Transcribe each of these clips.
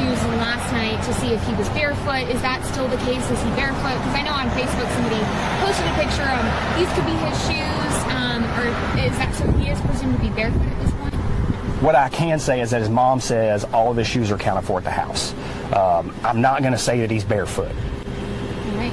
shoes last night to see if he was barefoot. Is that still the case? Is he barefoot? Because I know on Facebook somebody posted a picture of these could be his shoes, or is that so he is presumed to be barefoot at this point? What I can say is that his mom says all of his shoes are accounted for at the house. I'm not going to say that he's barefoot. All right.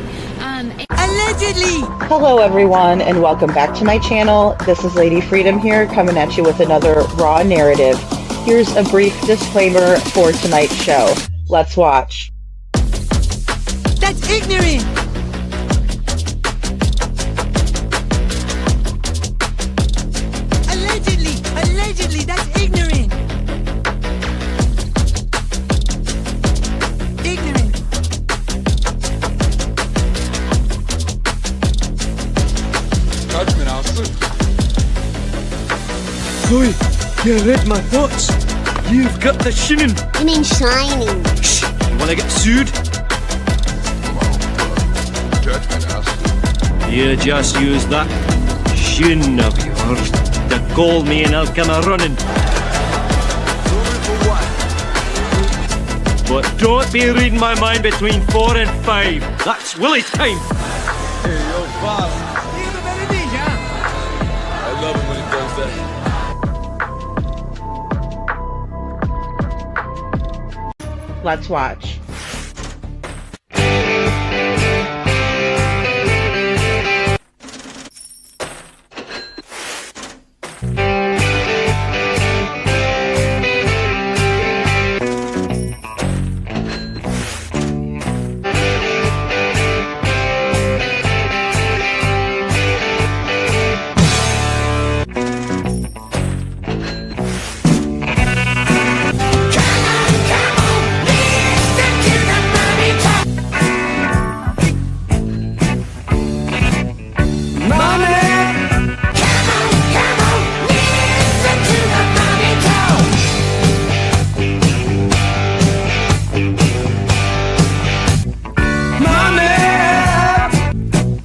Allegedly! Hello everyone and welcome back to my channel. This is Lady Freedom here coming at you with another raw narrative. Here's a brief disclaimer for tonight's show. Let's watch. That's ignorant! Allegedly, that's ignorant! Ignorant! Judgment, Alston. Oi, you read my thoughts. You've got the shinin. You mean shining? Shh, you wanna get sued? Judgment, Alston. You just use that shin of yours to call me and I'll come a-running. But don't be reading my mind between 4 and 5. That's Willie's time. Hey, yo, boss. I love him when he does that. Let's watch.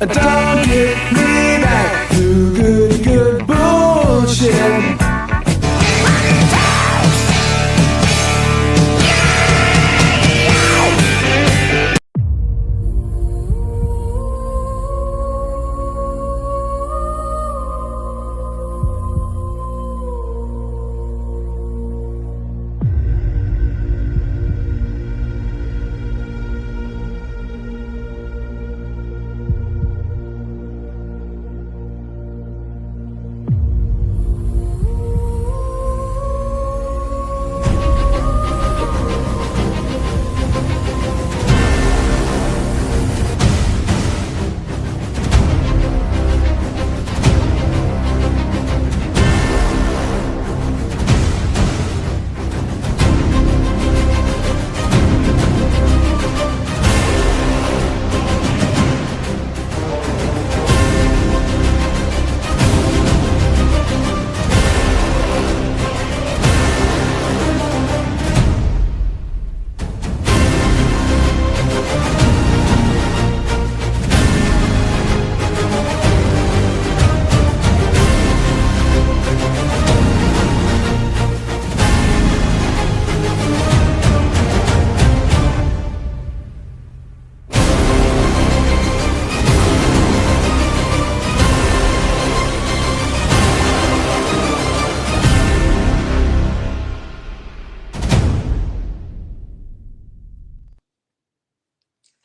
Don't get me back to good bullshit.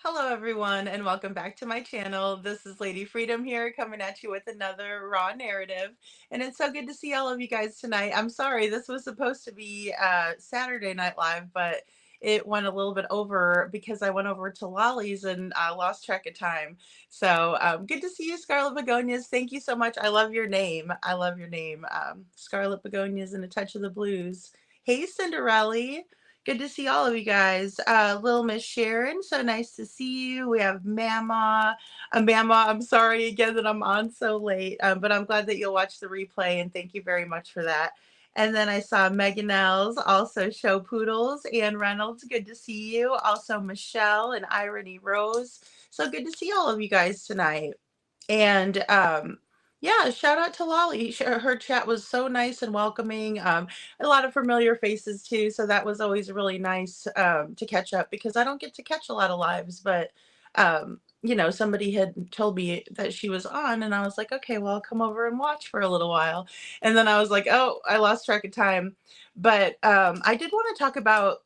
Hello everyone and welcome back to my channel. This is Lady Freedom here coming at you with another raw narrative, and it's so good to see all of you guys tonight. I'm sorry, this was supposed to be Saturday Night Live, but it went a little bit over because I went over to Lolly's and lost track of time. So good to see you, Scarlet Begonias. Thank you so much. I love your name. I love your name. Scarlet Begonias and a touch of the blues. Hey Cinderella. Good to see all of you guys. Little Miss Sharon, so nice to see you. We have Mama. Mama, I'm sorry again that I'm on so late, but I'm glad that you'll watch the replay, and thank you very much for that. And then I saw Megan Els, also Show Poodles, Ann Reynolds, good to see you. Also Michelle and Irony Rose. So good to see all of you guys tonight. And Yeah, shout out to Lolly. Her chat was so nice and welcoming. A lot of familiar faces too, so that was always really nice to catch up because I don't get to catch a lot of lives. But somebody had told me that she was on, and I was like, okay, well, I'll come over and watch for a little while. And then I was like, oh, I lost track of time. But I did want to talk about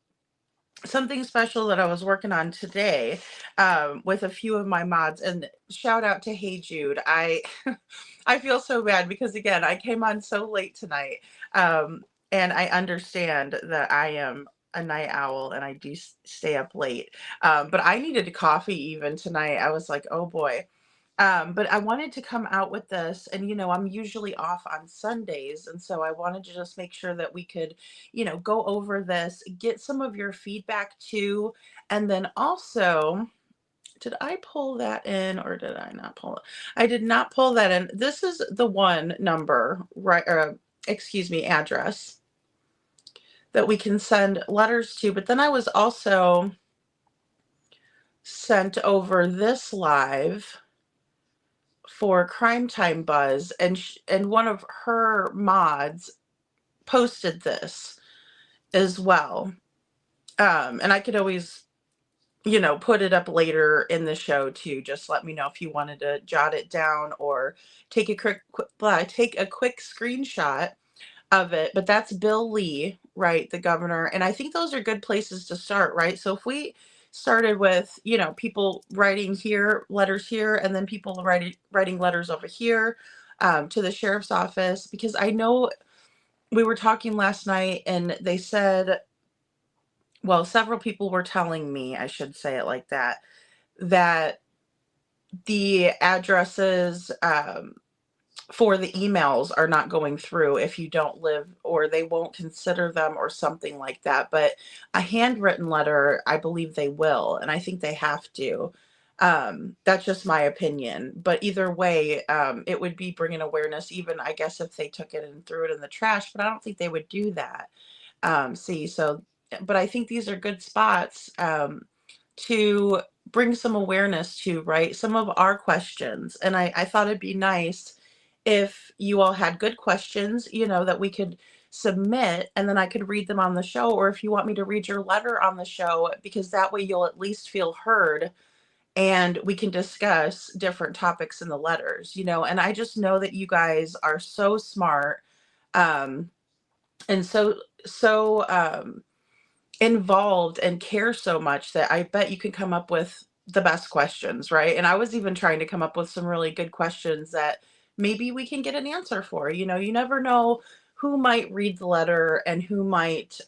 something special that I was working on today with a few of my mods. And shout out to Hey Jude. I feel so bad because again, I came on so late tonight. And I understand that I am a night owl and I do stay up late. But I needed a coffee even tonight. I was like, oh boy. But I wanted to come out with this, and I'm usually off on Sundays, and so I wanted to just make sure that we could, go over this, get some of your feedback too, and then also, did I pull that in or did I not pull it? I did not pull that in. This is the one number, right? Or excuse me, address that we can send letters to. But then I was also sent over this live for Crime Time Buzz, and one of her mods posted this as well. And I could always, put it up later in the show too. Just let me know if you wanted to jot it down or take a quick screenshot of it. But that's Bill Lee, right? The governor. And I think those are good places to start, right? So if we started with, people writing here, letters here, and then people writing letters over here to the sheriff's office, because I know we were talking last night and they said, well, several people were telling me, I should say it like that the addresses for the emails are not going through if you don't live, or they won't consider them or something like that. But a handwritten letter, I believe they will, and I think they have to. That's just my opinion. But either way, it would be bringing awareness, even I guess if they took it and threw it in the trash, but I don't think they would do that. But I think these are good spots to bring some awareness to, right? Some of our questions. And I thought it'd be nice if you all had good questions, that we could submit and then I could read them on the show, or if you want me to read your letter on the show, because that way you'll at least feel heard and we can discuss different topics in the letters, and I just know that you guys are so smart and so involved and care so much that I bet you can come up with the best questions, right? And I was even trying to come up with some really good questions that maybe we can get an answer for. You never know who might read the letter and who might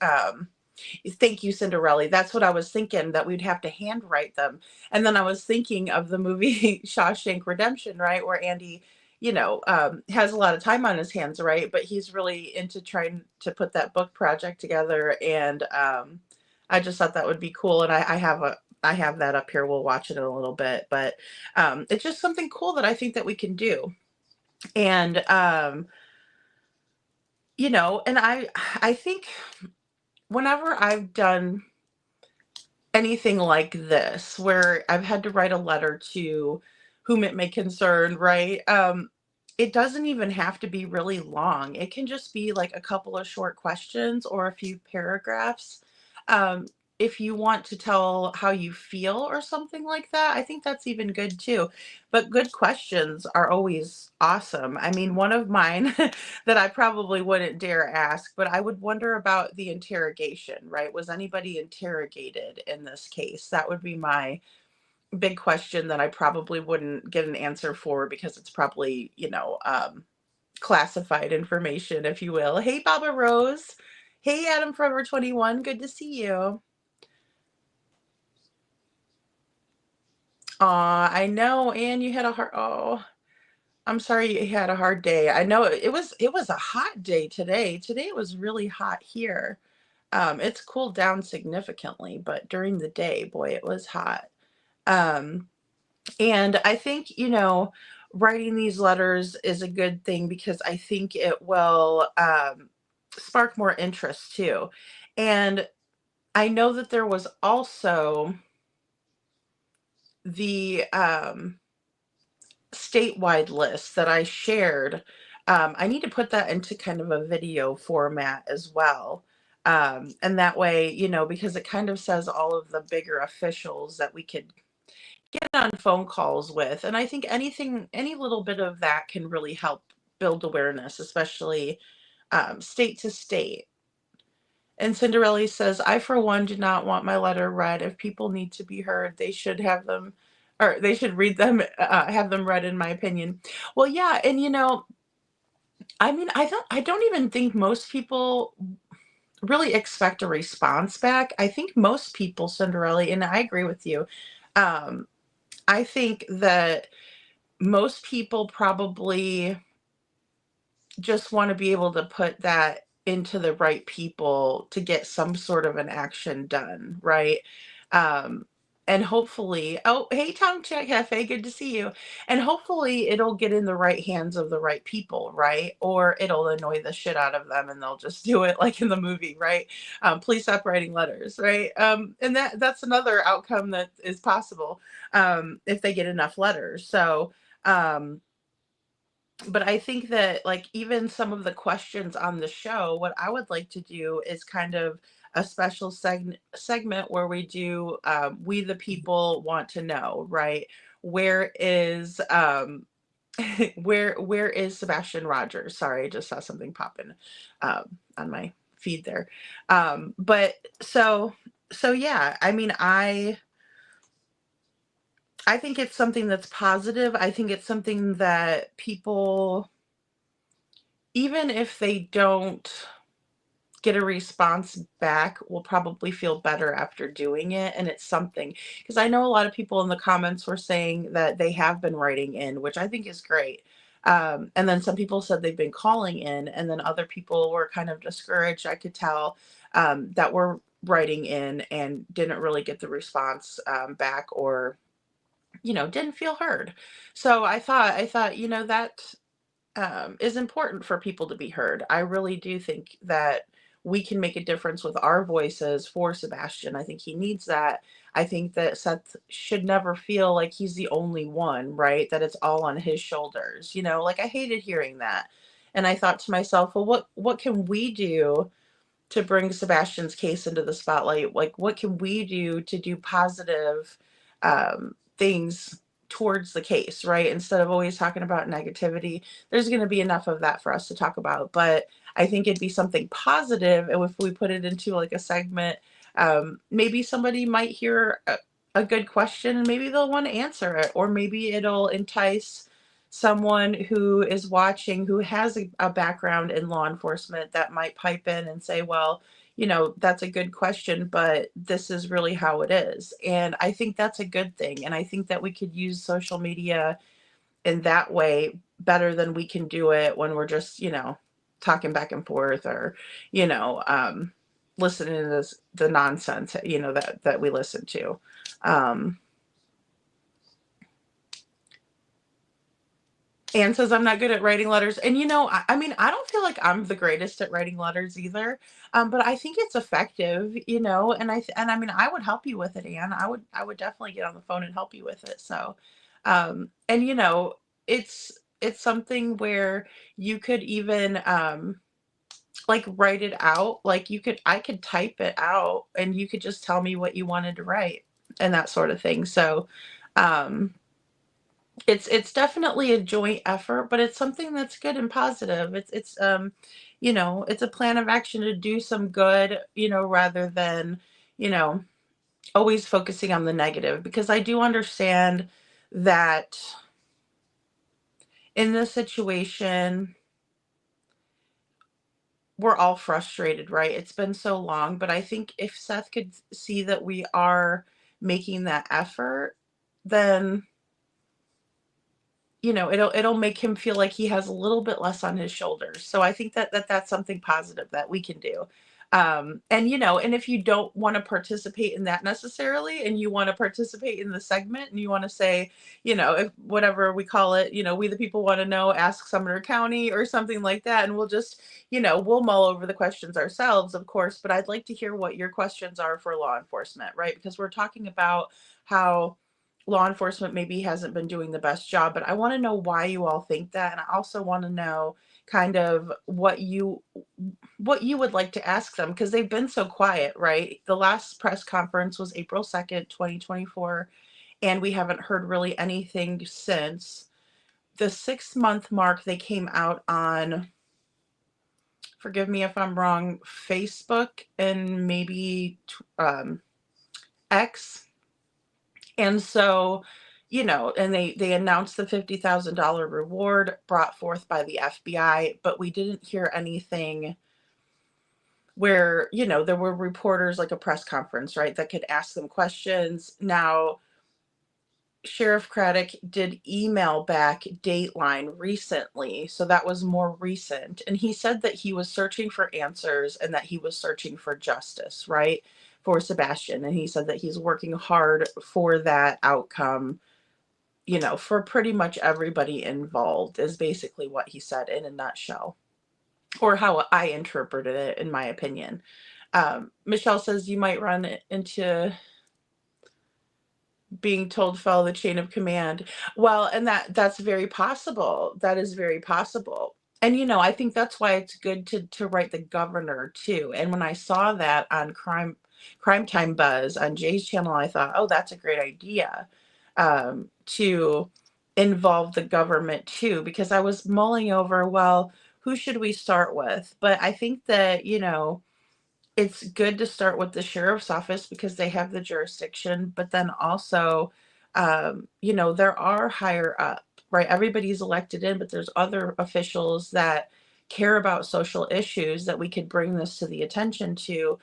thank you, Cinderella. That's what I was thinking, that we'd have to handwrite them. And then I was thinking of the movie Shawshank Redemption, right? Where Andy, has a lot of time on his hands, right? But he's really into trying to put that book project together. And I just thought that would be cool. And I have that up here. We'll watch it in a little bit, but it's just something cool that I think that we can do. And, and I think whenever I've done anything like this, where I've had to write a letter to whom it may concern, right? It doesn't even have to be really long. It can just be like a couple of short questions or a few paragraphs. If you want to tell how you feel or something like that, I think that's even good too. But good questions are always awesome. I mean, one of mine that I probably wouldn't dare ask, but I would wonder about the interrogation, right? Was anybody interrogated in this case? That would be my big question that I probably wouldn't get an answer for, because it's probably, classified information, if you will. Hey, Baba Rose. Hey, Adam Forever 21. Good to see you. I know, and you had a hard. Oh, I'm sorry you had a hard day. I know it was a hot day today. Today it was really hot here. It's cooled down significantly, but during the day, boy, it was hot. And I think, writing these letters is a good thing, because I think it will spark more interest too. And I know that there was also the statewide list that I shared. I need to put that into kind of a video format as well. And that way, because it kind of says all of the bigger officials that we could get on phone calls with. And I think any little bit of that can really help build awareness, especially state to state. And Cinderella says, I, for one, do not want my letter read. If people need to be heard, they should have them, or they should read them, have them read, in my opinion. Well, yeah. And, I mean, I don't even think most people really expect a response back. I think most people, Cinderella, and I agree with you. I think that most people probably just want to be able to put that into the right people to get some sort of an action done, right? And hopefully, oh, hey, Tom Chat Cafe, good to see you. And hopefully it'll get in the right hands of the right people, right? Or it'll annoy the shit out of them and they'll just do it like in the movie, right? Please stop writing letters, right? And that's another outcome that is possible if they get enough letters. So, but I think that, like, even some of the questions on the show, what I would like to do is kind of a special segment where we do we the people want to know, right? Where is where is Sebastian Rogers? Sorry, I just saw something popping on my feed there. But so yeah, I mean, I think it's something that's positive. I think it's something that people, even if they don't get a response back, will probably feel better after doing it. And it's something, because I know a lot of people in the comments were saying that they have been writing in, which I think is great. And then some people said they've been calling in, and then other people were kind of discouraged, I could tell, that were writing in and didn't really get the response back, or didn't feel heard. So I thought, that is important for people to be heard. I really do think that we can make a difference with our voices for Sebastian. I think he needs that. I think that Seth should never feel like he's the only one, right? That it's all on his shoulders. Like, I hated hearing that. And I thought to myself, well, what can we do to bring Sebastian's case into the spotlight? Like, what can we do to do positive things towards the case, right? Instead of always talking about negativity, there's going to be enough of that for us to talk about. But I think it'd be something positive, and if we put it into like a segment, maybe somebody might hear a good question and maybe they'll want to answer it, or maybe it'll entice someone who is watching who has a background in law enforcement that might pipe in and say, well, that's a good question, but this is really how it is. And I think that's a good thing. And I think that we could use social media in that way better than we can do it when we're just, talking back and forth, or, listening to the nonsense, that we listen to. Anne says, I'm not good at writing letters. And, I mean, I don't feel like I'm the greatest at writing letters either. But I think it's effective, and I mean, I would help you with it, Anne. I would definitely get on the phone and help you with it. So, and, it's something where you could even, like, write it out. Like, I could type it out and you could just tell me what you wanted to write and that sort of thing. So, it's definitely a joint effort, but it's something that's good and positive. It's it's a plan of action to do some good, rather than, always focusing on the negative, because I do understand that in this situation, we're all frustrated, right? It's been so long, but I think if Seth could see that we are making that effort, then it'll make him feel like he has a little bit less on his shoulders. So I think that's something positive that we can do. And if you don't want to participate in that necessarily, and you want to participate in the segment, and you want to say, if whatever we call it, we the people want to know, ask Sumner County or something like that. And we'll just, we'll mull over the questions ourselves, of course, but I'd like to hear what your questions are for law enforcement, right? Because we're talking about how law enforcement maybe hasn't been doing the best job, but I want to know why you all think that. And I also want to know kind of what you would like to ask them, because they've been so quiet, right? The last press conference was April 2nd, 2024, and we haven't heard really anything since. The 6-month mark, they came out on, forgive me if I'm wrong, Facebook and maybe X. And so, and they announced the $50,000 reward brought forth by the FBI, but we didn't hear anything where, there were reporters, like a press conference, right, that could ask them questions. Now, Sheriff Craddock did email back Dateline recently, so that was more recent. And he said that he was searching for answers and that he was searching for justice, right, for Sebastian. And he said that he's working hard for that outcome, for pretty much everybody involved, is basically what he said in a nutshell, or how I interpreted it, in my opinion. Michelle says you might run into being told follow the chain of command. Well, and that's very possible. That is very possible. And I think that's why it's good to write the governor too. And when I saw that on Crime Time Buzz on Jay's channel, I thought, oh, that's a great idea, to involve the government too, because I was mulling over, well, who should we start with? But I think that, it's good to start with the sheriff's office because they have the jurisdiction, but then also, there are higher up, right? Everybody's elected in, but there's other officials that care about social issues that we could bring this to the attention to.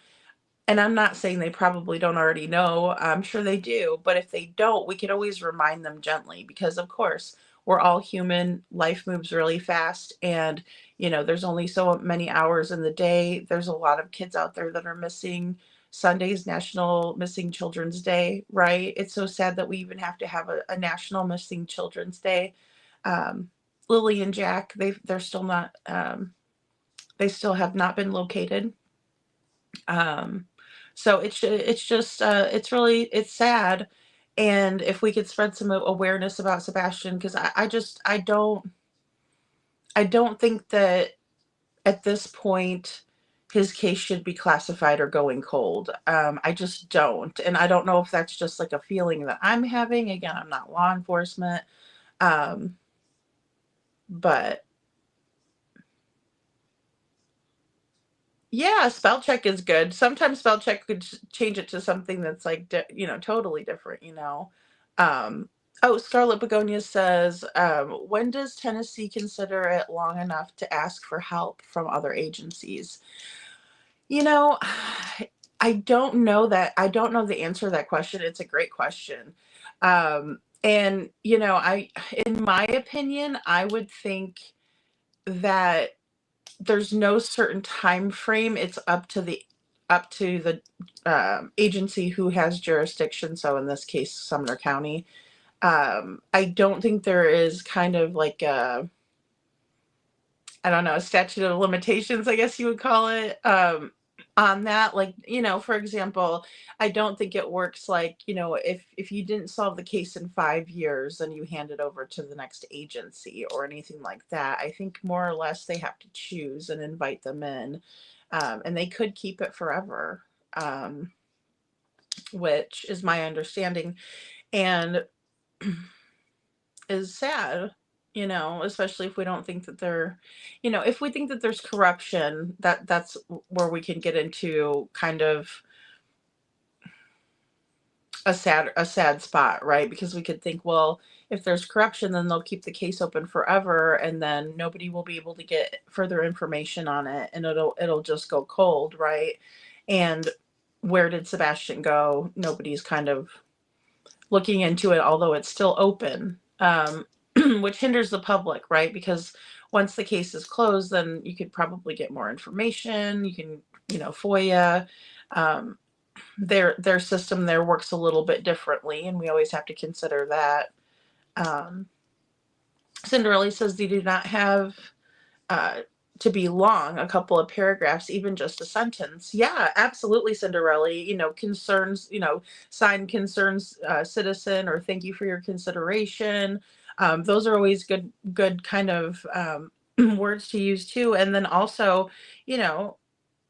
And I'm not saying they probably don't already know. I'm sure they do. But if they don't, we could always remind them gently, because of course we're all human. Life moves really fast. And, there's only so many hours in the day. There's a lot of kids out there that are missing. Sunday's National Missing Children's Day, right? It's so sad that we even have to have a National Missing Children's Day. Lily and Jack, they're still not, they still have not been located. So it's just, it's sad. And if we could spread some awareness about Sebastian, because I don't think that at this point his case should be classified or going cold. I just don't. And I don't know if that's just like a feeling that I'm having. Again, I'm not law enforcement. But yeah, spell check is good. Sometimes spell check could change it to something that's like, totally different, Oh, Scarlet Begonia says, when does Tennessee consider it long enough to ask for help from other agencies? I don't know that. I don't know the answer to that question. It's a great question. And, in my opinion, I would think that there's no certain time frame. It's up to the agency who has jurisdiction. So in this case, Sumner County. I don't think there is kind of like a statute of limitations, I guess you would call it, on that. Like, for example, I don't think it works like, if you didn't solve the case in 5 years, then you hand it over to the next agency or anything like that. I think more or less they have to choose and invite them in, and they could keep it forever, which is my understanding, and is sad, especially if we don't think that if we think that there's corruption, that's where we can get into kind of a sad spot, right? Because we could think, well, if there's corruption, then they'll keep the case open forever, and then nobody will be able to get further information on it, and it'll just go cold, right? And where did Sebastian go? Nobody's kind of looking into it, although it's still open, which hinders the public, right? Because once the case is closed, then you could probably get more information. You can, FOIA. Their system there works a little bit differently, and we always have to consider that. Cinderella says they do not have to be long, a couple of paragraphs, even just a sentence. Yeah, absolutely, Cinderella. Concerns, sign concerns citizen, or thank you for your consideration. Those are always good kind of words to use too. And then also, you know,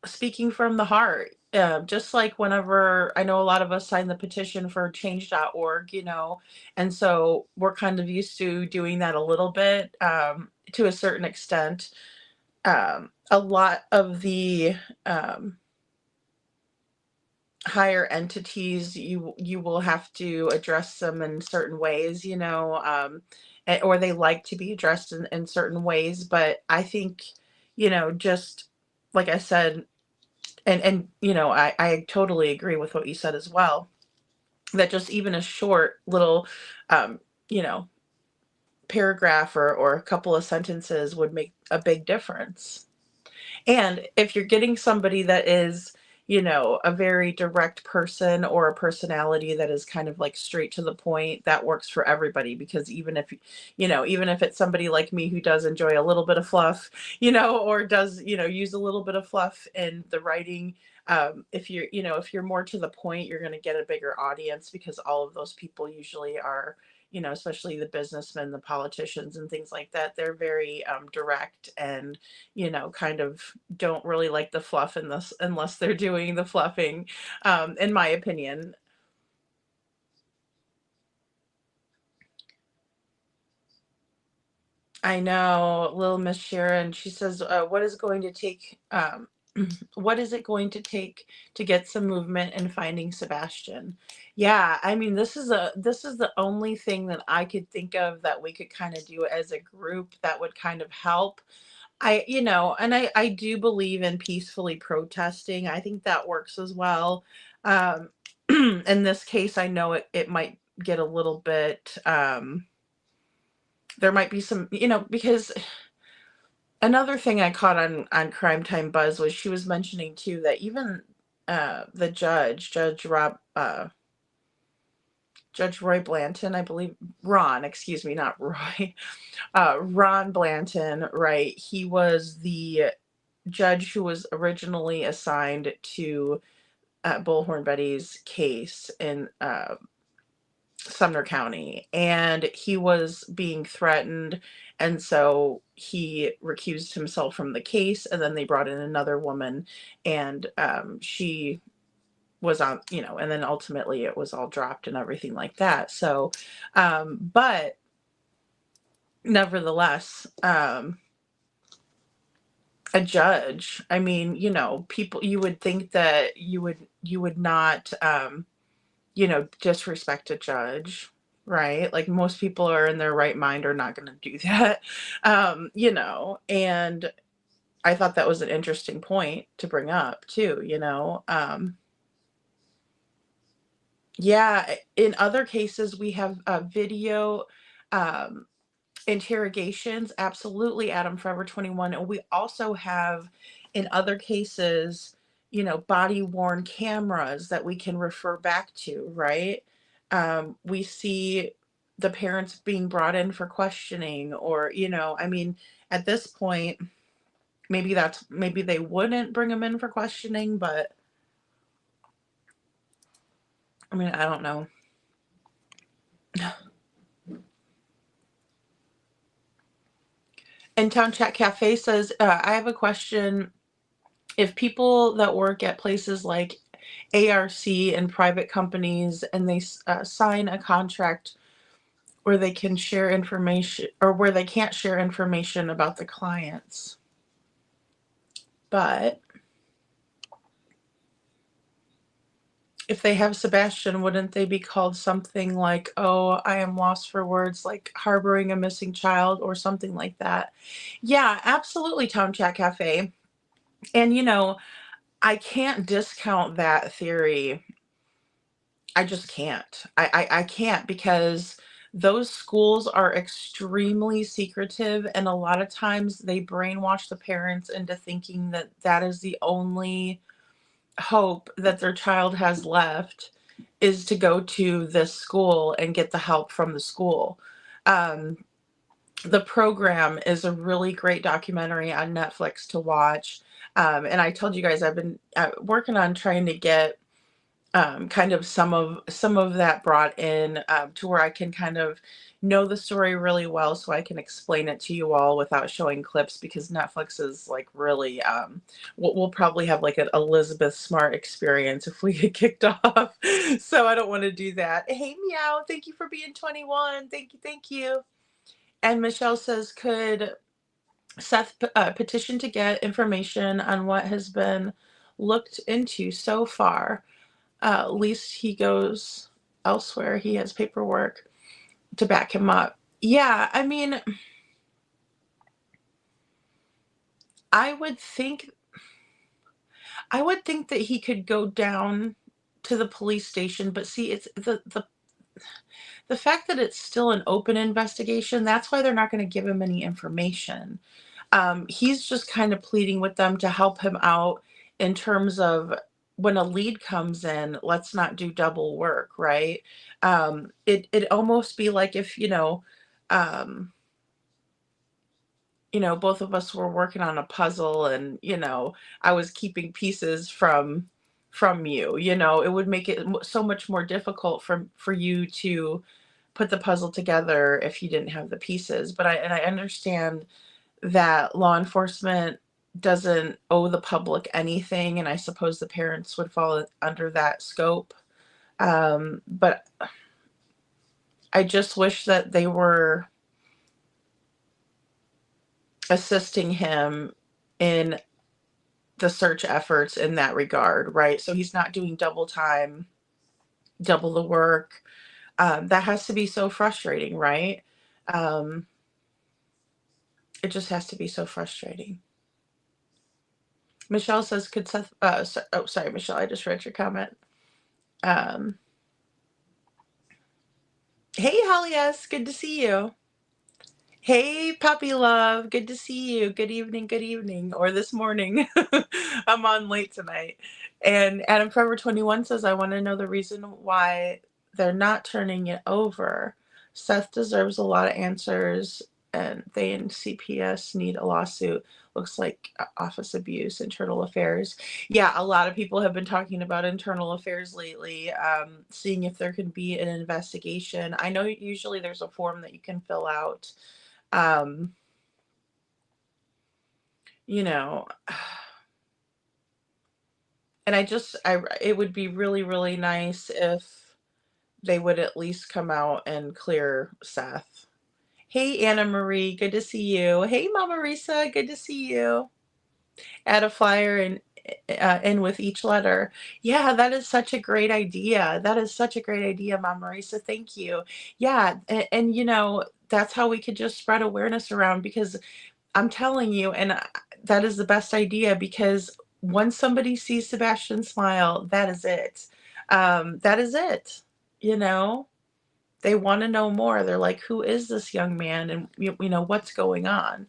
speaking from the heart. Just like whenever I know a lot of us sign the petition for change.org, and so we're kind of used to doing that a little bit to a certain extent. A lot of the higher entities, you will have to address them in certain ways, or they like to be addressed in certain ways. But I think, just like I said, and I totally agree with what you said as well, that just even a short little you know paragraph or a couple of sentences would make a big difference. And if you're getting somebody that is, a very direct person, or a personality that is kind of like straight to the point, that works for everybody. Because even if it's somebody like me who does enjoy a little bit of fluff, or does, use a little bit of fluff in the writing, if you're more to the point, you're going to get a bigger audience, because all of those people usually are, especially the businessmen, the politicians, and things like that. They're very direct, and, kind of don't really like the fluff in this unless they're doing the fluffing, in my opinion. I know, little Miss Sharon. She says, "What is going to take? What is it going to take to get some movement in finding Sebastian?" Yeah, I mean, this is the only thing that I could think of that we could kind of do as a group that would kind of help. And I do believe in peacefully protesting. I think that works as well. Um, in this case, I know it might get a little bit. There might be some, because another thing I caught on Crime Time Buzz was she was mentioning too that even the Judge Roy Blanton, I believe, Ron, excuse me, not Roy, Ron Blanton, right? He was the judge who was originally assigned to Bullhorn Betty's case in Sumner County, and he was being threatened, and so he recused himself from the case. And then they brought in another woman, and she was on, and then ultimately it was all dropped and everything like that. So, but nevertheless, a judge, I mean, people, you would think that you would not, disrespect a judge, right? Like, most people are in their right mind are not going to do that. And I thought that was an interesting point to bring up too. Yeah, in other cases, we have video interrogations. Absolutely, Adam Forever 21. And we also have, in other cases, body worn cameras that we can refer back to, right? We see the parents being brought in for questioning, or, I mean, at this point, maybe they wouldn't bring them in for questioning, but I mean, I don't know. And Town Chat Cafe says, I have a question. If people that work at places like ARC and private companies, and they sign a contract where they can share information, or where they can't share information about the clients, but if they have Sebastian, wouldn't they be called something like, "Oh, I am lost for words," like harboring a missing child or something like that? Yeah, absolutely, Town Chat Cafe. And I can't discount that theory. I just can't. I can't, because those schools are extremely secretive, and a lot of times they brainwash the parents into thinking that that is the only hope that their child has left, is to go to this school and get the help from the school. The Program is a really great documentary on Netflix to watch. And I told you guys I've been working on trying to get kind of some of that brought in to where I can kind of know the story really well, so I can explain it to you all without showing clips, because Netflix is like really we'll probably have like an Elizabeth Smart experience if we get kicked off. So I don't want to do that. Hey Meow, thank you for being 21. Thank you. And Michelle says, could Seth petition to get information on what has been looked into so far? At least he goes elsewhere. He has paperwork to back him up. Yeah, I mean, I would think that he could go down to the police station, but see, it's the fact that it's still an open investigation, that's why they're not going to give him any information. He's just kind of pleading with them to help him out in terms of when a lead comes in, let's not do double work, right? It'd almost be like if, both of us were working on a puzzle and, I was keeping pieces from you, it would make it so much more difficult for you to put the puzzle together if you didn't have the pieces. But I understand that law enforcement doesn't owe the public anything, and I suppose the parents would fall under that scope. But I just wish that they were assisting him in the search efforts in that regard, right? So he's not doing double time, double the work. That has to be so frustrating, right? It just has to be so frustrating. Michelle says, could Seth, sorry, Michelle, I just read your comment. Hey, Holly S., good to see you. Hey, Puppy Love, good to see you. Good evening, or this morning. I'm on late tonight. And Adam Forever 21 says, I want to know the reason why they're not turning it over. Seth deserves a lot of answers, and they and CPS need a lawsuit. Looks like office abuse, internal affairs. Yeah, a lot of people have been talking about internal affairs lately, seeing if there can be an investigation. I know usually there's a form that you can fill out. And it would be really, really nice if they would at least come out and clear Seth. Hey, Anna Marie, good to see you. Hey, Mama Risa, good to see you. Add a flyer in with each letter. Yeah, that is such a great idea. Mama Risa. Thank you. Yeah, and that's how we could just spread awareness around, because I'm telling you, and that is the best idea, because once somebody sees Sebastian smile, that is it. That is it. They want to know more. They're like, who is this young man? And, what's going on?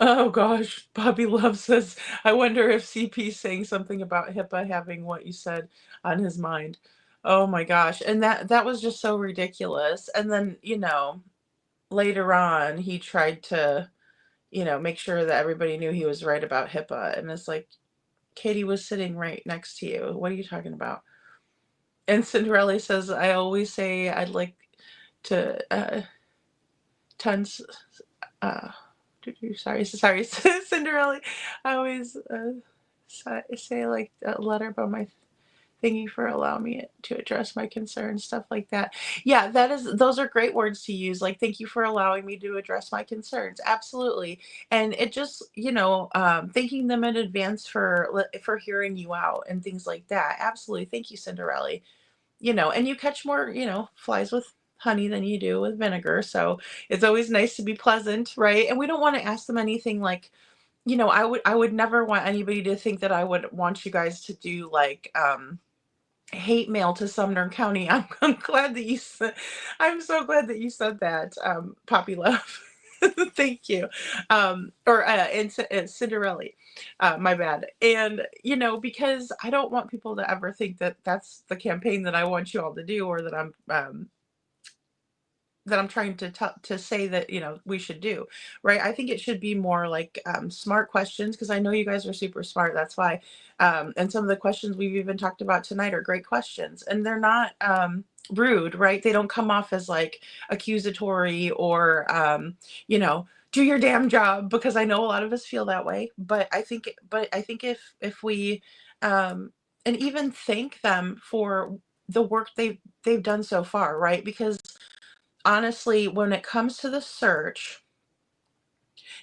Oh, gosh. Bobby Love says, I wonder if CP's saying something about HIPAA having what you said on his mind. Oh, my gosh. And that was just so ridiculous. And then, later on, he tried to, make sure that everybody knew he was right about HIPAA. And it's like, Katie was sitting right next to you. What are you talking about? And Cinderella says, I always say I'd like to sorry, Cinderella. I always say like a letter about my Thank you for allowing me to address my concerns, stuff like that. Yeah, those are great words to use. Like, thank you for allowing me to address my concerns. Absolutely. And it just, thanking them in advance for hearing you out and things like that. Absolutely. Thank you, Cinderella. And you catch more, flies with honey than you do with vinegar. So it's always nice to be pleasant, right? And we don't want to ask them anything like, I would never want anybody to think that I would want you guys to do like hate mail to Sumner County. I'm glad that I'm so glad that you said that, Poppy Love. Thank you. And Cinderella. My bad. And, because I don't want people to ever think that that's the campaign that I want you all to do, or that I'm trying to say that we should do, right? I think it should be more like smart questions, because I know you guys are super smart. That's why, and some of the questions we've even talked about tonight are great questions, and they're not rude, right? They don't come off as like accusatory or do your damn job, because I know a lot of us feel that way. But I think if we and even thank them for the work they've done so far, right? Because honestly, when it comes to the search,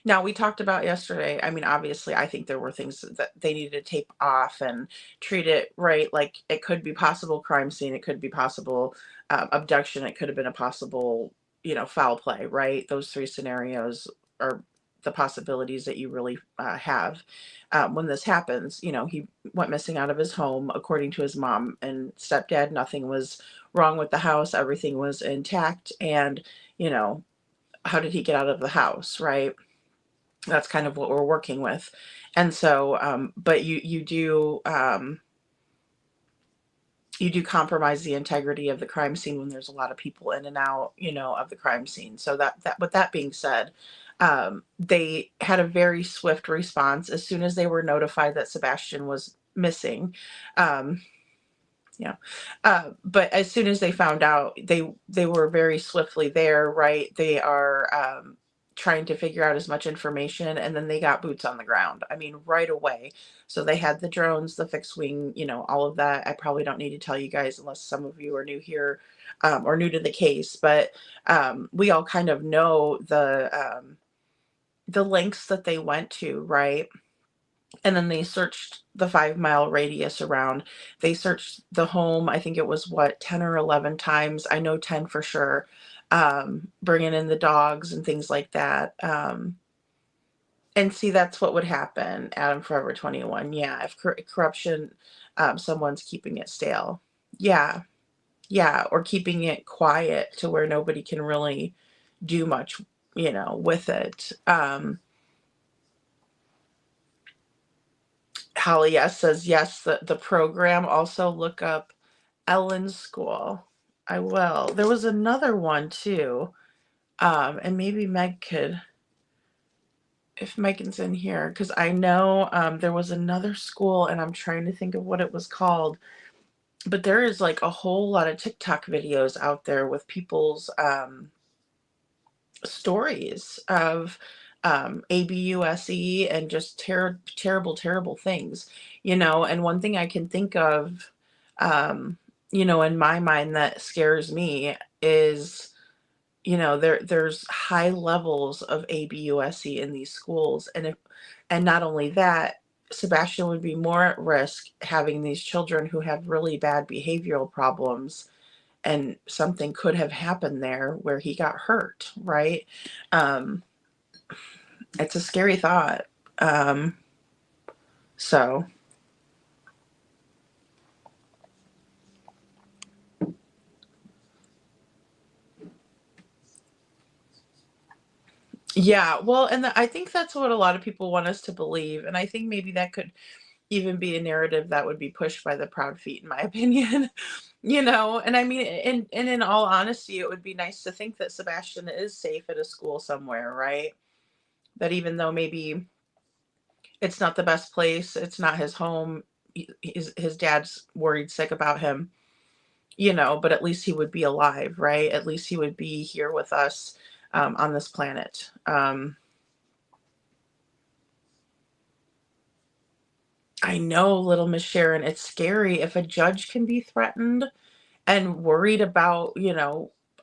now we talked about yesterday, I mean, obviously, I think there were things that they needed to tape off and treat it right. Like, it could be possible crime scene, it could be possible abduction, it could have been a possible, foul play, right? Those three scenarios are the possibilities that you really have when this happens. He went missing out of his home, according to his mom and stepdad. Nothing was wrong with the house, everything was intact. And, how did he get out of the house, right? That's kind of what we're working with. And so, but you do compromise the integrity of the crime scene when there's a lot of people in and out, of the crime scene. So that with that being said, they had a very swift response as soon as they were notified that Sebastian was missing. But as soon as they found out, they were very swiftly there, right? They are trying to figure out as much information, and then they got boots on the ground. I mean, right away. So they had the drones, the fixed wing, all of that. I probably don't need to tell you guys, unless some of you are new here or new to the case, but we all kind of know the lengths that they went to, right? And then they searched the 5-mile radius around. They searched the home, I think it was 10 or 11 times. I know 10 for sure. Bringing in the dogs and things like that. And see, that's what would happen, Adam Forever 21. Yeah, if corruption, someone's keeping it stale. Yeah, or keeping it quiet to where nobody can really do much, with it. Holly S says, yes, the program. Also look up Ellen's School. I will. There was another one too. And maybe Meg could, if Megan's in here, because I know there was another school, and I'm trying to think of what it was called. But there is like a whole lot of TikTok videos out there with people's stories of ABUSE and just terrible things, and one thing I can think of, in my mind that scares me is, there's high levels of ABUSE in these schools. And not only that, Sebastian would be more at risk having these children who have really bad behavioral problems, and something could have happened there where he got hurt, right? It's a scary thought. So yeah, well, and I think that's what a lot of people want us to believe, and I think maybe that could even be a narrative that would be pushed by the Proud Feet, in my opinion. And I mean, and in all honesty, it would be nice to think that Sebastian is safe at a school somewhere, right? That even though maybe it's not the best place, it's not his home, his dad's worried sick about him, but at least he would be alive, right? At least he would be here with us on this planet. I know, little Miss Sharon, it's scary if a judge can be threatened and worried about,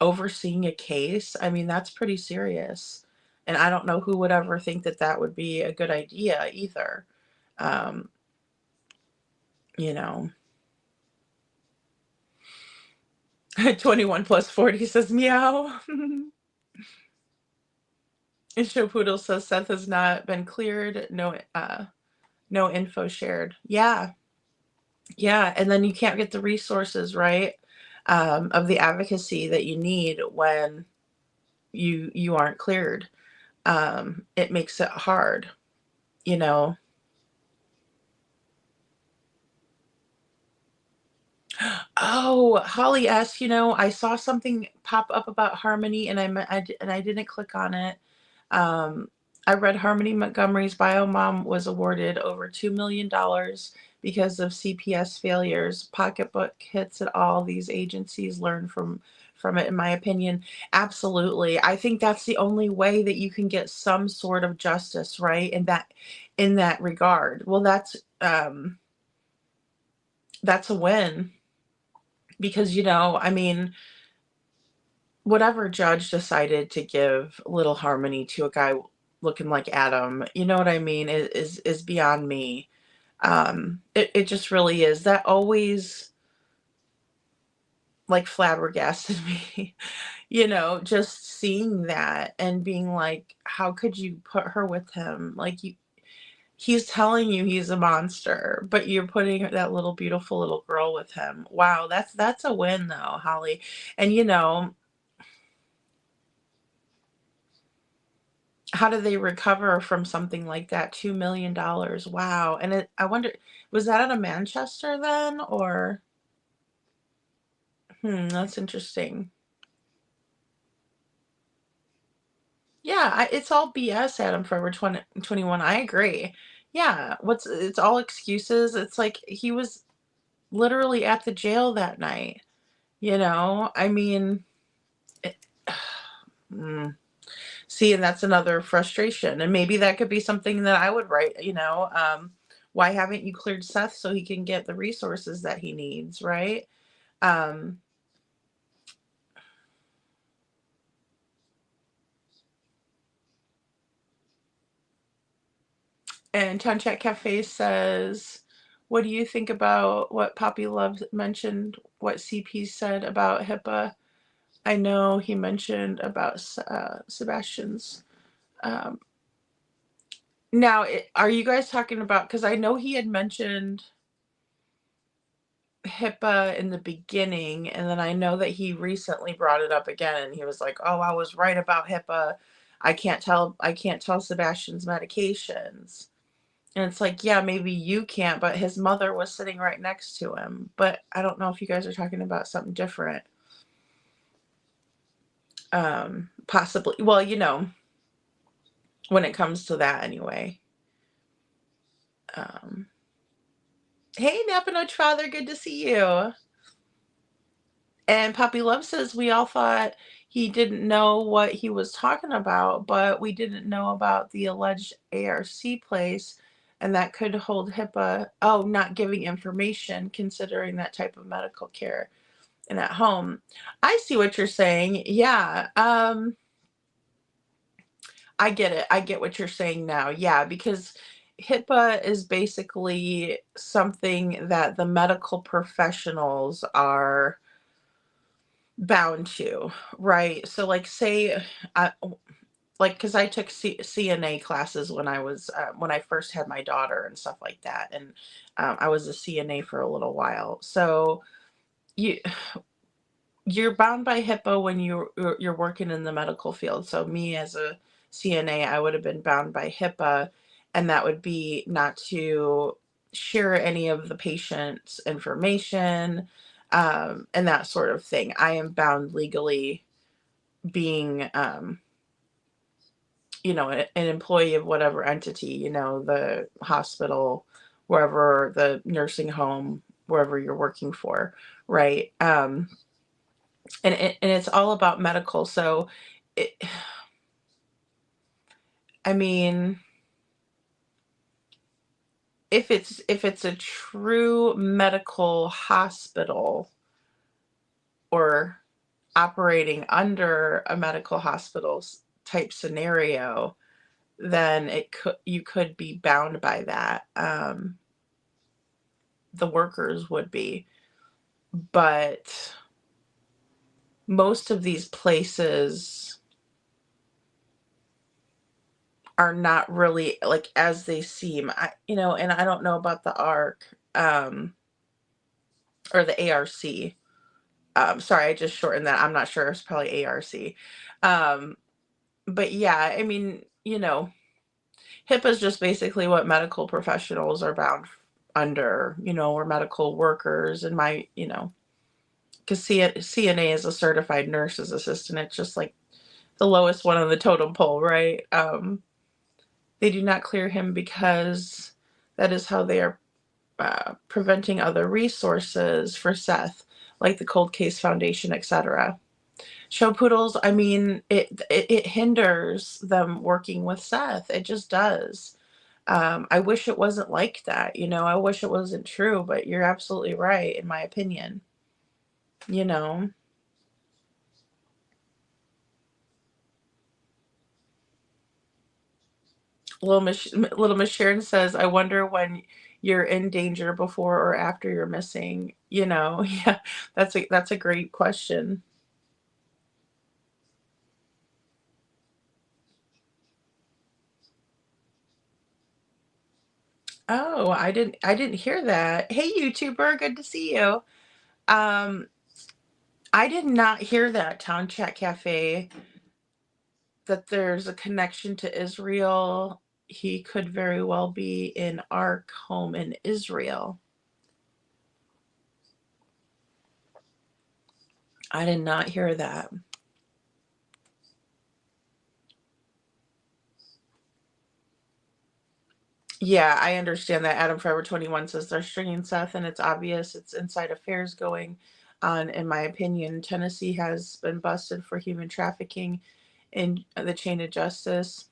overseeing a case. I mean, that's pretty serious. And I don't know who would ever think that that would be a good idea either. Um, you know, 21 plus 40 says meow. And Show Poodle says Seth has not been cleared. No info shared. Yeah. And then you can't get the resources, right? Of the advocacy that you need when you aren't cleared. it makes it hard, you know. Oh, Holly S, I saw something pop up about Harmony, and I didn't click on it. Um, I read Harmony Montgomery's bio mom was awarded over $2 million because of CPS failures. Pocketbook hits at all. These agencies learn from it, in my opinion. Absolutely. I think that's the only way that you can get some sort of justice, right? In that regard. Well, that's a win because, I mean, whatever judge decided to give little Harmony to a guy looking like Adam, you know what I mean, is beyond me. It just really is. That always like flabbergasted me, just seeing that and being like, how could you put her with him? Like he's telling you he's a monster, but you're putting that little beautiful little girl with him. Wow, that's a win though, Holly. And how do they recover from something like that? $2 million. Wow. And I wonder, was that out of Manchester then? Or, that's interesting. Yeah, it's all BS, Adam Forever 2021. I agree. Yeah, it's all excuses. It's like he was literally at the jail that night. I mean, it, mm. See, and that's another frustration. And maybe that could be something that I would write, why haven't you cleared Seth so he can get the resources that he needs, right? Um, and Town Chat Cafe says, what do you think about what Poppy Love mentioned, what CP said about HIPAA? I know he mentioned about Sebastian's. Now, are you guys talking about, because I know he had mentioned HIPAA in the beginning, and then I know that he recently brought it up again, and he was like, "Oh, I was right about HIPAA. I can't tell Sebastian's medications." And it's like, yeah, maybe you can't, but his mother was sitting right next to him. But I don't know if you guys are talking about something different. Possibly. Well, when it comes to that anyway. Hey, Napanoch Father, good to see you. And Poppy Love says, we all thought he didn't know what he was talking about, but we didn't know about the alleged ARC place, and that could hold HIPAA. Oh, not giving information, considering that type of medical care and at home. I see what you're saying. Yeah. I get it. I get what you're saying now. Yeah, because HIPAA is basically something that the medical professionals are bound to, right? So like say because I took CNA classes when I first had my daughter and stuff like that, and I was a CNA for a little while. So you're bound by HIPAA when you're working in the medical field. So me as a CNA, I would have been bound by HIPAA, and that would be not to share any of the patient's information, and that sort of thing. I am bound legally, being an employee of whatever entity, the hospital, wherever, the nursing home, wherever you're working for, right? And it's all about medical. So I mean, if it's a true medical hospital or operating under a medical hospital type scenario, then you could be bound by that. The workers would be, but most of these places are not really like as they seem. And I don't know about the ARC, or the ARC. Sorry, I just shortened that. I'm not sure. It's probably ARC. But yeah, I mean, HIPAA is just basically what medical professionals are bound under, or medical workers, and because CNA is a certified nurse's assistant. It's just like the lowest one on the totem pole, right? They do not clear him because that is how they are preventing other resources for Seth, like the Cold Case Foundation, etc. Show poodles, I mean, it hinders them working with Seth. It just does. I wish it wasn't like that. I wish it wasn't true, but you're absolutely right, in my opinion. You know. Little Miss Sharon says, "I wonder when you're in danger before or after you're missing." Yeah, that's a great question. Oh, I didn't hear that. Hey, YouTuber, good to see you. Um, I did not hear that, Town Chat Cafe, that there's a connection to Israel. He could very well be in our home in Israel. I did not hear that. Yeah, I understand that. Adam Forever 21 says they're stringing Seth, and it's obvious it's inside affairs going on. In my opinion, Tennessee has been busted for human trafficking in the chain of justice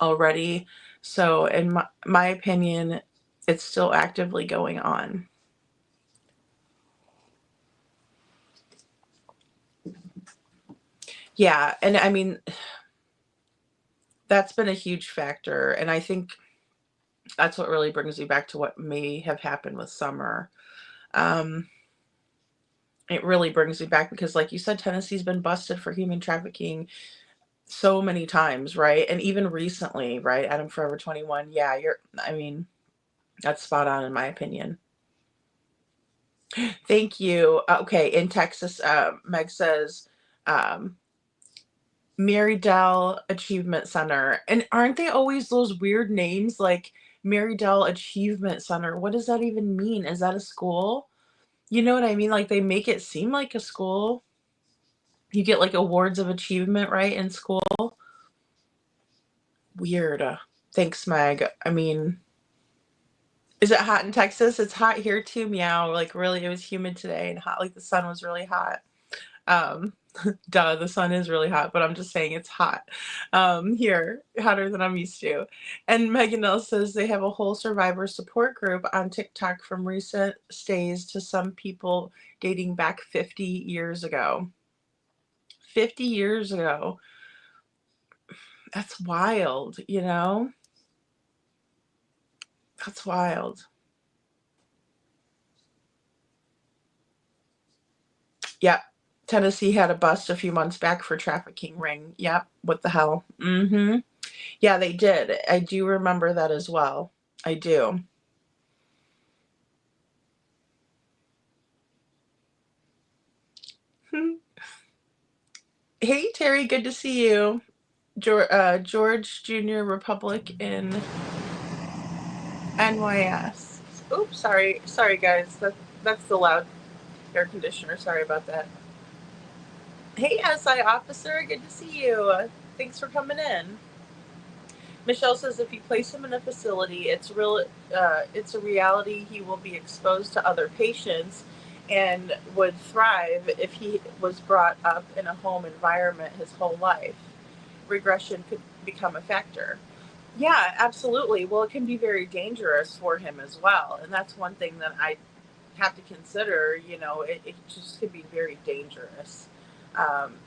already. So, in my opinion, it's still actively going on. Yeah, and I mean, that's been a huge factor. And I think that's what really brings me back to what may have happened with Summer. Um, it really brings me back because, like you said, Tennessee's been busted for human trafficking so many times, right? And even recently, right? Adam Forever 21. Yeah, I mean, that's spot on in my opinion. Thank you. Okay, in Texas, Meg says, um, Mary Dell Achievement Center. And aren't they always those weird names like Mary Dell Achievement Center? What does that even mean? Is that a school? You know what I mean? Like they make it seem like a school. You get like awards of achievement, right, in school. Weird. Thanks, Meg. I mean, is it hot in Texas? It's hot here too, meow. Like really, it was humid today and hot. Like the sun was really hot. Um, Duh, the sun is really hot, but I'm just saying it's hot here, hotter than I'm used to. And Megan L says they have a whole survivor support group on TikTok from recent stays to some people dating back 50 years ago. 50 years ago. That's wild, That's wild. Yep. Tennessee had a bust a few months back for trafficking ring. Yep. What the hell? Mm-hmm. Yeah, they did. I do remember that as well. I do. Hey, Terry, good to see you. George Jr. Republic in NYS. Oops, sorry guys. That's the loud air conditioner. Sorry about that. Hey, SI officer, good to see you. Thanks for coming in. Michelle says if you place him in a facility, it's a reality he will be exposed to other patients and would thrive if he was brought up in a home environment his whole life. Regression could become a factor. Yeah, absolutely. Well, it can be very dangerous for him as well. And that's one thing that I have to consider, it just could be very dangerous.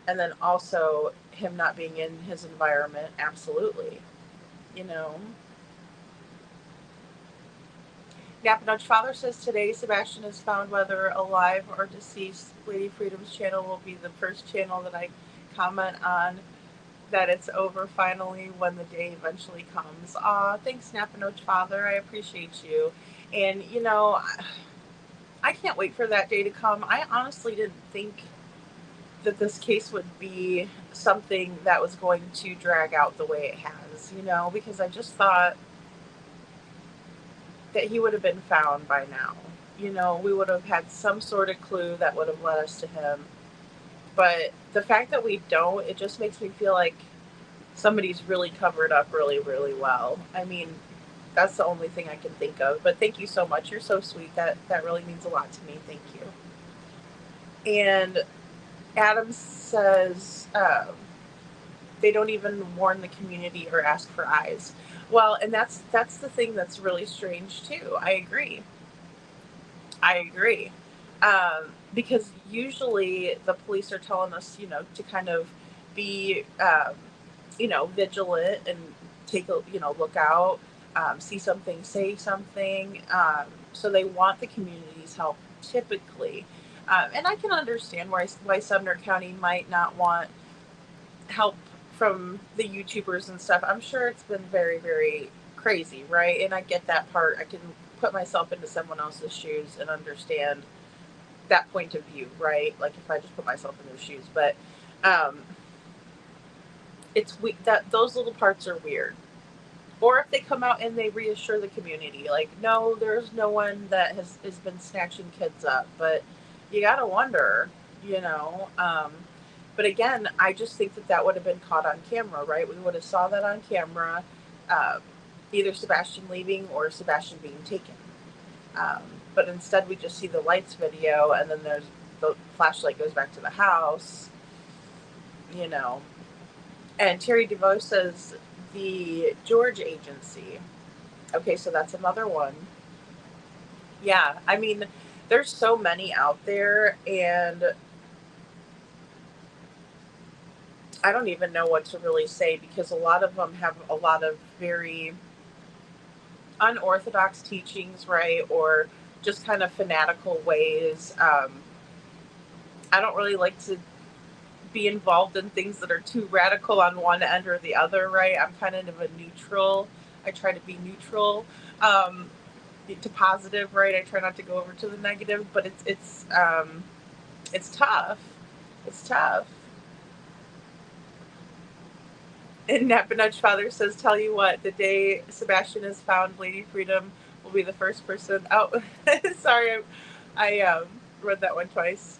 And then also him not being in his environment, absolutely. Napanoch Father says today Sebastian is found whether alive or deceased. Lady Freedom's channel will be the first channel that I comment on that it's over finally when the day eventually comes. Aw, thanks Napanoch Father. I appreciate you. And I can't wait for that day to come. I honestly didn't think that this case would be something that was going to drag out the way it has, because I just thought that he would have been found by now. We would have had some sort of clue that would have led us to him. But the fact that we don't, it just makes me feel like somebody's really covered up really, really well. I mean, that's the only thing I can think of. But thank you so much. You're so sweet. That really means a lot to me. Thank you. And Adam says they don't even warn the community or ask for eyes. Well, and that's the thing that's really strange too. I agree. Because usually the police are telling us, to kind of be, vigilant and take a, look out, see something, say something. So they want the community's help typically. And I can understand why Sumner County might not want help from the YouTubers and stuff. I'm sure it's been very, very crazy, right? And I get that part. I can put myself into someone else's shoes and understand that point of view, right? Like if I just put myself in their shoes. But it's that those little parts are weird. Or if they come out and they reassure the community, like, no, there's no one that has been snatching kids up. But you gotta wonder, But again, I just think that would have been caught on camera, right? We would have saw that on camera, either Sebastian leaving or Sebastian being taken. But instead, we just see the lights video, and then there's the flashlight goes back to the house, And Terry DeVoe says the George Agency. Okay, so that's another one. Yeah, I mean, there's so many out there, and I don't even know what to really say because a lot of them have a lot of very unorthodox teachings, right? Or just kind of fanatical ways. I don't really like to be involved in things that are too radical on one end or the other, right? I'm kind of a neutral. I try to be neutral to positive, right? I try not to go over to the negative, but it's tough. It's tough. And Napanudge Father says, tell you what, the day Sebastian is found, Lady Freedom will be the first person. Oh, sorry, I read that one twice.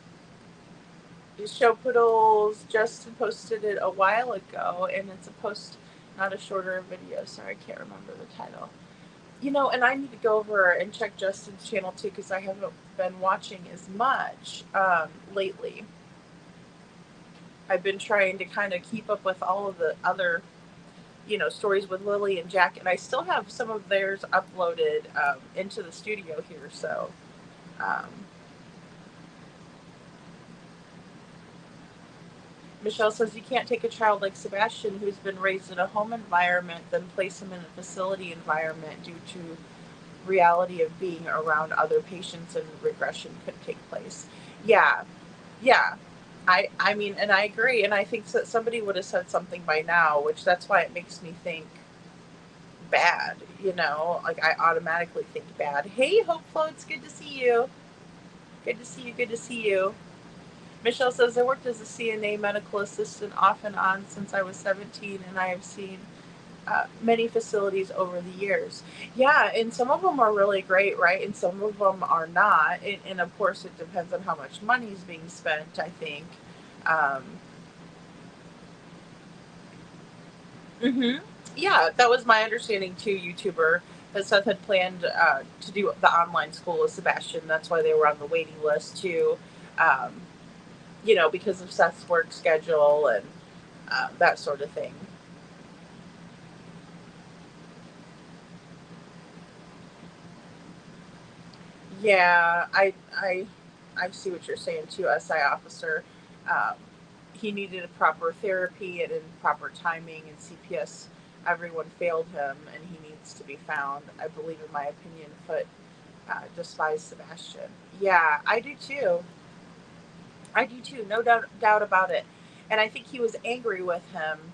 Show Poodles, Justin posted it a while ago, and it's a post, not a shorter video. Sorry, I can't remember the title. And I need to go over and check Justin's channel too, because I haven't been watching as much lately. I've been trying to kind of keep up with all of the other, stories with Lily and Jack, and I still have some of theirs uploaded into the studio here. So, Michelle says you can't take a child like Sebastian, who's been raised in a home environment, then place him in a facility environment due to reality of being around other patients and regression could take place. Yeah. I mean, and I agree, and I think that somebody would have said something by now, which that's why it makes me think bad, like I automatically think bad. Hey, Hopeflo, it's good to see you. Good to see you. Michelle says, I worked as a CNA medical assistant off and on since I was 17, and I have seen many facilities over the years. Yeah, and some of them are really great, right? And some of them are not. And of course, it depends on how much money is being spent, I think. Yeah, that was my understanding too, YouTuber, that Seth had planned to do the online school with Sebastian. That's why they were on the waiting list too, because of Seth's work schedule and that sort of thing. Yeah, I see what you're saying too, SI officer. He needed a proper therapy and in proper timing, and CPS, everyone failed him, and he needs to be found. I believe, in my opinion, Foot despised Sebastian. Yeah, I do too. No doubt about it. And I think he was angry with him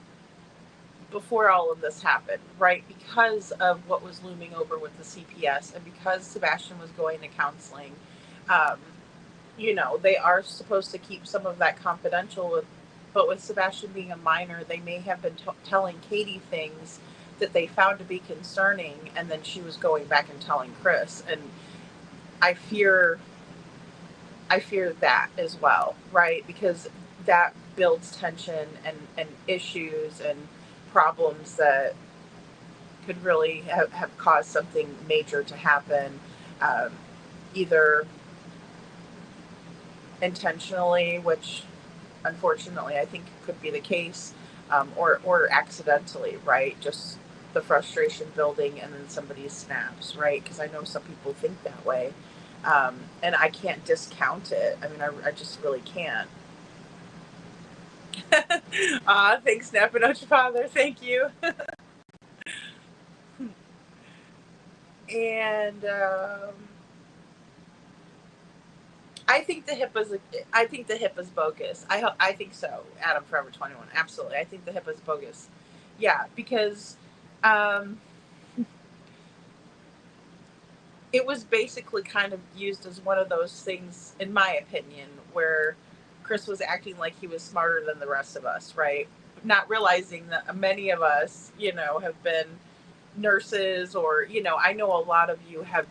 before all of this happened, right? Because of what was looming over with the CPS, and because Sebastian was going to counseling. they are supposed to keep some of that confidential, but with Sebastian being a minor, they may have been telling Katie things that they found to be concerning, and then she was going back and telling Chris. And I fear that as well, right? Because that builds tension and issues and problems that could really have caused something major to happen, either intentionally, which unfortunately I think could be the case, or accidentally, right? Just the frustration building and then somebody snaps, right? Because I know some people think that way, and I can't discount it. I mean, I just really can't. Thanks, snapping out your father. Thank you. And I think the hip is bogus. I think so. Adam Forever 21. Absolutely. I think the hip is bogus. Yeah, because it was basically kind of used as one of those things, in my opinion, where Chris was acting like he was smarter than the rest of us, right? Not realizing that many of us, have been nurses, or, I know a lot of you have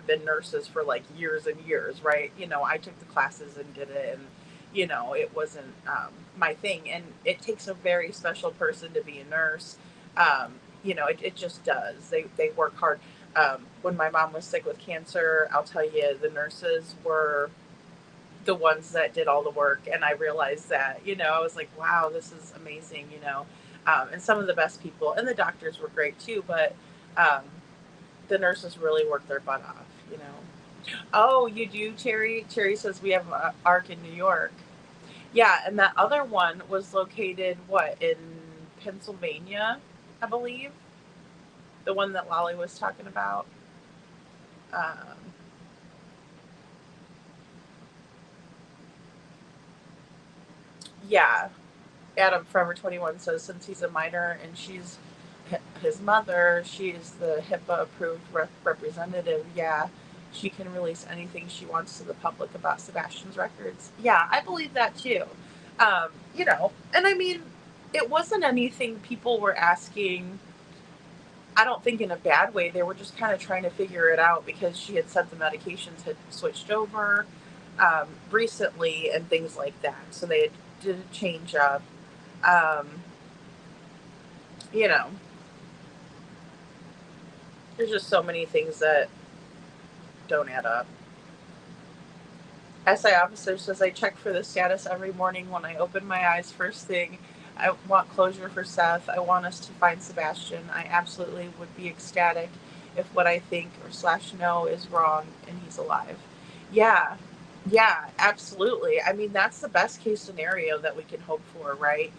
been nurses for like years and years, right? I took the classes and did it, and, it wasn't my thing. And it takes a very special person to be a nurse. It just does. They work hard. When my mom was sick with cancer, I'll tell you, the nurses were the ones that did all the work. And I realized that, I was like, wow, this is amazing, and some of the best people, and the doctors were great too, but the nurses really worked their butt off, Oh, you do, Cherry? Cherry says we have an ARC in New York. Yeah, and that other one was located, in Pennsylvania, I believe? The one that Lolly was talking about. Yeah. Adam Forever 21 says, since he's a minor and she's his mother, she's the HIPAA approved representative. Yeah, she can release anything she wants to the public about Sebastian's records. Yeah, I believe that too. And I mean, it wasn't anything people were asking, I don't think in a bad way. They were just kind of trying to figure it out because she had said the medications had switched over recently and things like that. So they did a change up. There's just so many things that don't add up. SI officer says, I check for the status every morning when I open my eyes first thing. I want closure for Seth. I want us to find Sebastian. I absolutely would be ecstatic if what I think or know is wrong and he's alive. Yeah, absolutely. I mean, that's the best case scenario that we can hope for, right?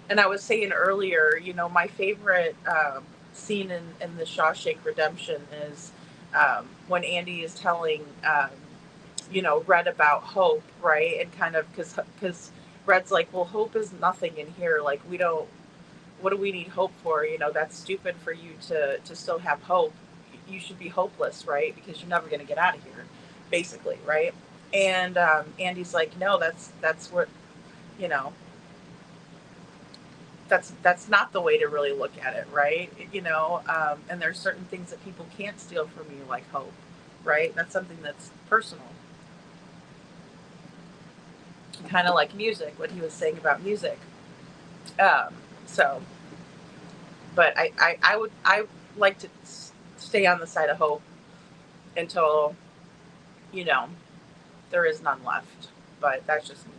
And I was saying earlier, my favorite scene in the Shawshank Redemption is when Andy is telling, Red about hope, right? And kind of because Red's like, well, hope is nothing in here. Like, what do we need hope for? That's stupid for you to still have hope. You should be hopeless, right? Because you're never going to get out of here, basically, right? And Andy's like, no, that's what, that's not the way to really look at it, right? And there's certain things that people can't steal from you, like hope, right? That's something that's personal. Kind of like music, what he was saying about music. But I like to stay on the side of hope until, there is none left. But that's just me.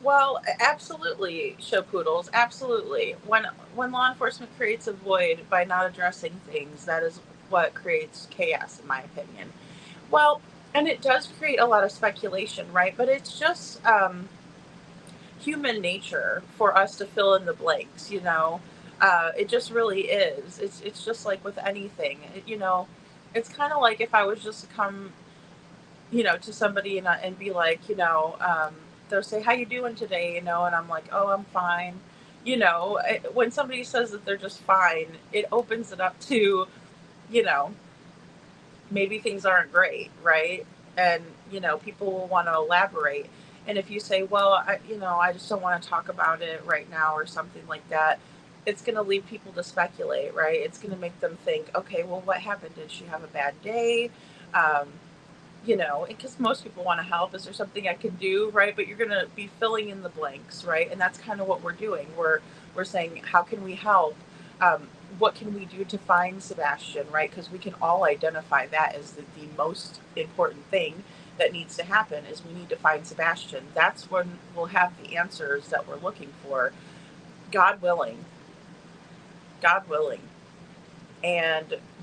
Well, absolutely, show poodles. Absolutely. When law enforcement creates a void by not addressing things, that is what creates chaos, in my opinion. Well, and it does create a lot of speculation, right? But it's just human nature for us to fill in the blanks, It just really is. It's just like with anything, It's kind of like if I was just to come, to somebody and be like, they'll say, how you doing today? And I'm like, oh, I'm fine. When somebody says that they're just fine, it opens it up to, you know, maybe things aren't great, right? And, people will want to elaborate. And if you say, well, I just don't want to talk about it right now or something like that, it's going to leave people to speculate, right? It's going to make them think, okay, well, what happened? Did she have a bad day? Because most people want to help. Is there something I can do, right? But you're going to be filling in the blanks, right? And that's kind of what we're doing. We're saying, how can we help? What can we do to find Sebastian, right? Because we can all identify that as the most important thing that needs to happen is we need to find Sebastian. That's when we'll have the answers that we're looking for. God willing. God willing.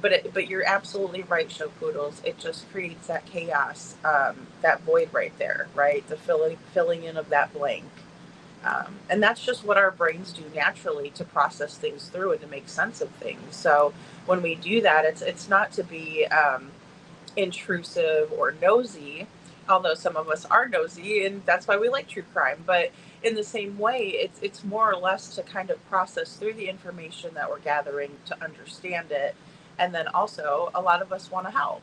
But you're absolutely right, Show Poodles. It just creates that chaos, that void right there, right? The filling in of that blank. And that's just what our brains do naturally to process things through and to make sense of things. So when we do that, it's not to be intrusive or nosy, although some of us are nosy, and that's why we like true crime. But in the same way, it's more or less to kind of process through the information that we're gathering to understand it. And then also, a lot of us want to help.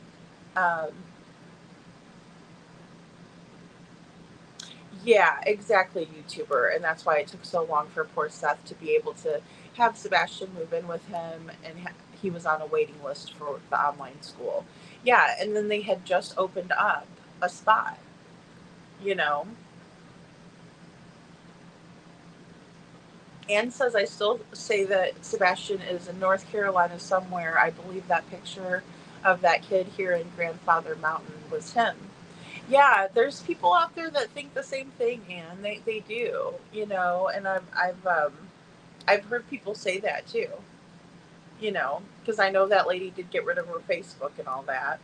Yeah, exactly, YouTuber. And that's why it took so long for poor Seth to be able to have Sebastian move in with him. And he was on a waiting list for the online school. Yeah, and then they had just opened up a spot, Anne says, I still say that Sebastian is in North Carolina somewhere. I believe that picture of that kid here in Grandfather Mountain was him. Yeah, there's people out there that think the same thing, Anne. They do, and I've heard people say that too, because I know that lady did get rid of her Facebook and all that.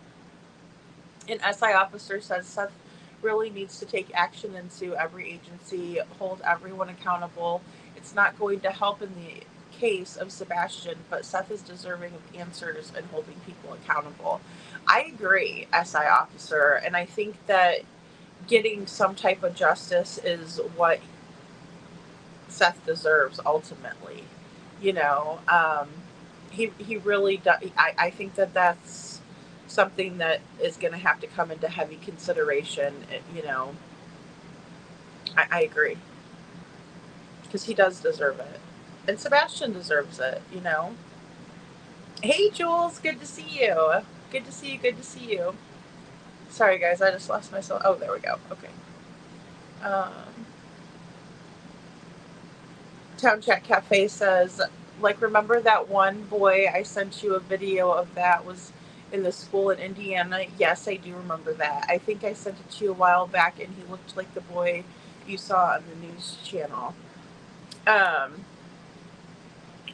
An SI officer says Seth really needs to take action and sue every agency, hold everyone accountable. It's not going to help in the case of Sebastian, but Seth is deserving of answers and holding people accountable. I agree, SI officer, and I think that getting some type of justice is what Seth deserves ultimately. He really does. I think that that's something that is going to have to come into heavy consideration. I agree, because he does deserve it, and Sebastian deserves it. Hey, Jules, good to see you. Good to see you. Sorry, guys, I just lost myself. Oh, there we go. Okay. Town Chat Cafe says, remember that one boy I sent you a video of that was in the school in Indiana? Yes, I do remember that. I think I sent it to you a while back, and he looked like the boy you saw on the news channel.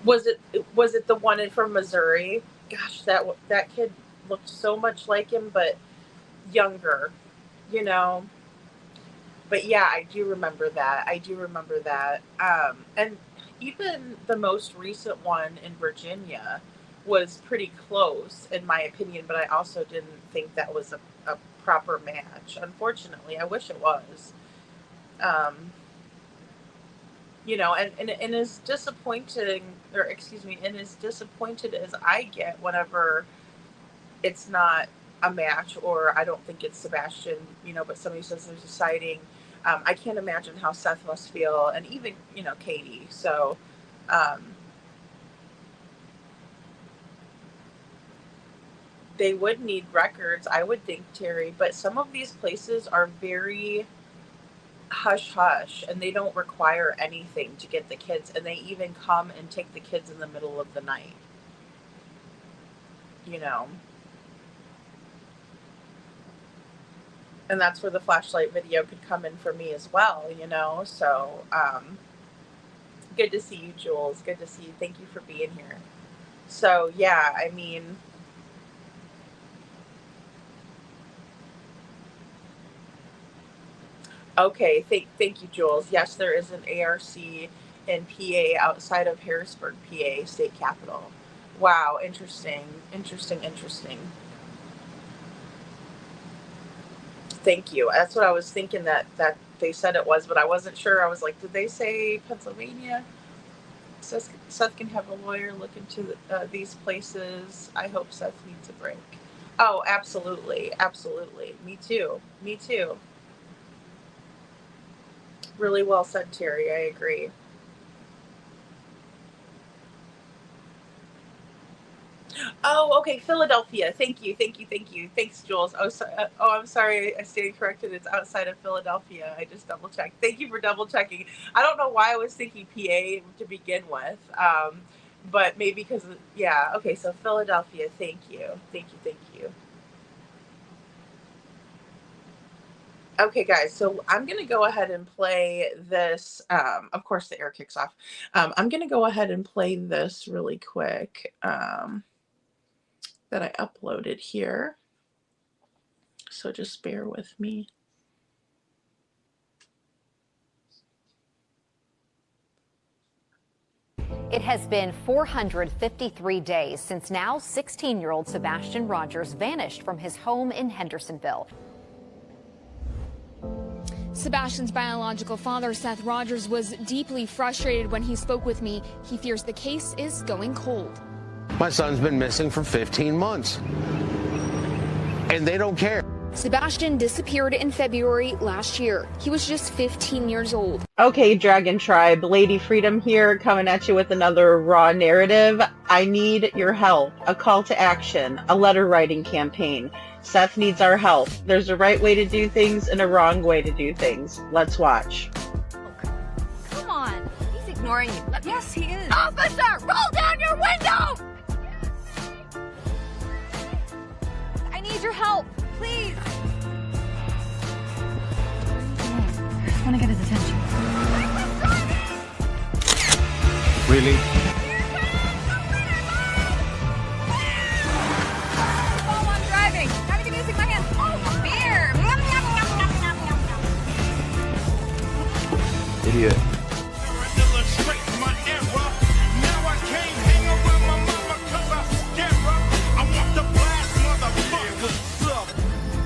Was it the one from Missouri? Gosh, that kid looked so much like him, but younger, But yeah, I do remember that. And even the most recent one in Virginia was pretty close, in my opinion, but I also didn't think that was a proper match. Unfortunately, I wish it was. And as disappointed as I get whenever it's not a match, or I don't think it's Sebastian, but somebody says there's a sighting. I can't imagine how Seth must feel, and even, Katie. So, they would need records, I would think, Terry, but some of these places are very hush hush, and they don't require anything to get the kids, and they even come and take the kids in the middle of the night. And that's where the flashlight video could come in for me as well, So, good to see you, Jules. Good to see you. Thank you for being here. So, yeah, I mean, okay, thank you, Jules. Yes, there is an ARC in PA outside of Harrisburg, PA, state capital. Wow, interesting. Thank you. That's what I was thinking that they said it was, but I wasn't sure. I was like, did they say Pennsylvania? Seth can have a lawyer look into these places. I hope Seth needs a break. Oh, absolutely. Absolutely. Me too. Me too. Really well said, Terry. I agree. Oh, okay. Philadelphia. Thank you. Thank you. Thank you. Thanks, Jules. Oh, I'm sorry. I stayed corrected. It's outside of Philadelphia. I just double checked. Thank you for double checking. I don't know why I was thinking PA to begin with. But maybe because, yeah. Okay. So Philadelphia. Thank you. Thank you. Thank you. Okay, guys, so I'm going to go ahead and play this. Of course, the air kicks off. I'm going to go ahead and play this really quick that I uploaded here. So just bear with me. It has been 453 days since now 16-year-old Sebastian Rogers vanished from his home in Hendersonville. Sebastian's biological father, Seth Rogers, was deeply frustrated when he spoke with me. He fears the case is going cold. My son's been missing for 15 months, and they don't care. Sebastian disappeared in February last year. He was just 15 years old. Okay, Dragon Tribe, Lady Freedom here, coming at you with another raw narrative. I need your help. A call to action, a letter writing campaign. Seth needs our help. There's a right way to do things and a wrong way to do things. Let's watch. Come on, he's ignoring you. Yes, he is. Officer, roll down your window! I need your help, please. I just want to get his attention. Really? While I'm driving, having to music in my hands. Oh, beer! Idiot.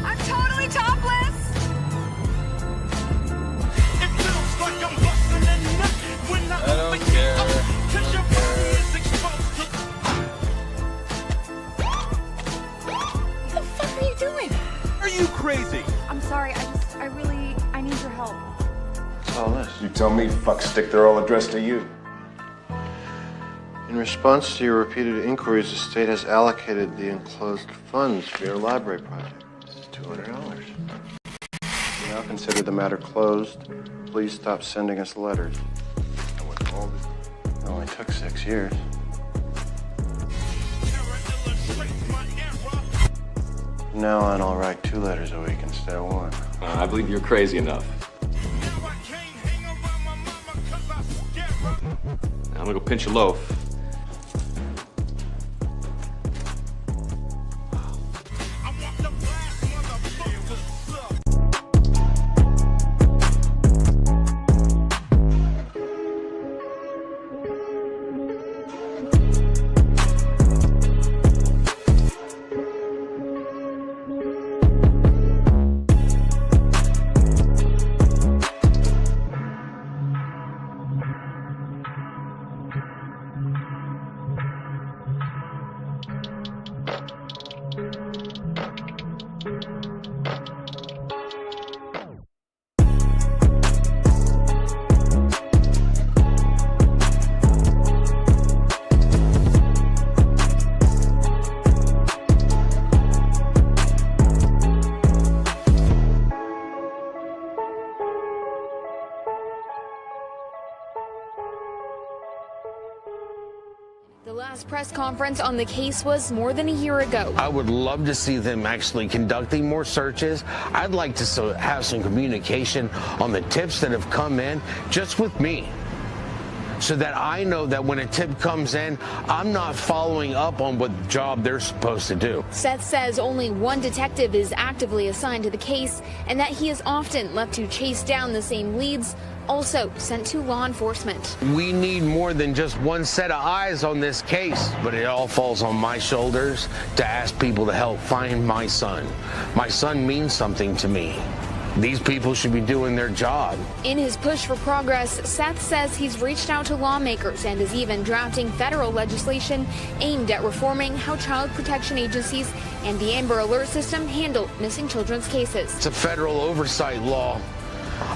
I'm totally topless. I don't care. What the fuck are you doing? Are you crazy? I'm sorry, I need your help. What's all this? You tell me, fuckstick, they're all addressed to you. In response to your repeated inquiries, the state has allocated the enclosed funds for your library project. This is $200. We now consider the matter closed. Please stop sending us letters. And with all this, it only took 6 years. From now on, I'll write 2 letters a week instead of 1. I believe you're crazy enough. Now I'm gonna go pinch a loaf. The last press conference on the case was more than a year ago. I would love to see them actually conducting more searches. I'd like to have some communication on the tips that have come in just with me, so that I know that when a tip comes in, I'm not following up on what job they're supposed to do. Seth says only one detective is actively assigned to the case and that he is often left to chase down the same leads also sent to law enforcement. We need more than just one set of eyes on this case, but it all falls on my shoulders to ask people to help find my son. My son means something to me. These people should be doing their job. In his push for progress, Seth says he's reached out to lawmakers and is even drafting federal legislation aimed at reforming how child protection agencies and the Amber Alert system handle missing children's cases. It's a federal oversight law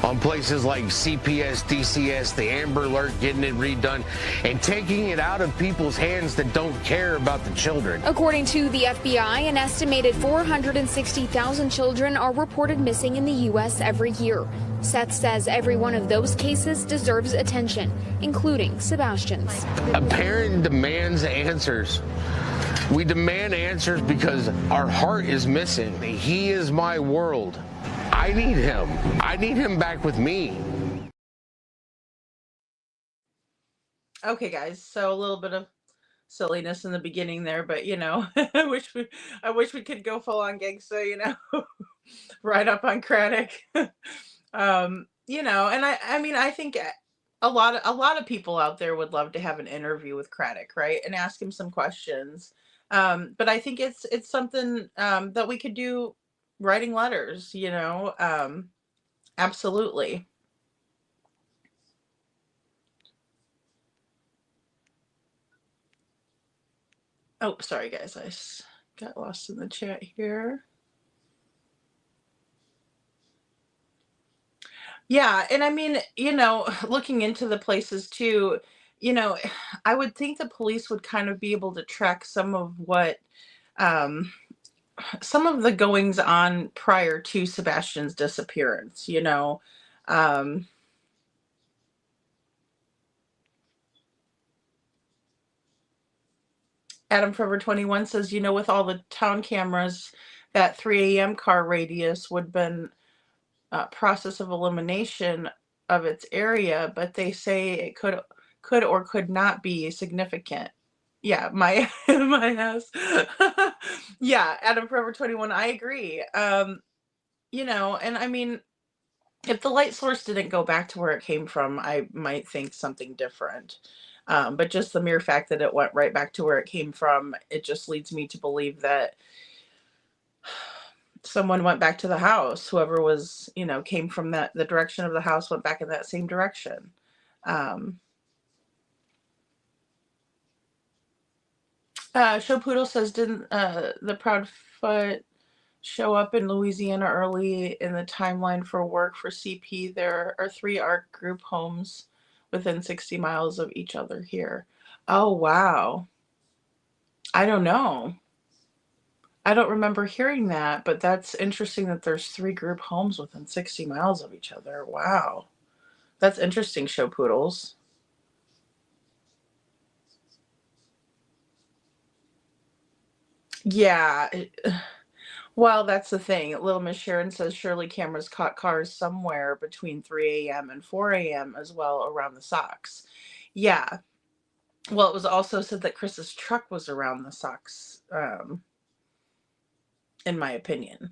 on places like CPS, DCS, the Amber Alert, getting it redone, and taking it out of people's hands that don't care about the children. According to the FBI, an estimated 460,000 children are reported missing in the U.S. every year. Seth says every one of those cases deserves attention, including Sebastian's. A parent demands answers. We demand answers because our heart is missing. He is my world. I need him. I need him back with me. Okay, guys, so a little bit of silliness in the beginning there, but you know, I wish we could go full on gangsta, you know, right up on Craddock. You know, and I mean, I think a lot of people out there would love to have an interview with Craddock, right, and ask him some questions. But I think it's something that we could do, writing letters, you know. Absolutely. Oh, sorry guys, I got lost in the chat here. Yeah, and I mean, you know, looking into the places too, you know, I would think the police would kind of be able to track some of what some of the goings on prior to Sebastian's disappearance, you know. Adam Forever 21 says, you know, with all the town cameras, that 3 a.m. car radius would have been a process of elimination of its area, but they say it could or could not be significant. Yeah, my ass. Yeah, Adam Forever 21, I agree. You know, and I mean, if the light source didn't go back to where it came from, I might think something different. But just the mere fact that it went right back to where it came from, it just leads me to believe that someone went back to the house. Whoever was, you know, came from the direction of the house went back in that same direction. Show Poodle says, didn't the Proudfoot show up in Louisiana early in the timeline for work for CP? There are 3 ARC group homes within 60 miles of each other here. Oh, wow. I don't know. I don't remember hearing that, but that's interesting that there's 3 group homes within 60 miles of each other. Wow. That's interesting, Show Poodles. Yeah. Well, that's the thing. Little Miss Sharon says surely cameras caught cars somewhere between 3 a.m. and 4 a.m. as well around the Sox. Yeah. Well, it was also said that Chris's truck was around the Sox, in my opinion.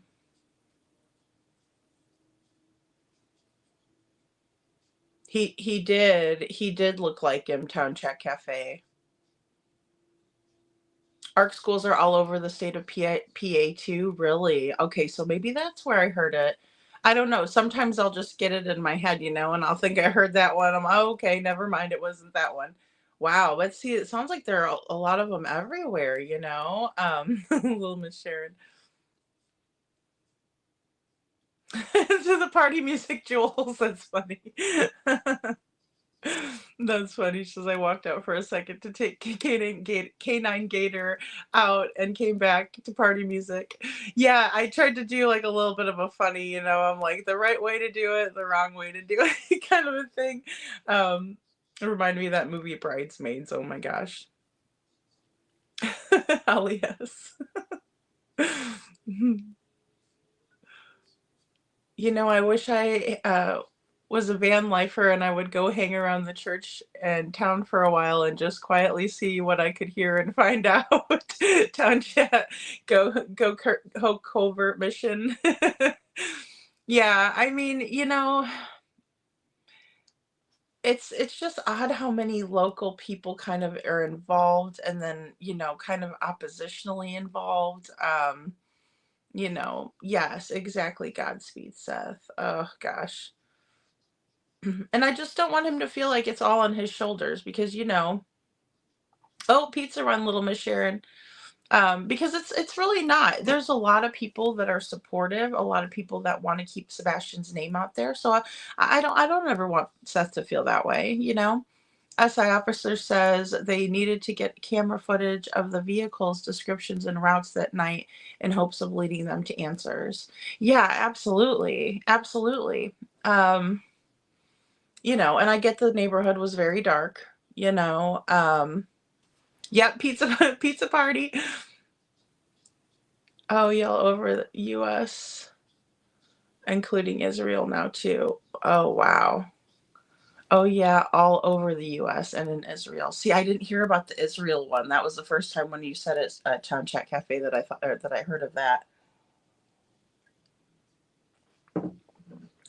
He did look like him, Town Chat Cafe. ARC schools are all over the state of PA too, really? Okay, so maybe that's where I heard it. I don't know. Sometimes I'll just get it in my head, you know, and I'll think I heard that one. I'm, oh, okay, never mind, it wasn't that one. Wow, let's see. It sounds like there are a lot of them everywhere, you know. Little Miss Sharon. To the party music, Jules. That's funny. That's funny. She says, I walked out for a second to take K9 Gator out and came back to party music. Yeah, I tried to do like a little bit of a funny, you know, I'm like the right way to do it, the wrong way to do it kind of a thing. It reminded me of that movie Bridesmaids. Oh my gosh. Hell yes. You know, I wish I was a van lifer and I would go hang around the church and town for a while and just quietly see what I could hear and find out. Town Chat, go covert mission. Yeah, I mean, you know, it's just odd how many local people kind of are involved and then, kind of oppositionally involved. Yes, exactly. Godspeed, Seth. Oh gosh. And I just don't want him to feel like it's all on his shoulders because, oh, pizza run, little Miss Sharon. Because it's really not. There's a lot of people that are supportive, a lot of people that want to keep Sebastian's name out there. So I don't ever want Seth to feel that way. SI officer says they needed to get camera footage of the vehicles, descriptions, and routes that night in hopes of leading them to answers. Yeah, absolutely. Absolutely. And I get the neighborhood was very dark, Yep, pizza party. Oh, yell over the US, including Israel now too. Oh, wow. Oh, yeah, all over the US and in Israel. See, I didn't hear about the Israel one. That was the first time when you said it at Town Chat Cafe that I thought or that I heard of that.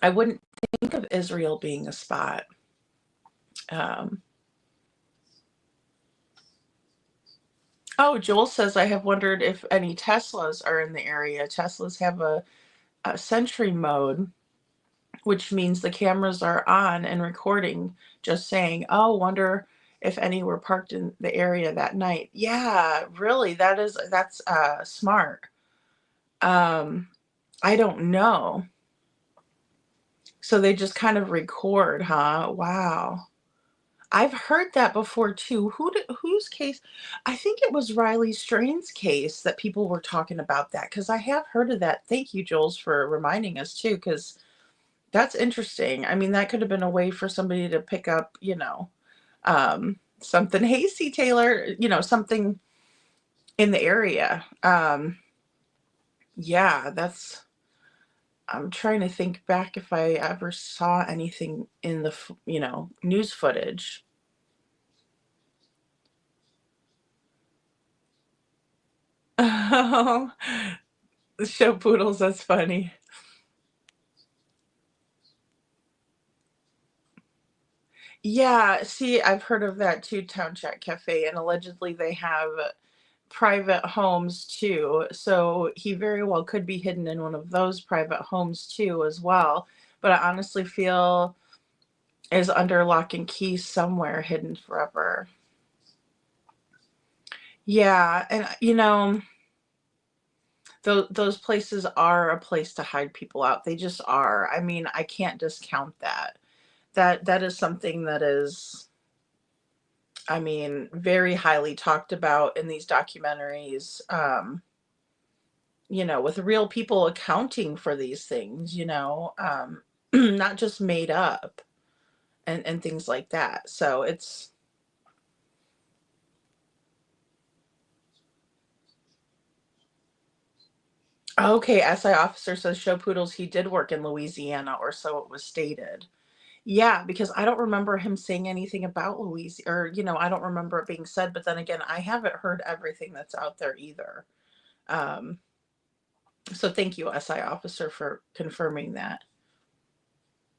I wouldn't think of Israel being a spot. Um, oh, Joel says, I have wondered if any Teslas are in the area. Teslas have a Sentry mode, which means the cameras are on and recording, just saying, oh, wonder if any were parked in the area that night. Yeah, really, that's smart. I don't know. So they just kind of record, huh? Wow. I've heard that before too. Whose case? I think it was Riley Strain's case that people were talking about that because I have heard of that. Thank you, Jules, for reminding us too, because that's interesting. I mean, that could have been a way for somebody to pick up, something. Hey, C. Taylor, something in the area. Yeah, I'm trying to think back if I ever saw anything in the, news footage. Oh, show poodles, that's funny. Yeah, see, I've heard of that too, Town Chat Cafe, and allegedly they have private homes too. So he very well could be hidden in one of those private homes too, as well. But I honestly feel is under lock and key somewhere, hidden forever. Yeah, and those places are a place to hide people out. They just are. I mean, I can't discount that. That is something that is, I mean, very highly talked about in these documentaries, with real people accounting for these things, not just made up and things like that. So it's, okay, SI officer says show poodles he did work in Louisiana, or so it was stated. Yeah, because I don't remember him saying anything about Louisiana, or, I don't remember it being said, but then again, I haven't heard everything that's out there either. Um, so thank you, SI officer, for confirming that.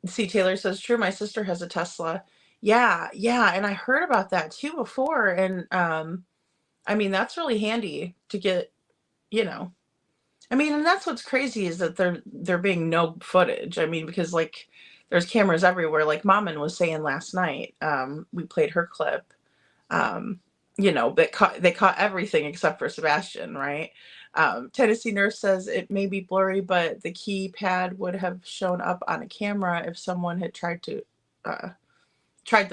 C. Taylor says, true, my sister has a Tesla. Yeah, yeah, and I heard about that too before, and I mean, that's really handy to get, you know. I mean, and that's what's crazy is that there being no footage. I mean, because like there's cameras everywhere. Like Maman was saying last night, we played her clip. They caught everything except for Sebastian, right? Tennessee Nurse says it may be blurry, but the keypad would have shown up on a camera if someone had tried the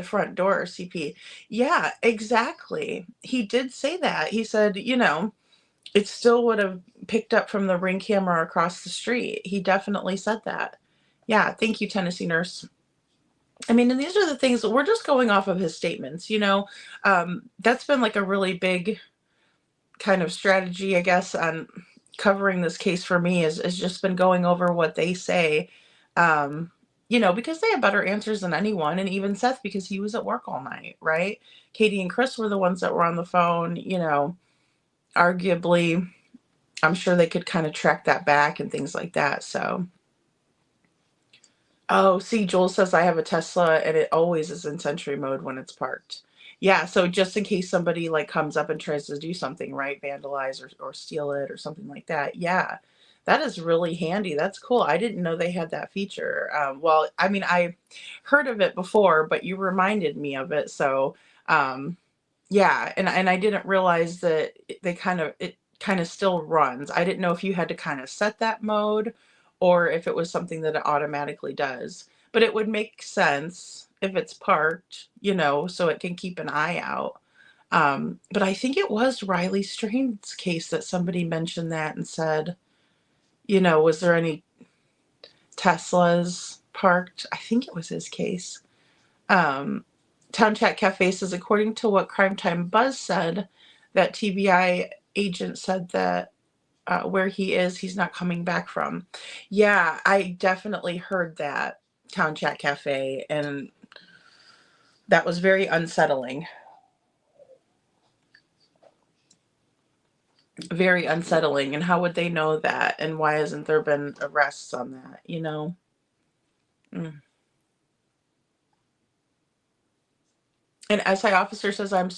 front door, CP. Yeah, exactly. He did say that. He said, it still would have picked up from the Ring camera across the street. He definitely said that. Yeah, thank you, Tennessee Nurse. I mean, and these are the things that we're just going off of his statements, that's been like a really big kind of strategy, I guess, on covering this case for me is just been going over what they say, because they have better answers than anyone. And even Seth, because he was at work all night, right? Katie and Chris were the ones that were on the phone, arguably, I'm sure they could kind of track that back and things like that. So Oh, see, Joel says I have a Tesla and it always is in Sentry mode when it's parked. Yeah, so just in case somebody like comes up and tries to do something, right? Vandalize or steal it or something like that. Yeah, that is really handy. That's cool. I didn't know they had that feature. Well, I mean, I heard of it before, but you reminded me of it. So, um, yeah, and I didn't realize that it kind of still runs. I didn't know if you had to kind of set that mode or if it was something that it automatically does. But it would make sense if it's parked, so it can keep an eye out. But I think it was Riley Strain's case that somebody mentioned that and said, was there any Teslas parked? I think it was his case. Um, Town Chat Cafe says, according to what Crime Time Buzz said, that TBI agent said that where he is, he's not coming back from. Yeah, I definitely heard that, Town Chat Cafe, and that was very unsettling. Very unsettling. And how would they know that? And why hasn't there been arrests on that, Mm. An SI officer says, I'm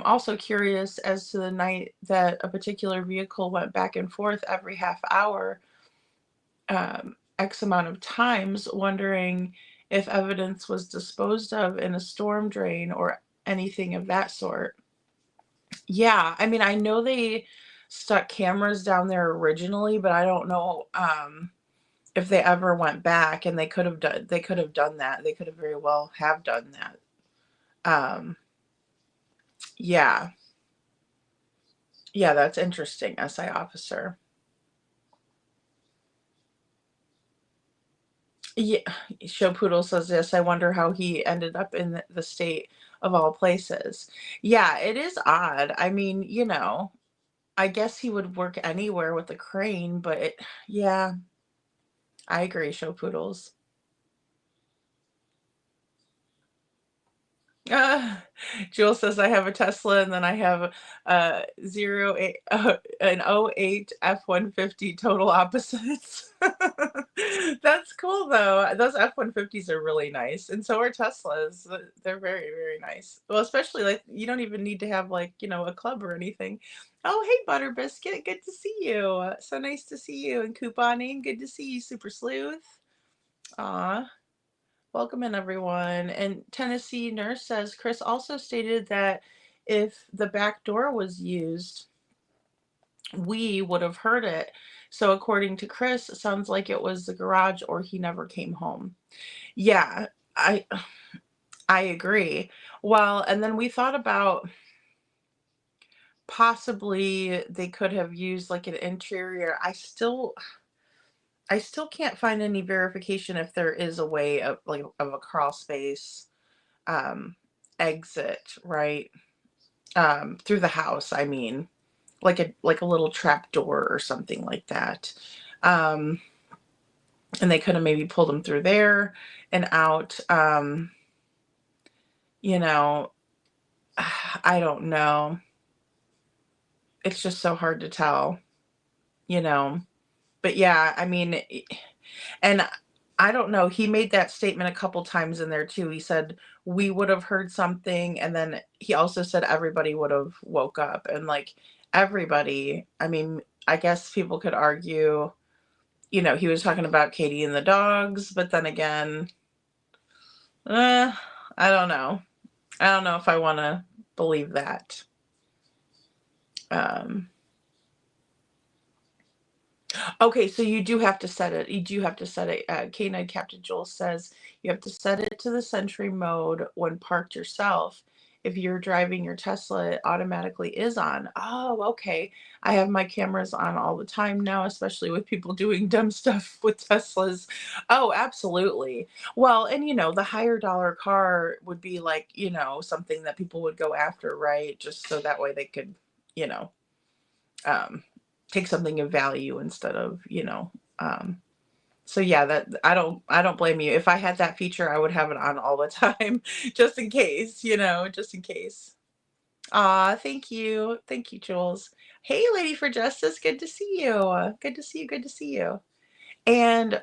also curious as to the night that a particular vehicle went back and forth every half hour, X amount of times, wondering if evidence was disposed of in a storm drain or anything of that sort. Yeah, I mean, I know they stuck cameras down there originally, but I don't know if they ever went back, and they could have done that. They could have very well have done that. Yeah. Yeah, that's interesting, SI officer. Yeah, Show Poodle says this. I wonder how he ended up in the state of all places. Yeah, it is odd. I mean, I guess he would work anywhere with a crane, but yeah, I agree, Show Poodles. Uh, Jewel says I have a Tesla and then I have a 08, an '08 F-150, total opposites. That's cool though. Those F-150s are really nice, and so are Teslas. They're very, very nice. Well, especially like you don't even need to have like, a club or anything. Oh, hey Butter Biscuit, good to see you. So nice to see you. And Couponing, good to see you, Super Sleuth. Aw. Welcome in, everyone. And Tennessee Nurse says Chris also stated that if the back door was used, we would have heard it. So according to Chris, it sounds like it was the garage or he never came home. Yeah, I agree. Well, and then we thought about possibly they could have used like an interior. I still can't find any verification if there is a way of a crawl space exit, right? Through the house, I mean, like a little trap door or something like that. And they could have maybe pulled them through there and out. I don't know. It's just so hard to tell, But yeah, I mean, and I don't know. He made that statement a couple times in there too. He said we would have heard something, and then he also said everybody would have woke up, and like everybody. I mean, I guess people could argue, he was talking about Katie and the dogs, but then again, I don't know. I don't know if I want to believe that. Okay, so you do have to set it. You do have to set it. K9 Captain Joel says you have to set it to the Sentry mode when parked yourself. If you're driving your Tesla, it automatically is on. Oh, okay. I have my cameras on all the time now, especially with people doing dumb stuff with Teslas. Oh, absolutely. Well, and the higher dollar car would be like, something that people would go after, right? Just so that way they could, take something of value instead of, so yeah, that I don't blame you. If I had that feature, I would have it on all the time, just in case, just in case. Thank you. Thank you, Jules. Hey, Lady for Justice, good to see you. Good to see you. Good to see you. And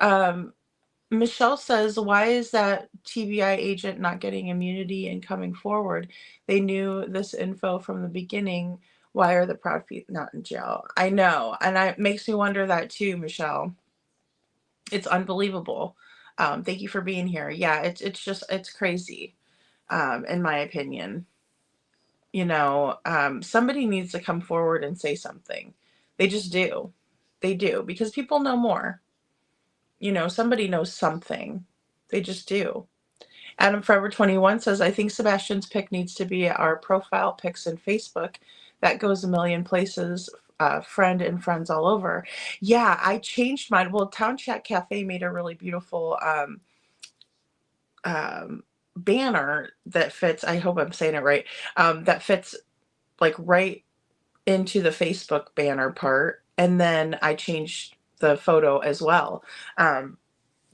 Michelle says, why is that TBI agent not getting immunity and coming forward? They knew this info from the beginning. Why are the Proud Feet not in jail? I know. And it makes me wonder that too, Michelle. It's unbelievable. Thank you for being here. Yeah, it's crazy, in my opinion. Somebody needs to come forward and say something. They just do. They do, because people know more. Somebody knows something. They just do. Adam Forever 21 says, I think Sebastian's pic needs to be our profile pics in Facebook. That goes a million places, friend and friends all over. Yeah, I changed mine. Well, Town Chat Cafe made a really beautiful banner that fits, I hope I'm saying it right, that fits like right into the Facebook banner part. And then I changed the photo as well.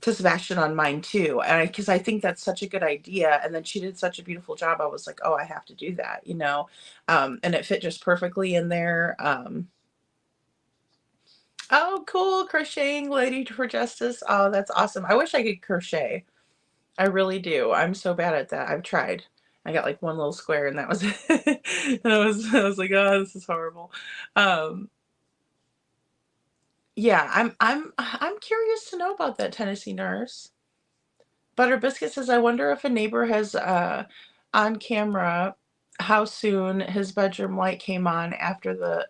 To Sebastian on mine too, and because I think that's such a good idea, and then she did such a beautiful job. I was like, oh, I have to do that, and it fit just perfectly in there. Oh, cool, crocheting lady for justice. Oh, that's awesome. I wish I could crochet. I really do. I'm so bad at that. I've tried. I got like one little square, and that was it. And I was like, oh, this is horrible. Yeah, I'm curious to know about that Tennessee nurse. Butter Biscuit says, I wonder if a neighbor has on camera how soon his bedroom light came on after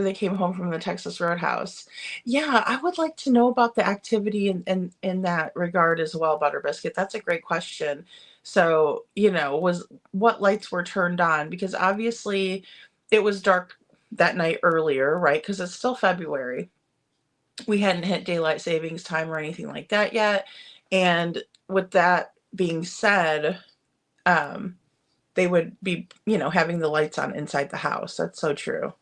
they came home from the Texas Roadhouse. Yeah, I would like to know about the activity in that regard as well, Butter Biscuit. That's a great question. So, was what lights were turned on? Because obviously it was dark that night earlier, right? Because it's still February. We hadn't hit daylight savings time or anything like that yet. And with that being said, they would be, having the lights on inside the house. That's so true.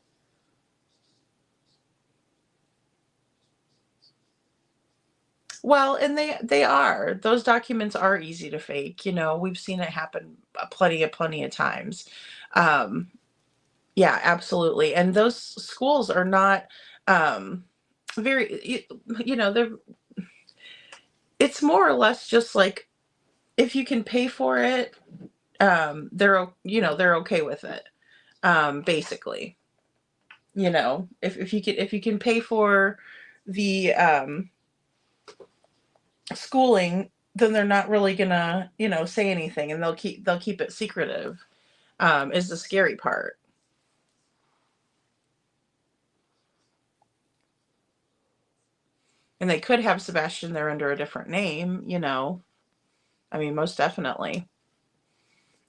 Well, and they are. Those documents are easy to fake. We've seen it happen plenty of times. Yeah, absolutely. And those schools are not very, they're, it's more or less just like, if you can pay for it, they're okay with it. Basically, if you can pay for the schooling, then they're not really gonna, say anything, and they'll keep it secretive, is the scary part. And they could have Sebastian there under a different name, I mean, most definitely.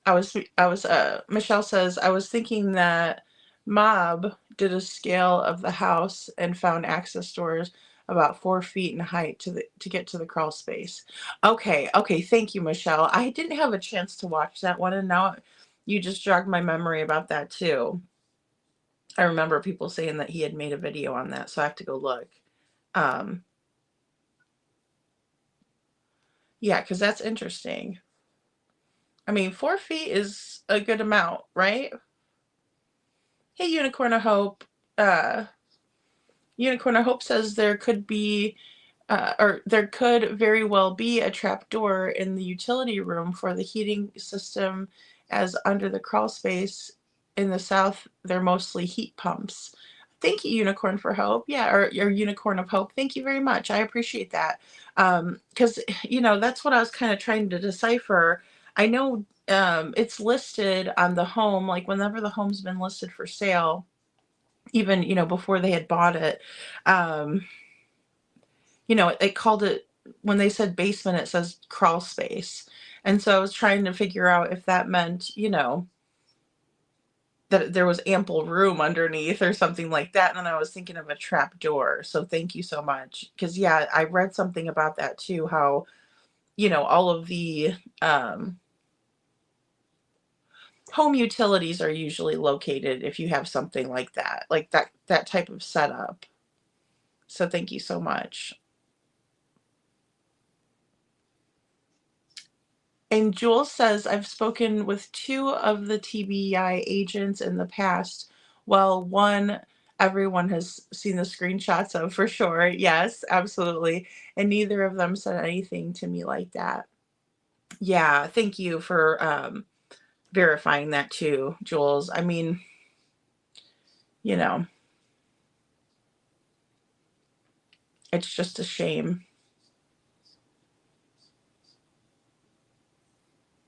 Michelle says, I was thinking that Mob did a scale of the house and found access doors about 4 feet in height to get to the crawl space. Okay. Thank you, Michelle. I didn't have a chance to watch that one, and now you just jogged my memory about that too. I remember people saying that he had made a video on that, so I have to go look. Yeah, because that's interesting. I mean, 4 feet is a good amount, right? Hey, Unicorn of Hope. Unicorn of Hope says there could be, or there could very well be a trap door in the utility room for the heating system, as under the crawl space in the south, they're mostly heat pumps. Thank you, Unicorn for Hope. Yeah, or Unicorn of Hope. Thank you very much. I appreciate that. Because, that's what I was kind of trying to decipher. I know it's listed on the home, like whenever the home's been listed for sale, even, before they had bought it, it called it, when they said basement, it says crawl space. And so I was trying to figure out if that meant, that there was ample room underneath or something like that. And then I was thinking of a trap door. So thank you so much. Because, yeah, I read something about that too, how, all of the home utilities are usually located if you have something like that type of setup. So thank you so much. And Jules says, I've spoken with 2 of the TBI agents in the past. Well, one everyone has seen the screenshots of for sure. Yes, absolutely. And neither of them said anything to me like that. Yeah, thank you for verifying that too, Jules. I mean, you know, it's just a shame.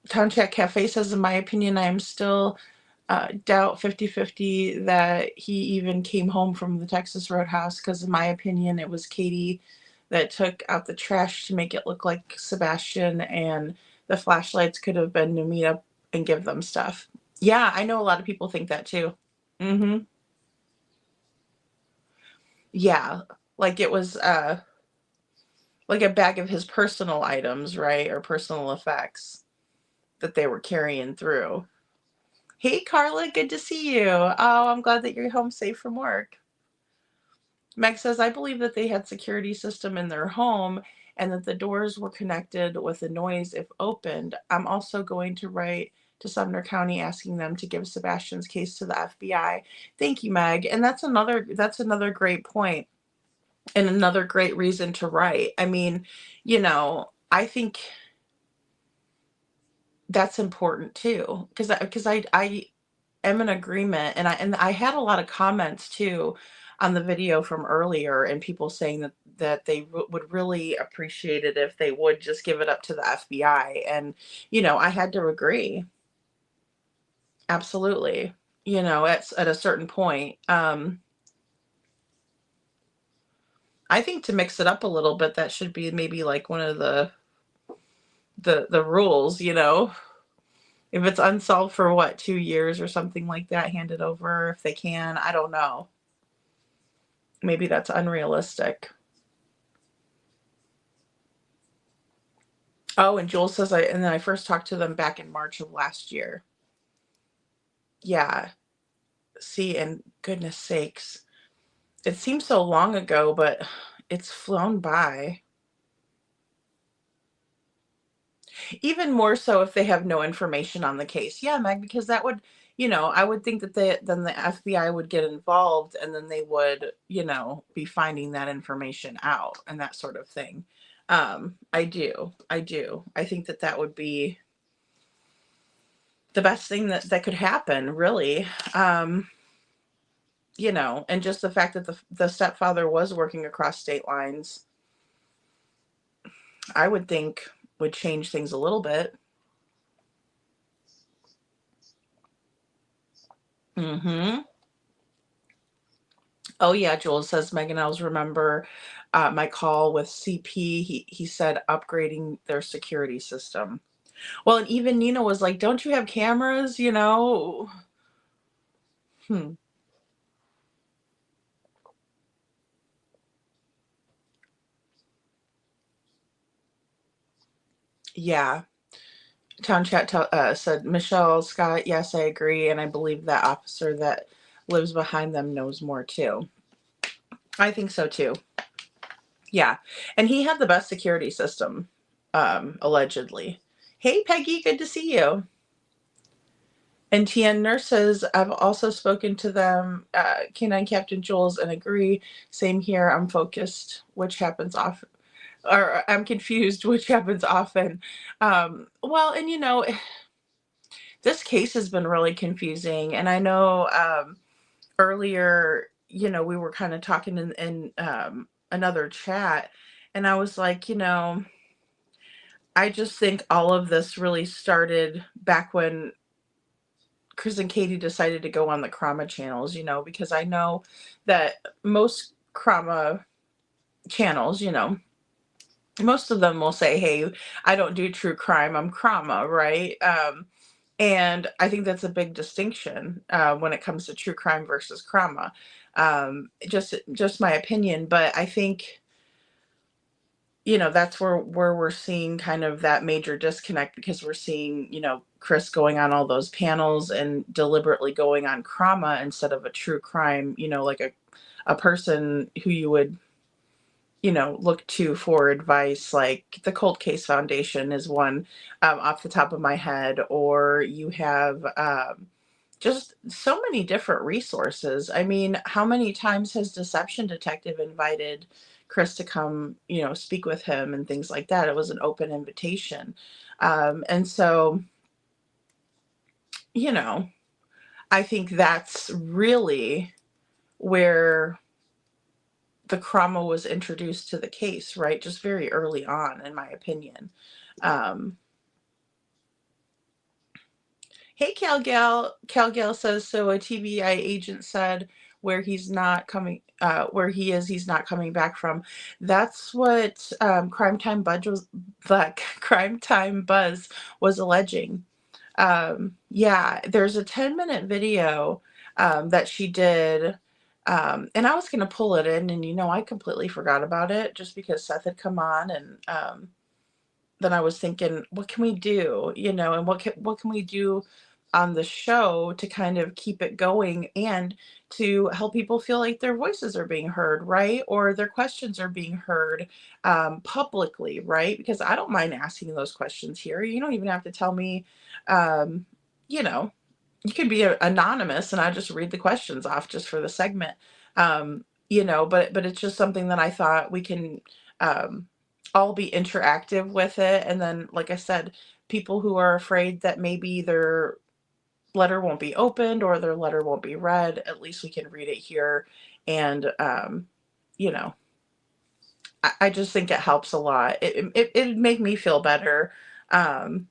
Town Chat Cafe says, in my opinion, I am still doubt 50-50 that he even came home from the Texas Roadhouse, because in my opinion, it was Katie that took out the trash to make it look like Sebastian, and the flashlights could have been to meet up and give them stuff. Yeah, I know a lot of people think that too. Mm-hmm. Yeah, like it was like a bag of his personal items, right? Or personal effects that they were carrying through. Hey, Carla, good to see you. Oh, I'm glad that you're home safe from work. Meg says, I believe that they had security system in their home and that the doors were connected with a noise if opened. I'm also going to write to Sumner County asking them to give Sebastian's case to the FBI. Thank you, Meg. And that's another great point and another great reason to write. I mean, you know, I think that's important too, because I am in agreement, and I had a lot of comments too on the video from earlier, and people saying that they would really appreciate it if they would just give it up to the FBI, and you know, I had to agree. Absolutely. You know, at a certain point, I think to mix it up a little bit, that should be maybe like one of the rules, you know. If it's unsolved for what, 2 years or something like that, hand it over if they can. I don't know. Maybe that's unrealistic. Oh, and Joel says, and then I first talked to them back in March of last year. Yeah. See, and goodness sakes, it seems so long ago, but it's flown by. Even more so if they have no information on the case. Yeah, Meg, because that would, you know, I would think that then the FBI would get involved, and then they would, you know, be finding that information out and that sort of thing. I do. I think that would be the best thing that could happen, really. You know, and just the fact that the stepfather was working across state lines, I would think would change things a little bit. Mm-hmm. Oh yeah, Joel says, Megan Els, remember my call with CP, he said upgrading their security system. Well, and even Nina was like, don't you have cameras, you know? Yeah. Town Chat said, Michelle Scott, yes, I agree. And I believe that officer that lives behind them knows more too. I think so too. Yeah. And he had the best security system, allegedly. Hey, Peggy, good to see you. And TN Nurse says, I've also spoken to them, K9 Captain Jules, and agree. Same here. I'm focused, which happens often. Or I'm confused, which happens often. Well, and you know, this case has been really confusing. And I know earlier, you know, we were kind of talking in another chat, and I was like, you know, I just think all of this really started back when Chris and Katie decided to go on the Krama channels, you know, because I know that most Krama channels, you know, most of them will say, hey, I don't do true crime, I'm Krama, right? And I think that's a big distinction when it comes to true crime versus Krama. Just my opinion, but I think, you know, that's where we're seeing kind of that major disconnect, because we're seeing, you know, Chris going on all those panels and deliberately going on Krama instead of a true crime, you know, like a person who you would, you know, look to for advice, like the Cold Case Foundation is one off the top of my head, or you have, just so many different resources. I mean, how many times has Deception Detective invited Chris to come, speak with him and things like that? It was an open invitation. And so, you know, I think that's really where the trauma was introduced to the case, right? Just very early on, in my opinion. Hey, Cal Gal says, so a TBI agent said where he's not coming, where he is, he's not coming back from. That's what Crime Time Buzz was alleging. Yeah, there's a 10-minute video that she did. And I was going to pull it in, and I completely forgot about it just because Seth had come on, and then I was thinking, what can we do? And what can we do on the show to kind of keep it going and to help people feel like their voices are being heard, right? Or their questions are being heard publicly, right? Because I don't mind asking those questions here. You don't even have to tell me, you know, you can be anonymous and I just read the questions off just for the segment. But it's just something that I thought we can all be interactive with it. And then, like I said, people who are afraid that maybe their letter won't be opened or their letter won't be read, at least we can read it here. And, I just think it helps a lot. It'd make me feel better. And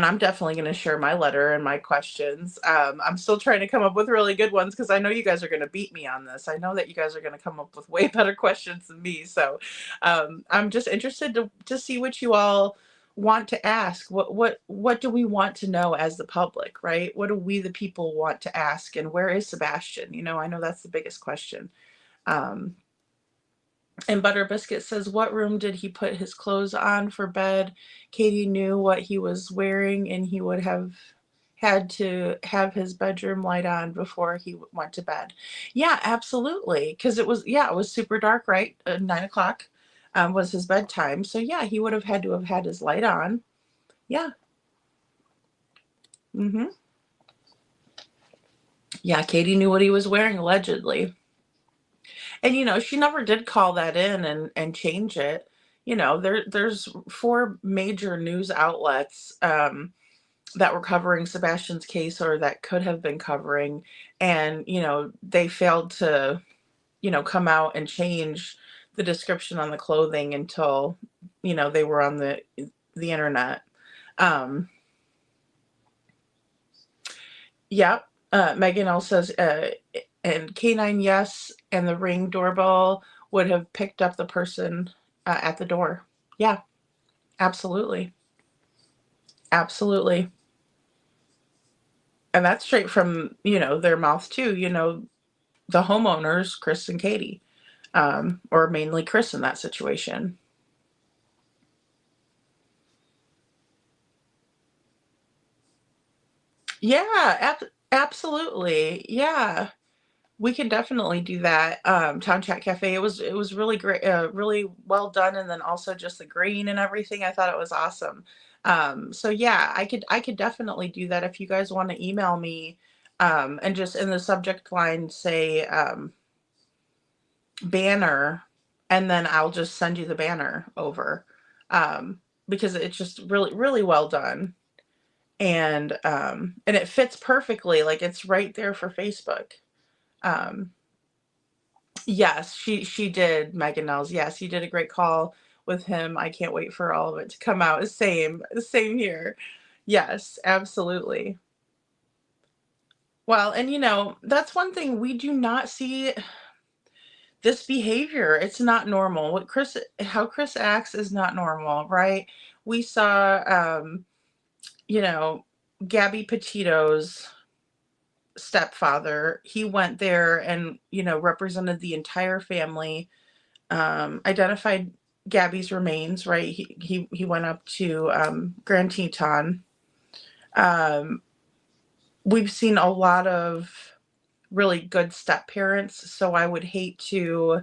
I'm definitely going to share my letter and my questions. I'm still trying to come up with really good ones because I know you guys are going to beat me on this. I know that you guys are going to come up with way better questions than me. So I'm just interested to see what you all want to ask. What do we want to know as the public, right? What do we, the people, want to ask? And where is Sebastian? I know that's the biggest question. And Butter Biscuit says, what room did he put his clothes on for bed? Katie knew what he was wearing, and he would have had to have his bedroom light on before he went to bed. Yeah, absolutely. Because it was super dark, right? 9 o'clock was his bedtime. So yeah, he would have had to have had his light on. Yeah. Yeah, Katie knew what he was wearing, allegedly. And she never did call that in and change it. There's 4 major news outlets that were covering Sebastian's case, or that could have been covering, and they failed to come out and change the description on the clothing until they were on the internet. Yep. Megan L says, and K9, yes, and the Ring doorbell would have picked up the person at the door. Yeah, absolutely. Absolutely. And that's straight from, their mouth too, the homeowners, Chris and Katie, or mainly Chris in that situation. Yeah, absolutely. Yeah. We can definitely do that. Town Chat Cafe. It was really great, really well done, and then also just the green and everything. I thought it was awesome. So yeah, I could definitely do that if you guys want to email me, and just in the subject line say banner, and then I'll just send you the banner over, because it's just really really well done, and it fits perfectly. Like, it's right there for Facebook. Yes, she did, Megan Nels. Yes, you did a great call with him. I can't wait for all of it to come out. Same here. Yes, absolutely. Well, and that's one thing we do not see, this behavior. It's not normal. How Chris acts is not normal, right? We saw, Gabby Petito's stepfather. He went there and represented the entire family, identified Gabby's remains, right? He went up to Grand Teton. We've seen a lot of really good step parents, so I would hate to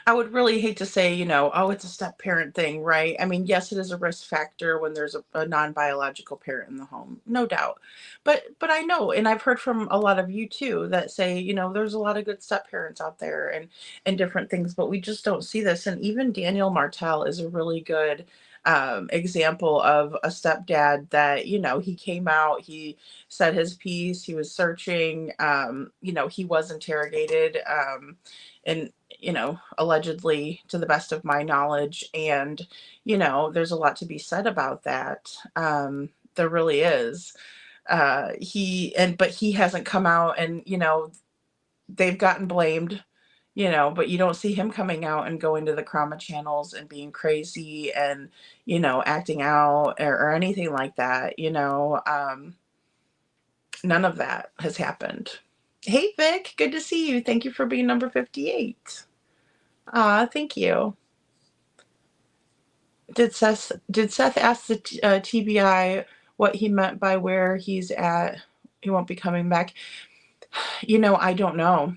I would really hate to say, oh, it's a step parent thing, right? I mean, yes, it is a risk factor when there's a non-biological parent in the home, no doubt. But I know, and I've heard from a lot of you too that say, there's a lot of good step parents out there and different things, but we just don't see this. And even Daniel Martell is a really good example of a stepdad that, he came out, he said his piece, he was searching, he was interrogated. And allegedly, to the best of my knowledge. And there's a lot to be said about that. There really is. But he hasn't come out, and they've gotten blamed, but you don't see him coming out and going to the trauma channels and being crazy and acting out or anything like that. None of that has happened. Hey, Vic, good to see you. Thank you for being number 58. Thank you. Did Seth ask the TBI what he meant by where he's at? He won't be coming back. I don't know.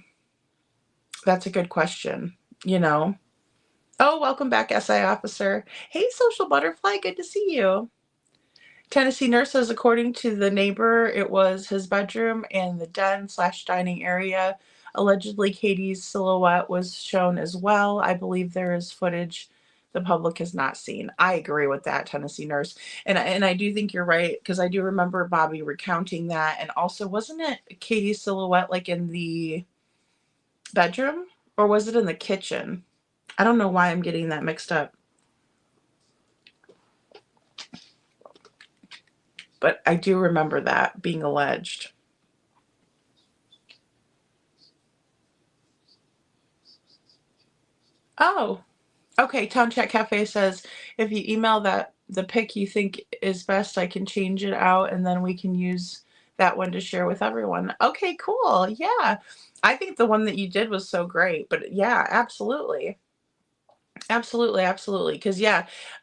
That's a good question. Oh, welcome back, SI officer. Hey, social butterfly, good to see you. Tennessee nurse says, according to the neighbor, it was his bedroom and the den/dining area. Allegedly, Katie's silhouette was shown as well. I believe there is footage the public has not seen. I agree with that, Tennessee nurse. And I do think you're right, because I do remember Bobby recounting that. And also, wasn't it Katie's silhouette like in the bedroom, or was it in the kitchen? I don't know why I'm getting that mixed up. But I do remember that being alleged. Oh, okay. Town Chat Cafe says, if you email the pic you think is best, I can change it out and then we can use that one to share with everyone. Okay, cool. Yeah. I think the one that you did was so great, but yeah, absolutely. Absolutely. Because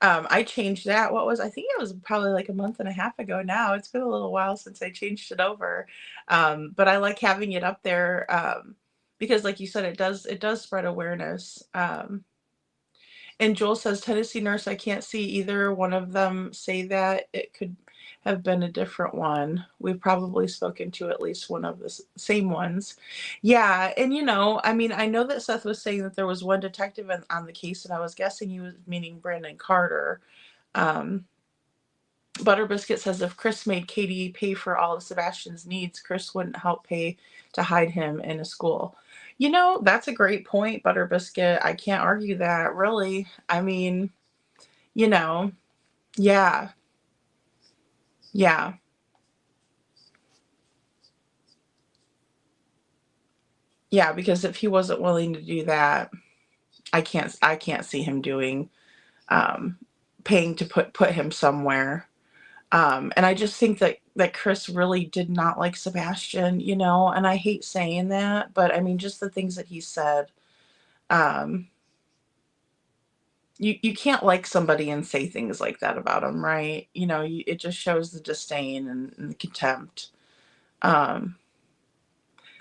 I changed that. I think it was probably like a month and a half ago now. It's been a little while since I changed it over. But I like having it up there because, like you said, it does spread awareness. And Joel says, Tennessee nurse, I can't see either one of them say that. It could have been a different one. We've probably spoken to at least one of the same ones. Yeah, and I know that Seth was saying that there was one detective on the case, and I was guessing he was meaning Brandon Carter. Butter Biscuit says, if Chris made Katie pay for all of Sebastian's needs, Chris wouldn't help pay to hide him in a school. That's a great point, Butter Biscuit. I can't argue that, really. I mean, yeah. Yeah. Yeah, because if he wasn't willing to do that, I can't see him doing paying to put him somewhere. And I just think that Chris really did not like Sebastian, and I hate saying that, but I mean, just the things that he said. You can't like somebody and say things like that about them, right? It just shows the disdain and the contempt.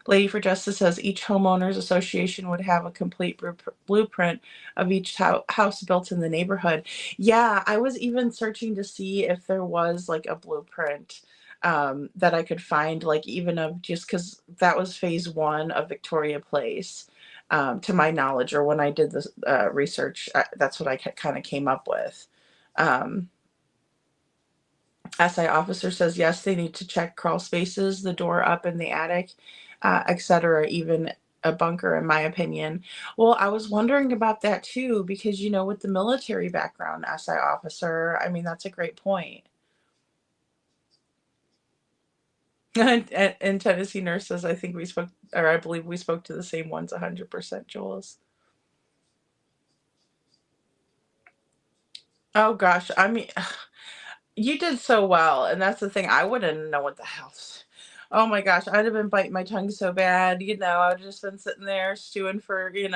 Lady for Justice says each homeowners association would have a complete blueprint of each house built in the neighborhood. Yeah, I was even searching to see if there was like a blueprint that I could find, like even of, just because that was phase 1 of Victoria Place. To my knowledge, or when I did this research, that's what I kind of came up with. SI officer says, yes, they need to check crawl spaces, the door up in the attic, etc., even a bunker, in my opinion. Well, I was wondering about that too, because, with the military background, SI officer, I mean, that's a great point. And Tennessee nurse says, I believe we spoke to the same ones 100%, Jules. Oh gosh, I mean, you did so well, and that's the thing. I wouldn't know what the hell. Oh my gosh, I'd have been biting my tongue so bad, I'd just been sitting there stewing for, and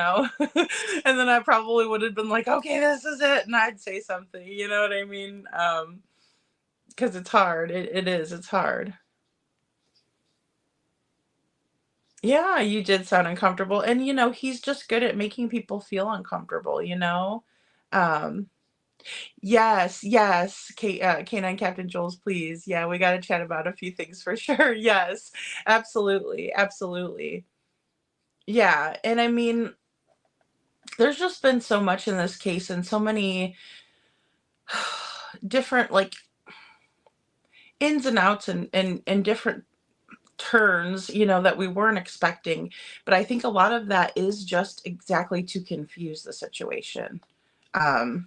then I probably would have been like, okay, this is it, and I'd say something, you know what I mean? Because it's hard. It's hard. Yeah, you did sound uncomfortable. And, he's just good at making people feel uncomfortable, you know? Um, yes, yes, Canine Captain Jules, please. Yeah, we got to chat about a few things for sure. Yes, absolutely. Absolutely. Yeah. And I mean, there's just been so much in this case and so many different, like, ins and outs and different turns, that we weren't expecting. But I think a lot of that is just exactly to confuse the situation, um,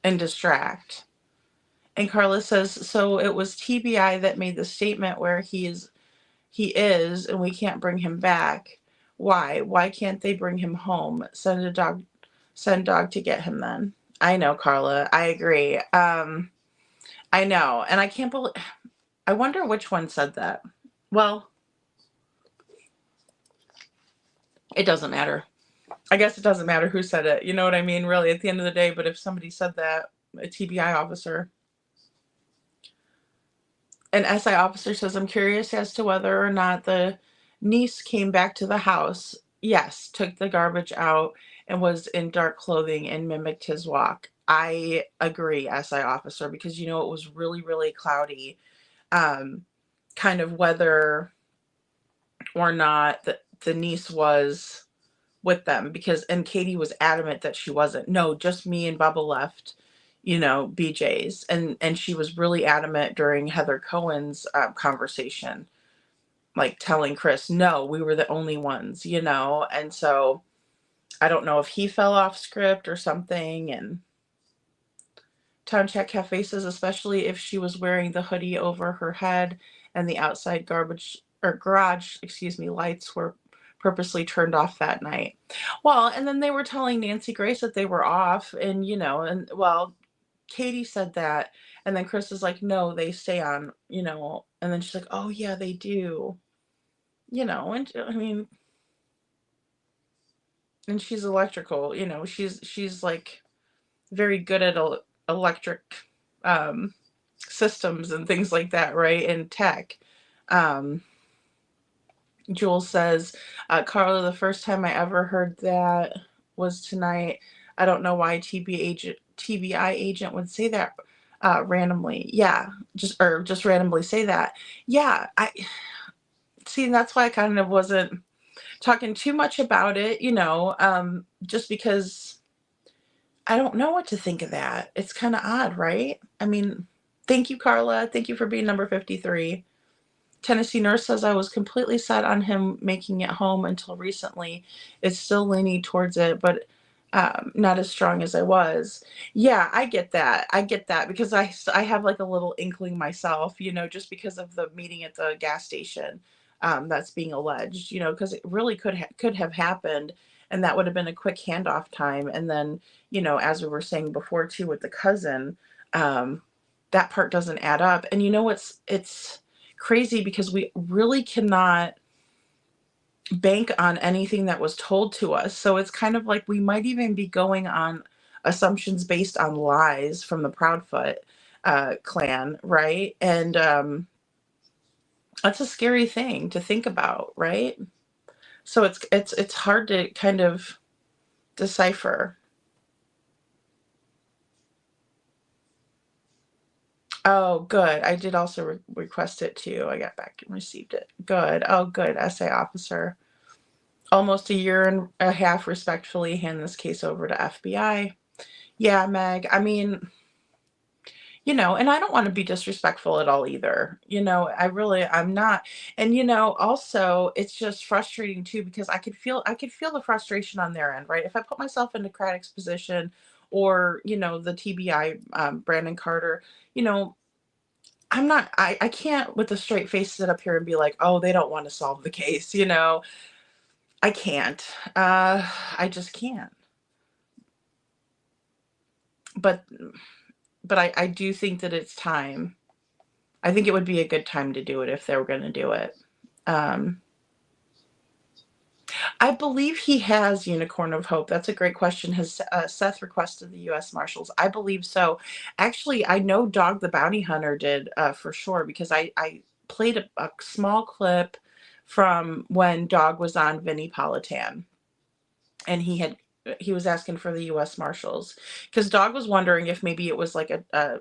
and distract. And Carla says, so it was TBI that made the statement where he is, and we can't bring him back. Why? Why can't they bring him home? Send dog to get him then. I know, Carla. I agree. I know. And I can't believe, I wonder which one said that. Well, it doesn't matter. I guess it doesn't matter who said it. You know what I mean? Really, at the end of the day, but if somebody said that, a TBI officer. An SI officer says, I'm curious as to whether or not the niece came back to the house. Yes, took the garbage out and was in dark clothing and mimicked his walk. I agree, SI officer, because it was really, really cloudy. Kind of whether or not the niece was with them, and Katie was adamant that she wasn't. No, just me and Bubba left, BJ's, and she was really adamant during Heather Cohen's conversation, like telling Chris, no, we were the only ones, and so I don't know if he fell off script or something. And Town Check Cafe says, especially if she was wearing the hoodie over her head and the outside garage lights were purposely turned off that night. Well, and then they were telling Nancy Grace that they were off, and Katie said that, and then Chris is like, no, they stay on, and then she's like, oh yeah, they do, and I mean, and she's electrical, she's like very good at electric systems and things like that, right? And tech. Jules says, Carla, the first time I ever heard that was tonight. I don't know why TBI agent would say that randomly. Yeah, just randomly say that. Yeah, I see. And that's why I kind of wasn't talking too much about it, just because I don't know what to think of that. It's kind of odd, right? I mean, thank you, Carla. Thank you for being number 53. Tennessee Nurse says, I was completely set on him making it home until recently. It's still leaning towards it, but not as strong as I was. Yeah, I get that. Because I have like a little inkling myself, just because of the meeting at the gas station that's being alleged, because it really could have happened, and that would have been a quick handoff time. And then, as we were saying before too with the cousin, that part doesn't add up. And it's crazy because we really cannot bank on anything that was told to us. So it's kind of like we might even be going on assumptions based on lies from the Proudfoot clan, right? And that's a scary thing to think about, right? So it's hard to kind of decipher. Oh, good. I did also request it too. I got back and received it. Good. Oh, good. SA officer. Almost a year and a half, respectfully hand this case over to FBI. Yeah, Meg. I mean, and I don't want to be disrespectful at all either. I'm not. And, also it's just frustrating too, because I could feel the frustration on their end, right? If I put myself into Craddock's position, or, the TBI, Brandon Carter, I can't with a straight face sit up here and be like, oh, they don't want to solve the case. I can't. I just can't. But I do think that it's time. I think it would be a good time to do it if they were going to do it. I believe he has Unicorn of Hope. That's a great question. Has Seth requested the U.S. Marshals? I believe so. Actually, I know Dog the Bounty Hunter did for sure, because I played a small clip from when Dog was on Vinnie Politan, and he was asking for the U.S. Marshals, because Dog was wondering if maybe it was like a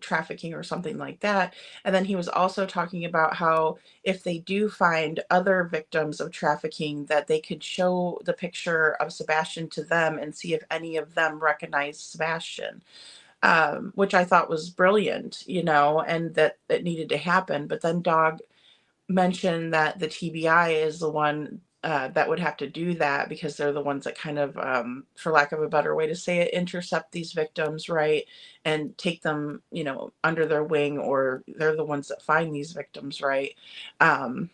trafficking or something like that. And then he was also talking about how if they do find other victims of trafficking, that they could show the picture of Sebastian to them and see if any of them recognize Sebastian, which I thought was brilliant, and that it needed to happen. But then Dog mentioned that the TBI is the one that would have to do that, because they're the ones that kind of, for lack of a better way to say it, intercept these victims, right? And take them, under their wing, or they're the ones that find these victims, right? And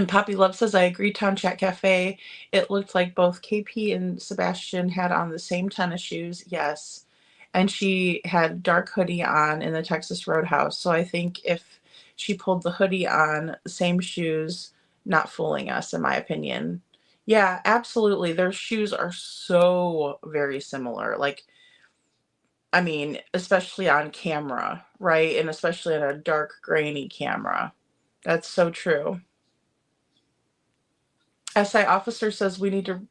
Poppy Love says, I agree, Town Chat Cafe. It looked like both KP and Sebastian had on the same tennis shoes. Yes. And she had dark hoodie on in the Texas Roadhouse. So I think if she pulled the hoodie on, same shoes, not fooling us, in my opinion. Yeah, absolutely. Their shoes are so very similar. Like, I mean, especially on camera, right? And especially on a dark, grainy camera. That's so true. SI officer says we need to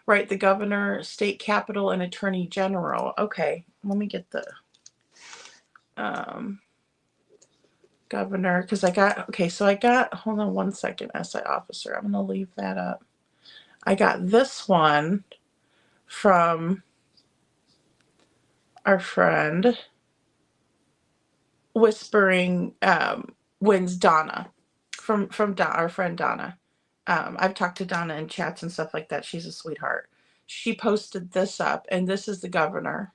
write the governor, state capitol, and attorney general. Okay, let me get the governor, because I got, hold on one second, SI officer. I'm going to leave that up. I got this one from our friend Whispering Winds, Donna, from our friend Donna. I've talked to Donna in chats and stuff like that. She's a sweetheart. She posted this up, and this is the governor.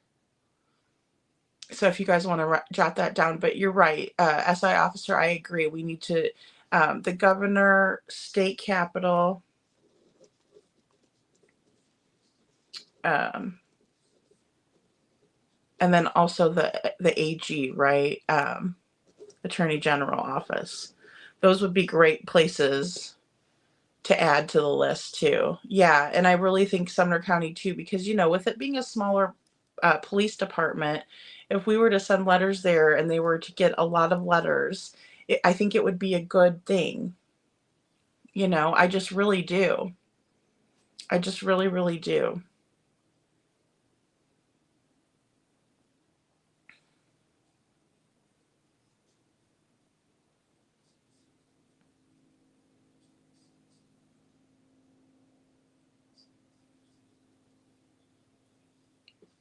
So if you guys want to jot that down, but you're right, SI officer, I agree. We need to, the governor, state capitol, and then also the AG, right? Attorney General office. Those would be great places to add to the list too. Yeah, and I really think Sumner County too, because with it being a smaller police department, if we were to send letters there and they were to get a lot of letters, I think it would be a good thing. I just really do. I just really, really do.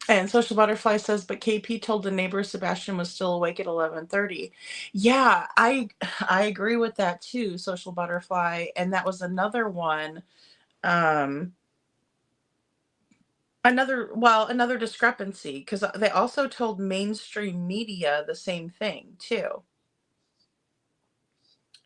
And Social Butterfly says, but KP told the neighbor Sebastian was still awake at 11:30. Yeah, I agree with that too, Social Butterfly. And that was another one, another discrepancy, because they also told mainstream media the same thing too.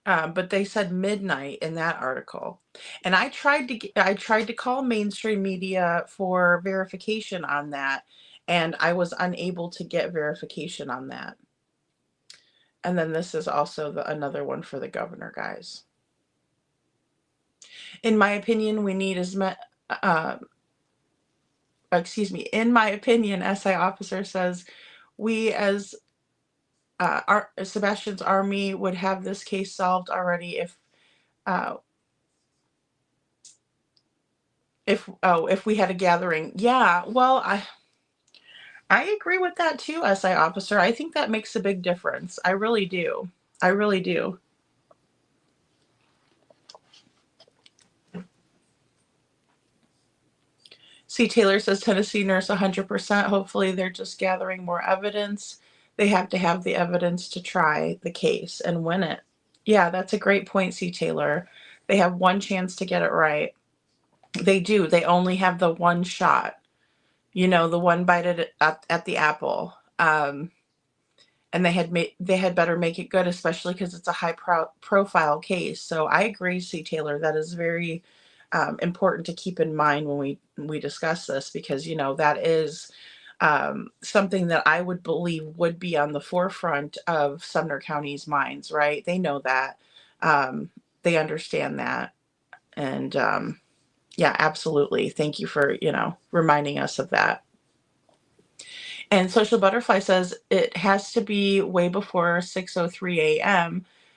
But they said midnight in that article, and I tried to call mainstream media for verification on that, and I was unable to get verification on that. And then this is also another one for the governor, guys. In my opinion, we need in my opinion, SI officer says, we as our Sebastian's army would have this case solved already if we had a gathering. Yeah, well, I agree with that too, SI officer. I think that makes a big difference. I really do. I really do. C. Taylor says Tennessee nurse 100%. Hopefully they're just gathering more evidence. They have to have the evidence to try the case and win it. Yeah, that's a great point, C. Taylor. They have one chance to get it right. They do. They only have the one shot. The one bite at the apple. And they had better make it good, especially because it's a high profile case. So I agree, C. Taylor. That is very important to keep in mind when we discuss this, because that is something that I would believe would be on the forefront of Sumner County's minds, right? They know that. They understand that. And yeah, absolutely. Thank you for, reminding us of that. And Social Butterfly says it has to be way before 6:03 a.m.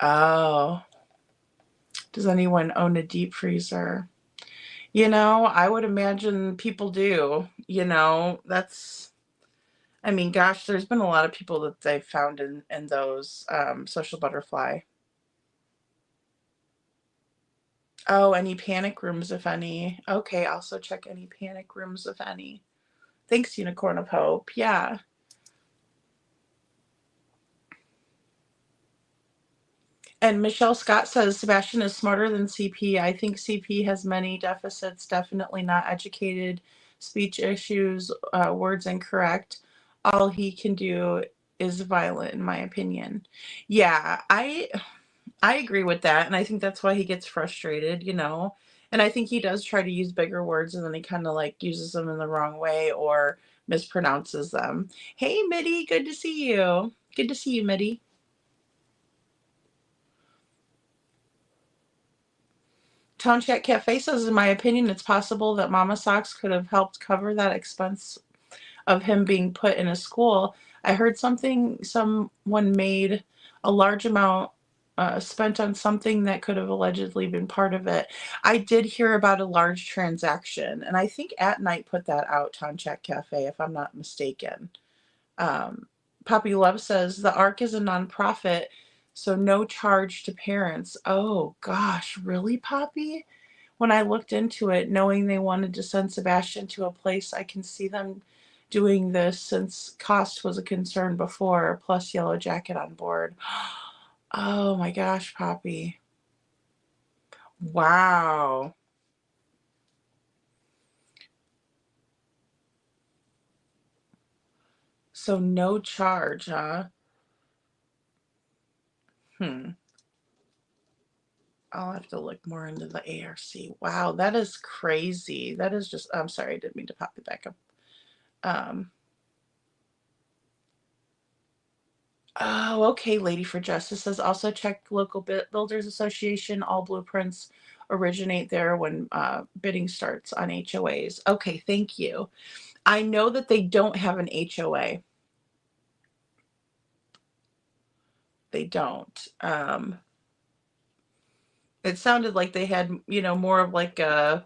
Oh. Does anyone own a deep freezer? You know, I would imagine people do. You know, that's, I mean, gosh, there's been a lot of people that they've found in those Social Butterfly. Oh, any panic rooms, if any. Okay, also check any panic rooms, if any. Thanks, Unicorn of Hope. Yeah. And Michelle Scott says Sebastian is smarter than CP. I think CP has many deficits, definitely not educated, speech issues, words incorrect. All he can do is violent, in my opinion. Yeah, I agree with that, and I think that's why he gets frustrated, you know. And I think he does try to use bigger words, and then he kind of like uses them in the wrong way or mispronounces them. Hey, Mitty, good to see you. Good to see you, Mitty. Town Chat Cafe says, in my opinion, it's possible that Mama Socks could have helped cover that expense of him being put in a school. I heard someone made a large amount spent on something that could have allegedly been part of it. I did hear about a large transaction, and I think At Night put that out, Town Chat Cafe, if I'm not mistaken. Poppy Love says, the ARC is a nonprofit, so no charge to parents. Oh, gosh, really, Poppy? When I looked into it, knowing they wanted to send Sebastian to a place, I can see them doing this since cost was a concern before, plus Yellow Jacket on board. Oh my gosh, Poppy. Wow. So no charge, huh? I'll have to look more into the ARC. Wow, that is crazy. That is just, I'm sorry, I didn't mean to pop it back up. Oh, okay, Lady for Justice says, also check local builders association. All blueprints originate there when bidding starts on HOAs. Okay, thank you. I know that they don't have an HOA. They don't. It sounded like they had, you know, more of like a,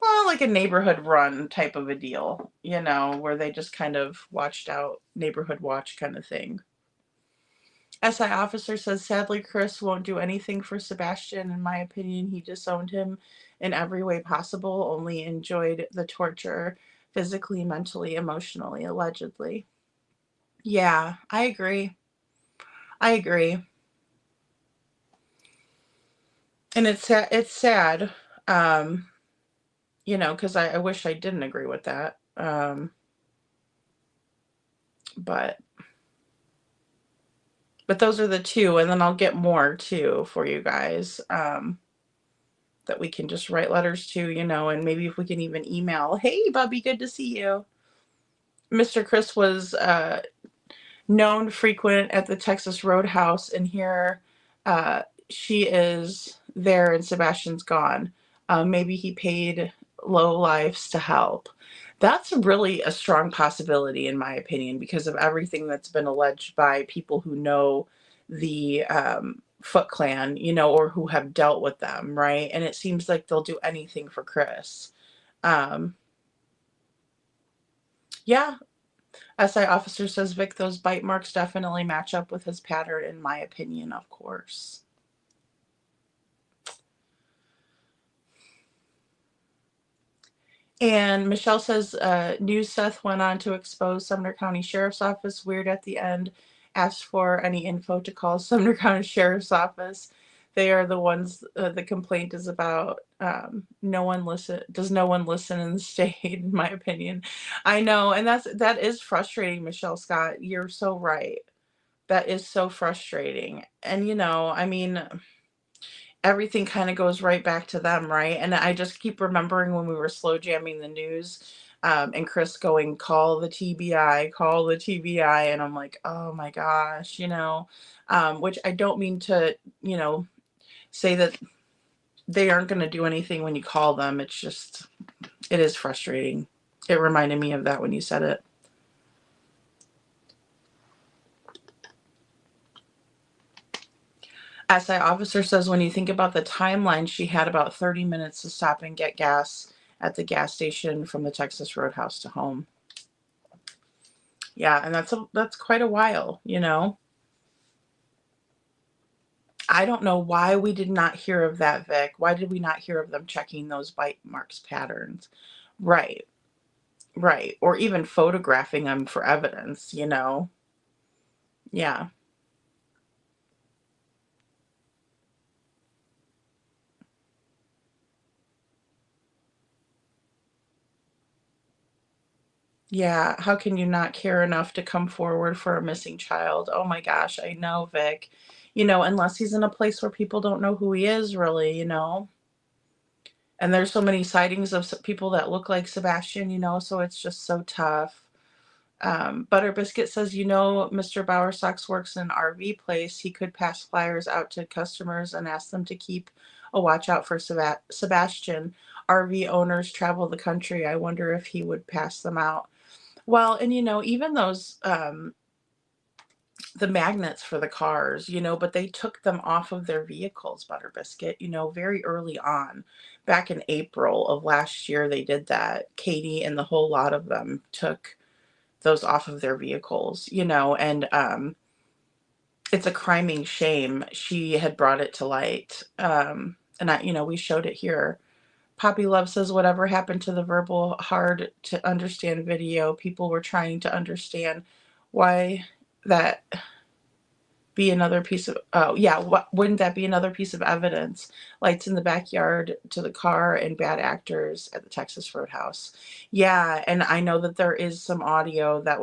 well, like a neighborhood run type of a deal, you know, where they just kind of watched out, neighborhood watch kind of thing. SI officer says, sadly, Chris won't do anything for Sebastian. In my opinion, he disowned him in every way possible, only enjoyed the torture physically, mentally, emotionally, allegedly. Yeah, I agree. I agree. And it's sad, you know, because I wish I didn't agree with that. But those are the two, and then I'll get more too for you guys, that we can just write letters to, you know, and maybe if we can even email. Hey, Bubby, good to see you. Mr. Chris was known frequent at the Texas Roadhouse, and here she is there and Sebastian's gone. Maybe he paid low lives to help. That's really a strong possibility, in my opinion, because of everything that's been alleged by people who know the Foot Clan, you know, or who have dealt with them, right? And it seems like they'll do anything for Chris. Yeah. SI officer says, Vic, those bite marks definitely match up with his pattern, in my opinion, of course. And Michelle says, News Seth went on to expose Sumner County Sheriff's Office. Weird at the end. Asked for any info to call Sumner County Sheriff's Office. They are the ones the complaint is about. Does no one listen in the state, in my opinion. I know, and that is frustrating, Michelle Scott. You're so right. That is so frustrating. And you know, I mean, everything kind of goes right back to them, right? And I just keep remembering when we were slow jamming the news, and Chris going, call the TBI, and I'm like, oh my gosh, you know, which I don't mean to, you know, say that they aren't going to do anything when you call them. It's just, it is frustrating. It reminded me of that when you said it. SI officer says when you think about the timeline, she had about 30 minutes to stop and get gas at the gas station from the Texas Roadhouse to home. Yeah, and that's quite a while, you know. I don't know why we did not hear of that, Vic. Why did we not hear of them checking those bite marks patterns? Right, right. Or even photographing them for evidence, you know. Yeah. Yeah, how can you not care enough to come forward for a missing child? Oh my gosh, I know, Vic. You know, unless he's in a place where people don't know who he is really, you know? And there's so many sightings of people that look like Sebastian, you know, so it's just so tough. Butter Biscuit says, you know, Mr. Bowersox works in an RV place. He could pass flyers out to customers and ask them to keep a watch out for Sebastian. RV owners travel the country. I wonder if he would pass them out. Well, and you know, even those the magnets for the cars, you know, but they took them off of their vehicles, Butter Biscuit, you know, very early on. Back in April of last year, they did that. Katie and the whole lot of them took those off of their vehicles, you know, and it's a criming shame. She had brought it to light. And I, you know, we showed it here. Poppy Love says, whatever happened to the verbal, hard to understand video? People were trying to understand why that be another piece of, oh yeah, wouldn't that be another piece of evidence? Lights in the backyard to the car and bad actors at the Texas Roadhouse. Yeah, and I know that there is some audio that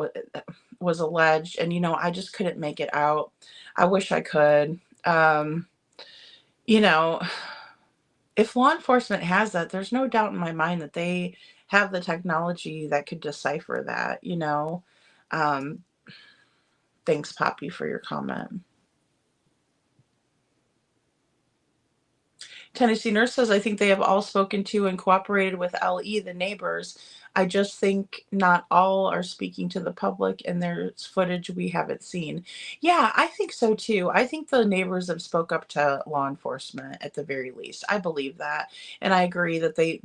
was alleged, and you know, I just couldn't make it out. I wish I could. You know, if law enforcement has that, there's no doubt in my mind that they have the technology that could decipher that, you know. Thanks, Poppy, for your comment. Tennessee Nurse says, I think they have all spoken to and cooperated with LE, the neighbors. I just think not all are speaking to the public, and there's footage we haven't seen. Yeah, I think so too. I think the neighbors have spoke up to law enforcement at the very least. I believe that. And I agree that they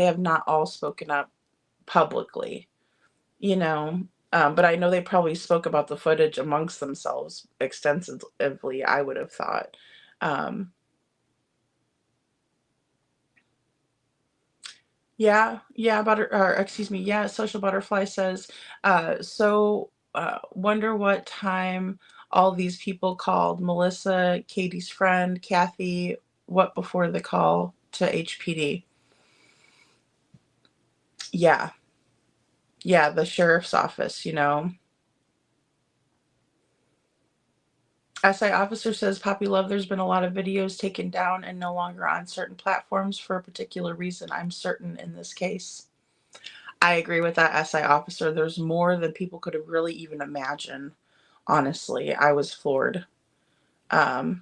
have not all spoken up publicly, you know. But I know they probably spoke about the footage amongst themselves extensively, I would have thought. Yeah, yeah, Social Butterfly says, wonder what time all these people called Melissa, Katie's friend, Kathy, what before the call to HPD? Yeah. Yeah, the sheriff's office, you know. SI officer says, Poppy Love, there's been a lot of videos taken down and no longer on certain platforms for a particular reason. I'm certain in this case. I agree with that, SI officer. There's more than people could have really even imagined. Honestly, I was floored. The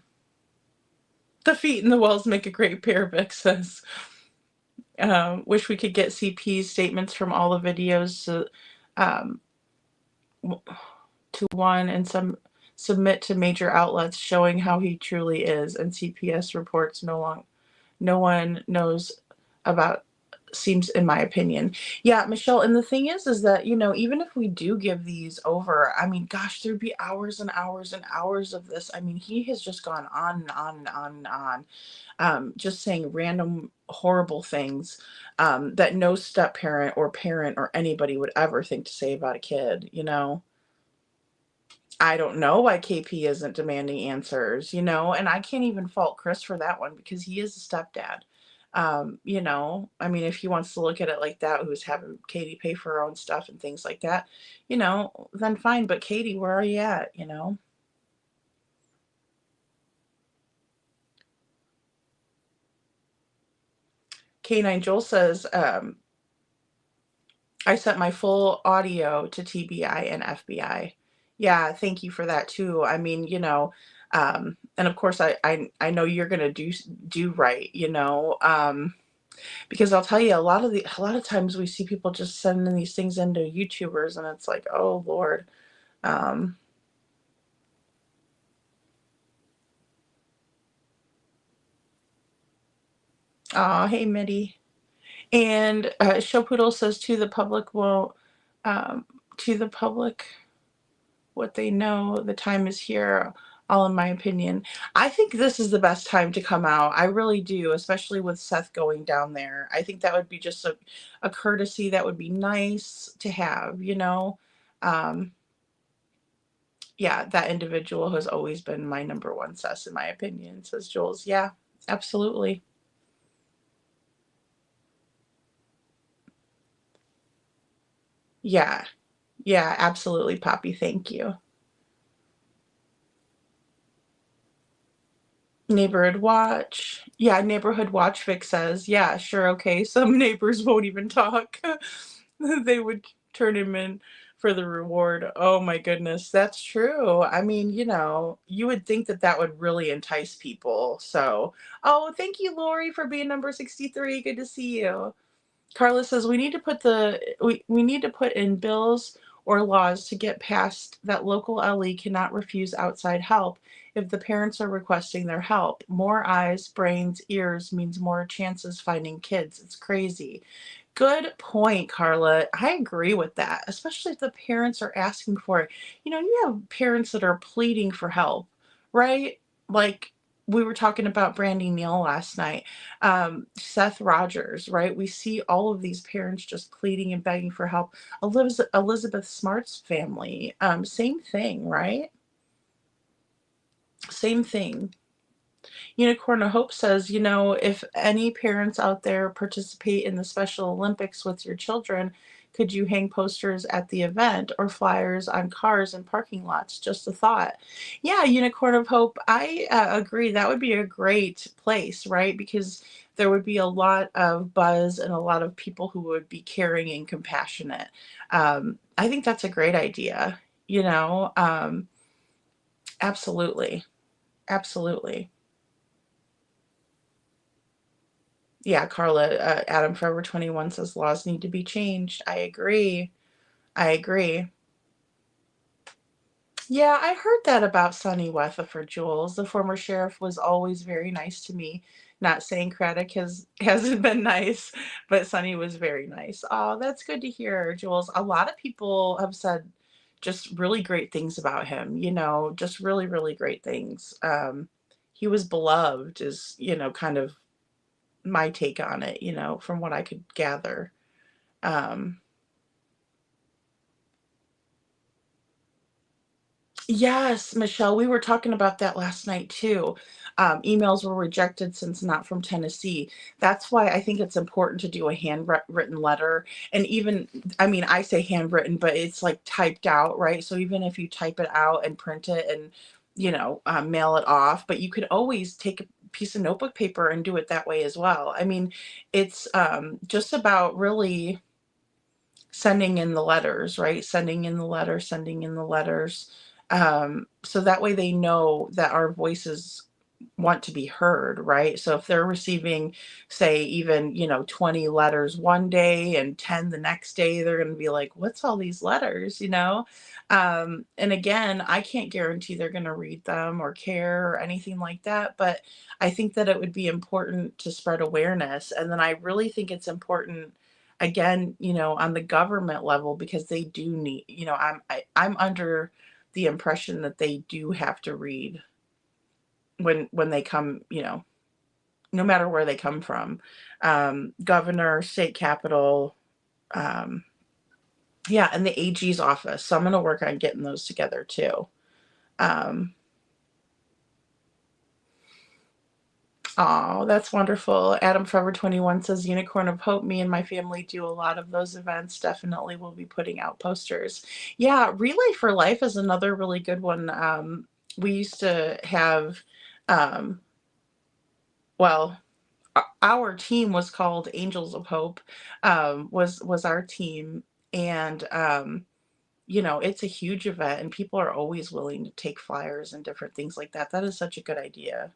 feet and the wells make a great pair, Vic says. Wish we could get CP's statements from all the videos to one and submit to major outlets showing how he truly is, and CPS reports no one knows about, seems, in my opinion. Yeah, Michelle, and the thing is that, you know, even if we do give these over, I mean, gosh, there'd be hours and hours and hours of this. I mean, he has just gone on and on and on and on, just saying random horrible things that no step parent or anybody would ever think to say about a kid, you know. I don't know why KP isn't demanding answers, you know, and I can't even fault Chris for that one because he is a stepdad. You know, I mean, if he wants to look at it like that, who's having Katie pay for her own stuff and things like that, you know, then fine. But Katie, where are you at, you know? K9 Joel says, I sent my full audio to TBI and FBI. Yeah, thank you for that too. I mean, you know, and of course I know you're gonna do right, you know, because I'll tell you, a lot of times we see people just sending these things into YouTubers, and it's like, oh Lord. Aw, hey, Mitty. And Show Poodle says to the public, well, to the public, what they know, the time is here, all in my opinion. I think this is the best time to come out. I really do, especially with Seth going down there. I think that would be just a courtesy that would be nice to have, you know? Um, yeah, that individual has always been my number one sus, in my opinion, says Jules. Yeah, absolutely. Yeah. Yeah, absolutely, Poppy. Thank you. Neighborhood watch. Yeah, neighborhood watch Vic says. Yeah, sure, okay. Some neighbors won't even talk. They would turn him in for the reward. Oh my goodness, that's true. I mean, you know, you would think that that would really entice people. So, oh, thank you, Lori, for being number 63. Good to see you. Carla says we need to we need to put in bills or laws to get past that local LE cannot refuse outside help if the parents are requesting their help. More eyes, brains, ears means more chances finding kids. It's crazy. Good point, Carla. I agree with that, especially if the parents are asking for it. You know, you have parents that are pleading for help, right? Like we were talking about Brandy Neal last night, Seth Rogers, right? We see all of these parents just pleading and begging for help. Elizabeth Smart's family, same thing, right? Same thing. Unicorn of Hope says, you know, if any parents out there participate in the Special Olympics with your children, could you hang posters at the event or flyers on cars and parking lots? Just a thought. Yeah, Unicorn of Hope, I agree. That would be a great place, right? Because there would be a lot of buzz and a lot of people who would be caring and compassionate. I think that's a great idea, you know? Absolutely. Absolutely. Yeah, Carla, Adam Forever 21 says laws need to be changed. I agree. I agree. Yeah, I heard that about Sonny Weatherford, Jules. The former sheriff was always very nice to me. Not saying Craddock hasn't been nice, but Sonny was very nice. Oh, that's good to hear, Jules. A lot of people have said just really great things about him, you know, just really, really great things. He was beloved is, you know, kind of my take on it, you know, from what I could gather. Um, yes, Michelle, we were talking about that last night too. Emails were rejected since not from Tennessee. That's why I think it's important to do a handwritten letter. And even, I mean, I say handwritten, but it's like typed out, right? So even if you type it out and print it and, you know, mail it off, but you could always take a piece of notebook paper and do it that way as well. I mean, it's just about really sending in the letters, right? Sending in the letters, sending in the letters. So that way they know that our voices want to be heard, right? So if they're receiving, say, even, you know, 20 letters one day and 10 the next day, they're going to be like, what's all these letters, you know? And again, I can't guarantee they're going to read them or care or anything like that, but I think that it would be important to spread awareness. And then I really think it's important again, you know, on the government level, because they do need, you know, I'm under the impression that they do have to read when they come, you know, no matter where they come from, governor, state capital, um, yeah, and the AG's office. So I'm going to work on getting those together too. Oh, that's wonderful. Adam Forever 21 says Unicorn of Hope. Me and my family do a lot of those events. Definitely will be putting out posters. Yeah, Relay for Life is another really good one. We used to have, um, well, our team was called Angels of Hope, was our team. And you know, it's a huge event and people are always willing to take flyers and different things like that. That is such a good idea.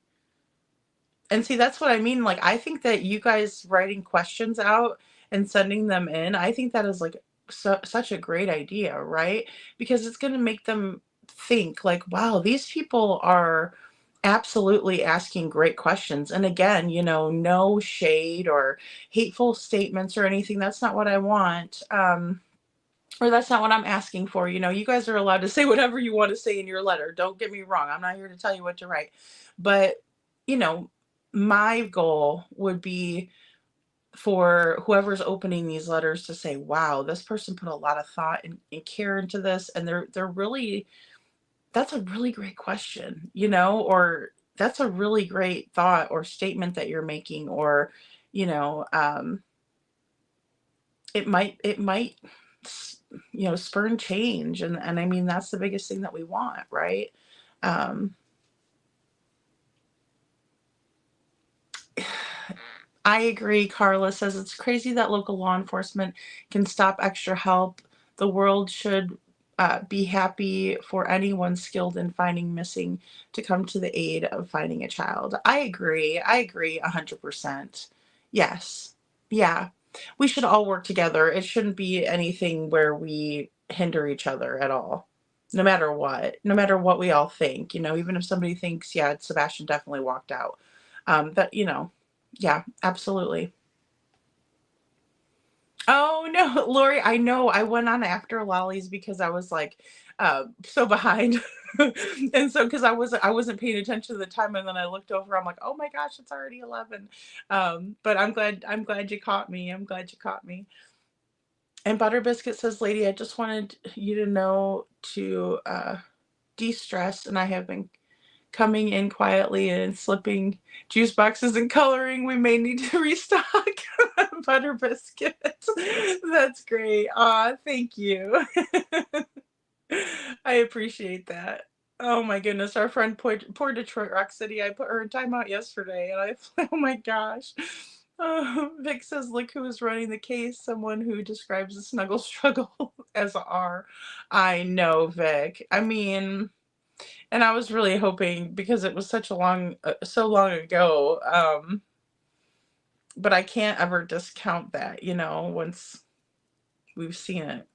And see, that's what I mean. Like, I think that you guys writing questions out and sending them in, I think that is like such a great idea, right? Because it's going to make them think like, wow, these people are absolutely asking great questions. And again, no shade or hateful statements or anything. That's not what I want. Or that's not what I'm asking for. You guys are allowed to say whatever you want to say in your letter. Don't get me wrong. I'm not here to tell you what to write. But, my goal would be for whoever's opening these letters to say, wow, this person put a lot of thought and care into this. And they're really, that's a really great question, or that's a really great thought or statement that you're making, or, it might, spurn change. And I mean, that's the biggest thing that we want, right? I agree. Carla says it's crazy that local law enforcement can stop extra help. The world should be happy for anyone skilled in finding missing to come to the aid of finding a child. I agree. 100%. Yes. Yeah. We should all work together. It shouldn't be anything where we hinder each other at all. No matter what we all think, even if somebody thinks, yeah, Sebastian definitely walked out. Yeah, absolutely. Oh no, Lori, I know. I went on after Lollies because I was like so behind. And so because I wasn't paying attention to the time, and then I looked over, I'm like, oh my gosh, it's already 11. But I'm glad you caught me. I'm glad you caught me. And Butter Biscuit says, lady, I just wanted you to know to de-stress, and I have been coming in quietly and slipping juice boxes and coloring. We may need to restock. Butter Biscuit. That's great. Aw, thank you. I appreciate that. Oh my goodness, our friend poor Detroit Rock City. I put her in timeout yesterday, and oh my gosh. Vic says, look who is running the case. Someone who describes the snuggle struggle as a R. I know, Vic. I mean, and I was really hoping, because it was so long ago, but I can't ever discount that, once we've seen it.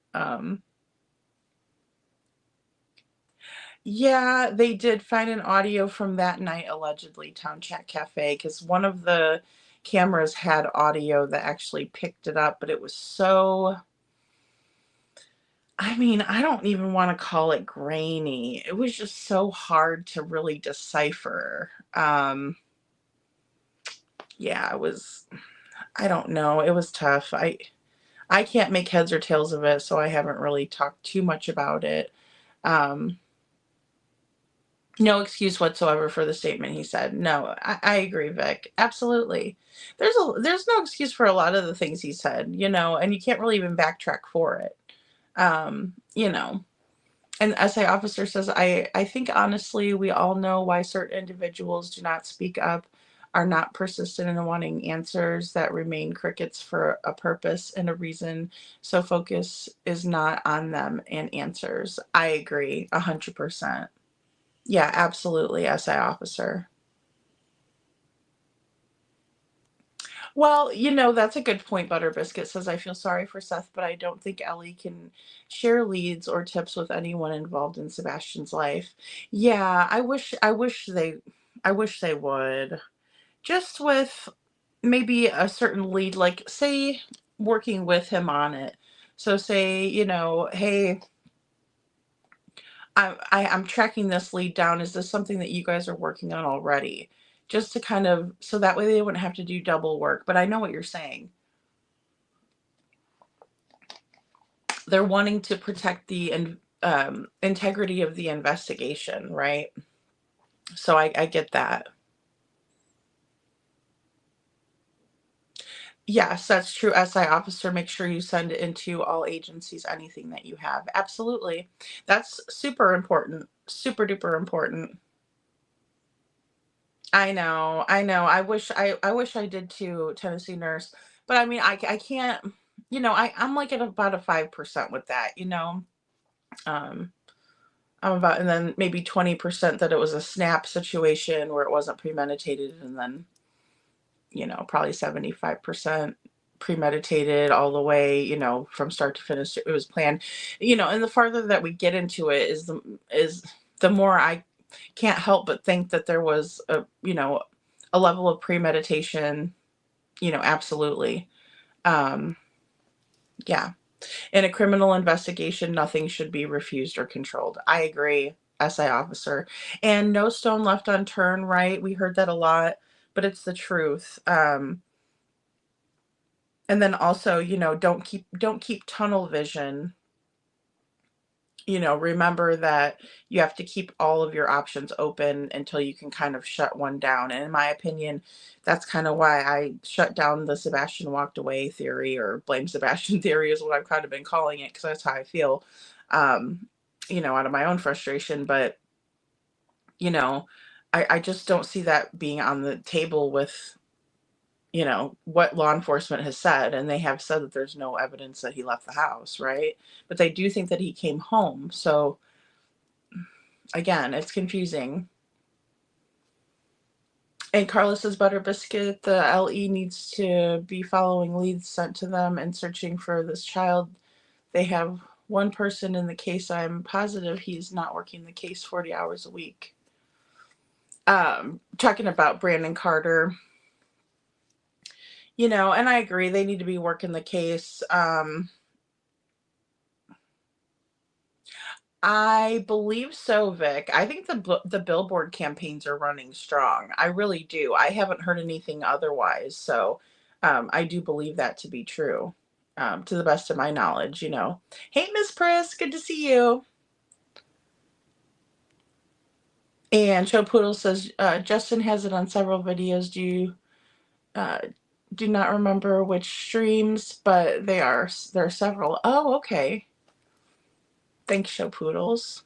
Yeah, they did find an audio from that night, allegedly, Town Chat Cafe, because one of the cameras had audio that actually picked it up, but it was so, I mean, I don't even want to call it grainy. It was just so hard to really decipher. Yeah, it was, I don't know. It was tough. I can't make heads or tails of it, so I haven't really talked too much about it. No excuse whatsoever for the statement he said. No, I agree, Vic. Absolutely. There's no excuse for a lot of the things he said, and you can't really even backtrack for it. And SA officer says, I think honestly, we all know why certain individuals do not speak up, are not persistent in wanting answers that remain crickets for a purpose and a reason. So focus is not on them and answers. I agree 100%. Yeah, absolutely, SA officer. Well, that's a good point. Butter Biscuit says, I feel sorry for Seth, but I don't think Ellie can share leads or tips with anyone involved in Sebastian's life. Yeah, I wish they would. Just with maybe a certain lead, like say working with him on it. So say, hey, I'm tracking this lead down. Is this something that you guys are working on already? Just to kind of, so that way they wouldn't have to do double work. But I know what you're saying. They're wanting to protect the integrity of the investigation, right? So I get that. Yes, that's true. SI officer, make sure you send it into all agencies, anything that you have. Absolutely. That's super important. Super duper important. I know. I wish I did too, Tennessee Nurse. But I mean, I can't, I'm like at about a 5% with that, I'm about, and then maybe 20% that it was a snap situation where it wasn't premeditated, and then, probably 75% premeditated all the way, from start to finish. It was planned, and the farther that we get into it is the more can't help but think that there was a level of premeditation, absolutely. Yeah. In a criminal investigation, nothing should be refused or controlled. I agree, SI officer. And no stone left unturned, right? We heard that a lot, but it's the truth. And then also, don't keep tunnel vision. Remember that you have to keep all of your options open until you can kind of shut one down. And in my opinion, that's kind of why I shut down the Sebastian walked away theory, or blame Sebastian theory is what I've kind of been calling it, because that's how I feel, out of my own frustration. But, I just don't see that being on the table with, what law enforcement has said. And they have said that there's no evidence that he left the house, right? But they do think that he came home. So again, it's confusing. And Carlos says, Butter Biscuit, the LE needs to be following leads sent to them and searching for this child. They have one person in the case. I'm positive he's not working the case 40 hours a week. Talking about Brandon Carter, and I agree, they need to be working the case. I believe so, Vic. I think the billboard campaigns are running strong. I really do. I haven't heard anything otherwise. So I do believe that to be true, to the best of my knowledge, Hey, Miss Priss, good to see you. And Show Poodle says, Justin has it on several videos. Do not remember which streams, but there are several. Oh, okay. Thanks, Show Poodles.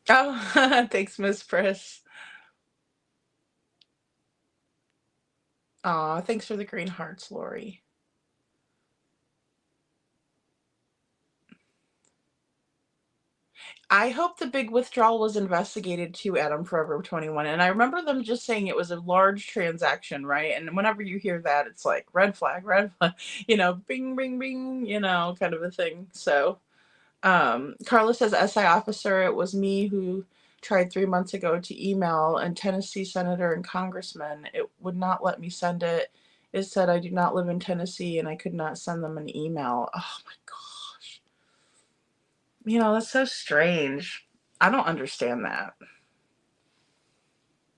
Oh, thanks, Miss Priss. Aw, thanks for the green hearts, Lori. I hope the big withdrawal was investigated too, Adam Forever 21. And I remember them just saying it was a large transaction, right? And whenever you hear that, it's like red flag, bing, bing, bing, kind of a thing. So Carla says, SI officer, it was me who tried 3 months ago to email a Tennessee senator and congressman. It would not let me send it. It said I do not live in Tennessee and I could not send them an email. Oh my gosh. That's so strange. I don't understand that.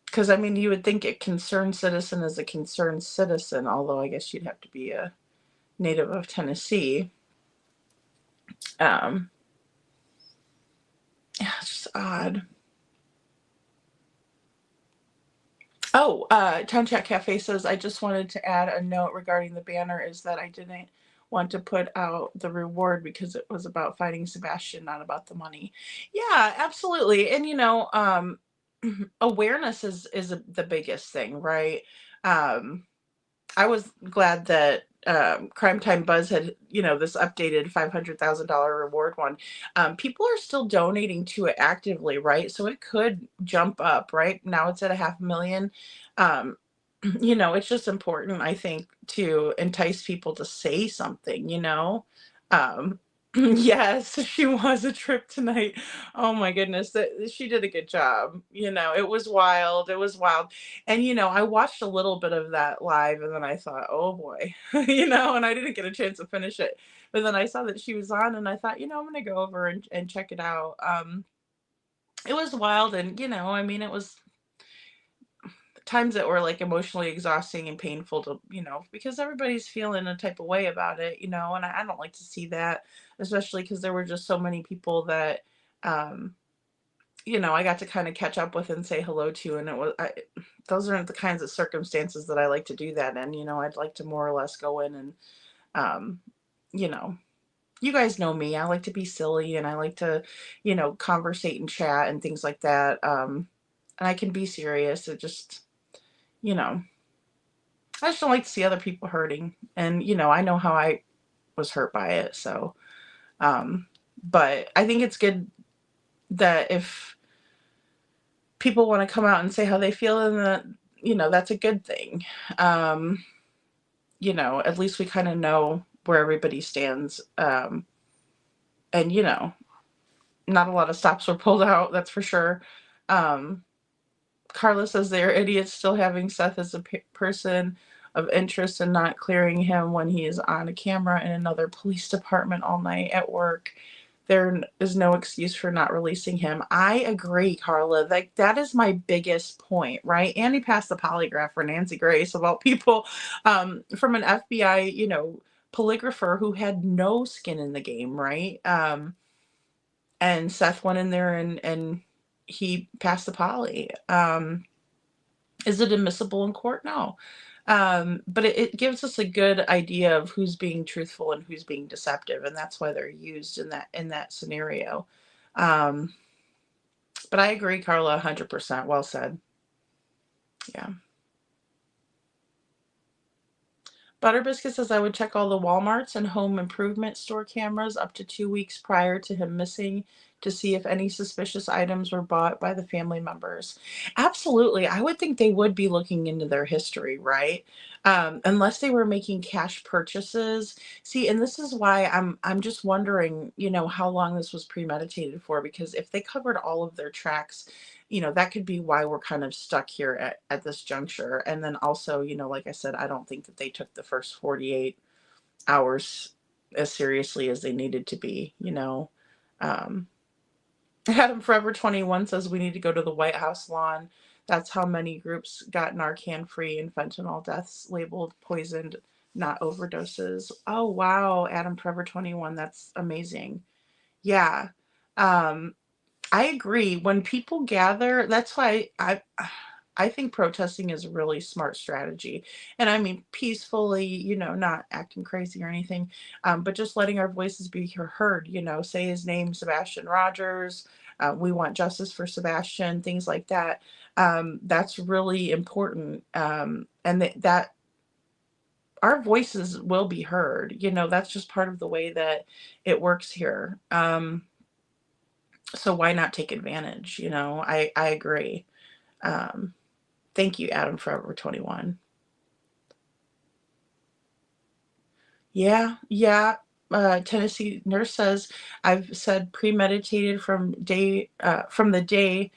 Because, you would think a concerned citizen is a concerned citizen, although I guess you'd have to be a native of Tennessee. Yeah, it's just odd. Oh, Town Chat Cafe says, I just wanted to add a note regarding the banner is that I didn't want to put out the reward because it was about fighting Sebastian, not about the money. Yeah, absolutely. And, awareness is the biggest thing, right? I was glad that Crime Time Buzz had, this updated $500,000 reward one. People are still donating to it actively, right? So it could jump up, right? Now it's at $500,000. It's just important, I think, to entice people to say something, Yes, she was a trip tonight. Oh my goodness, she did a good job. It was wild. It was wild. And I watched a little bit of that live and then I thought, oh boy, and I didn't get a chance to finish it. But then I saw that she was on and I thought, I'm gonna go over and check it out. It was wild and it was times that were like emotionally exhausting and painful to, because everybody's feeling a type of way about it, and I don't like to see that, especially because there were just so many people that, I got to kind of catch up with and say hello to. And those aren't the kinds of circumstances that I like to do that in, I'd like to more or less go in and, you guys know me. I like to be silly and I like to, conversate and chat and things like that. And I can be serious. It just, I just don't like to see other people hurting. And, I know how I was hurt by it. So, but I think it's good that if people want to come out and say how they feel, and that, that's a good thing. At least we kind of know where everybody stands. And, not a lot of stops were pulled out, that's for sure. Carla says they're idiots still having Seth as a person of interest and not clearing him when he is on a camera in another police department all night at work. There is no excuse for not releasing him. I agree, Carla. Like, that is my biggest point, right? Andy passed the polygraph for Nancy Grace about people from an FBI, polygrapher who had no skin in the game, right? And Seth went in there and he passed the poly. Is it admissible in court? No. But it gives us a good idea of who's being truthful and who's being deceptive, and that's why they're used in that scenario. But I agree, Carla, 100%. Well said. Yeah. Butterbiscuit says I would check all the Walmarts and home improvement store cameras up to 2 weeks prior to him missing to see if any suspicious items were bought by the family members. Absolutely. I would think they would be looking into their history, right? Unless they were making cash purchases. See, and this is why I'm just wondering, how long this was premeditated for, because if they covered all of their tracks, that could be why we're kind of stuck here at this juncture. And then also, like I said, I don't think that they took the first 48 hours as seriously as they needed to be, Adam Forever 21 says we need to go to the White House lawn. That's how many groups got Narcan free and fentanyl deaths labeled poisoned, not overdoses. Oh, wow. Adam Forever 21. That's amazing. Yeah. I agree. When people gather, that's why I think protesting is a really smart strategy. And I mean, peacefully, not acting crazy or anything, but just letting our voices be heard, say his name, Sebastian Rogers. We want justice for Sebastian, things like that. That's really important. And that our voices will be heard. That's just part of the way that it works here. So why not take advantage? I agree. Thank you, Adam Forever 21. Yeah. Tennessee Nurse says, I've said premeditated from the day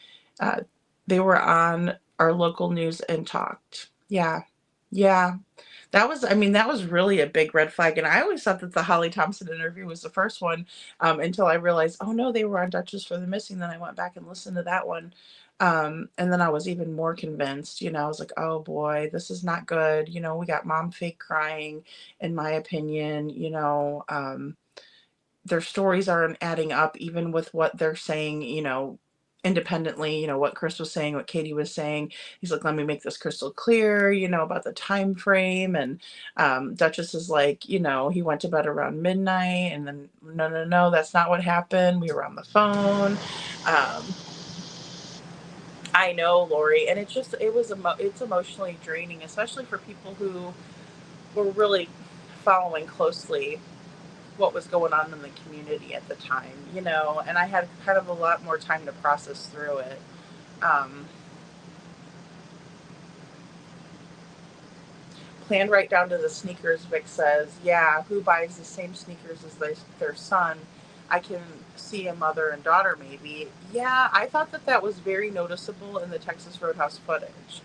they were on our local news and talked. Yeah. That was really a big red flag. And I always thought that the Holly Thompson interview was the first one until I realized, oh no, they were on Duchess for the Missing. Then I went back and listened to that one. And then I was even more convinced, I was like, oh boy, this is not good. We got mom fake crying, in my opinion. Their stories aren't adding up even with what they're saying, independently, what Chris was saying, what Katie was saying. He's like, let me make this crystal clear, about the time frame. And Duchess is like, he went to bed around midnight. And then, no, that's not what happened. We were on the phone. I know, Lori. And it's emotionally draining, especially for people who were really following closely what was going on in the community at the time, and I had kind of a lot more time to process through it. Planned right down to the sneakers, Vic says. Yeah, who buys the same sneakers as their son? I can see a mother and daughter maybe. Yeah, I thought that was very noticeable in the Texas Roadhouse footage.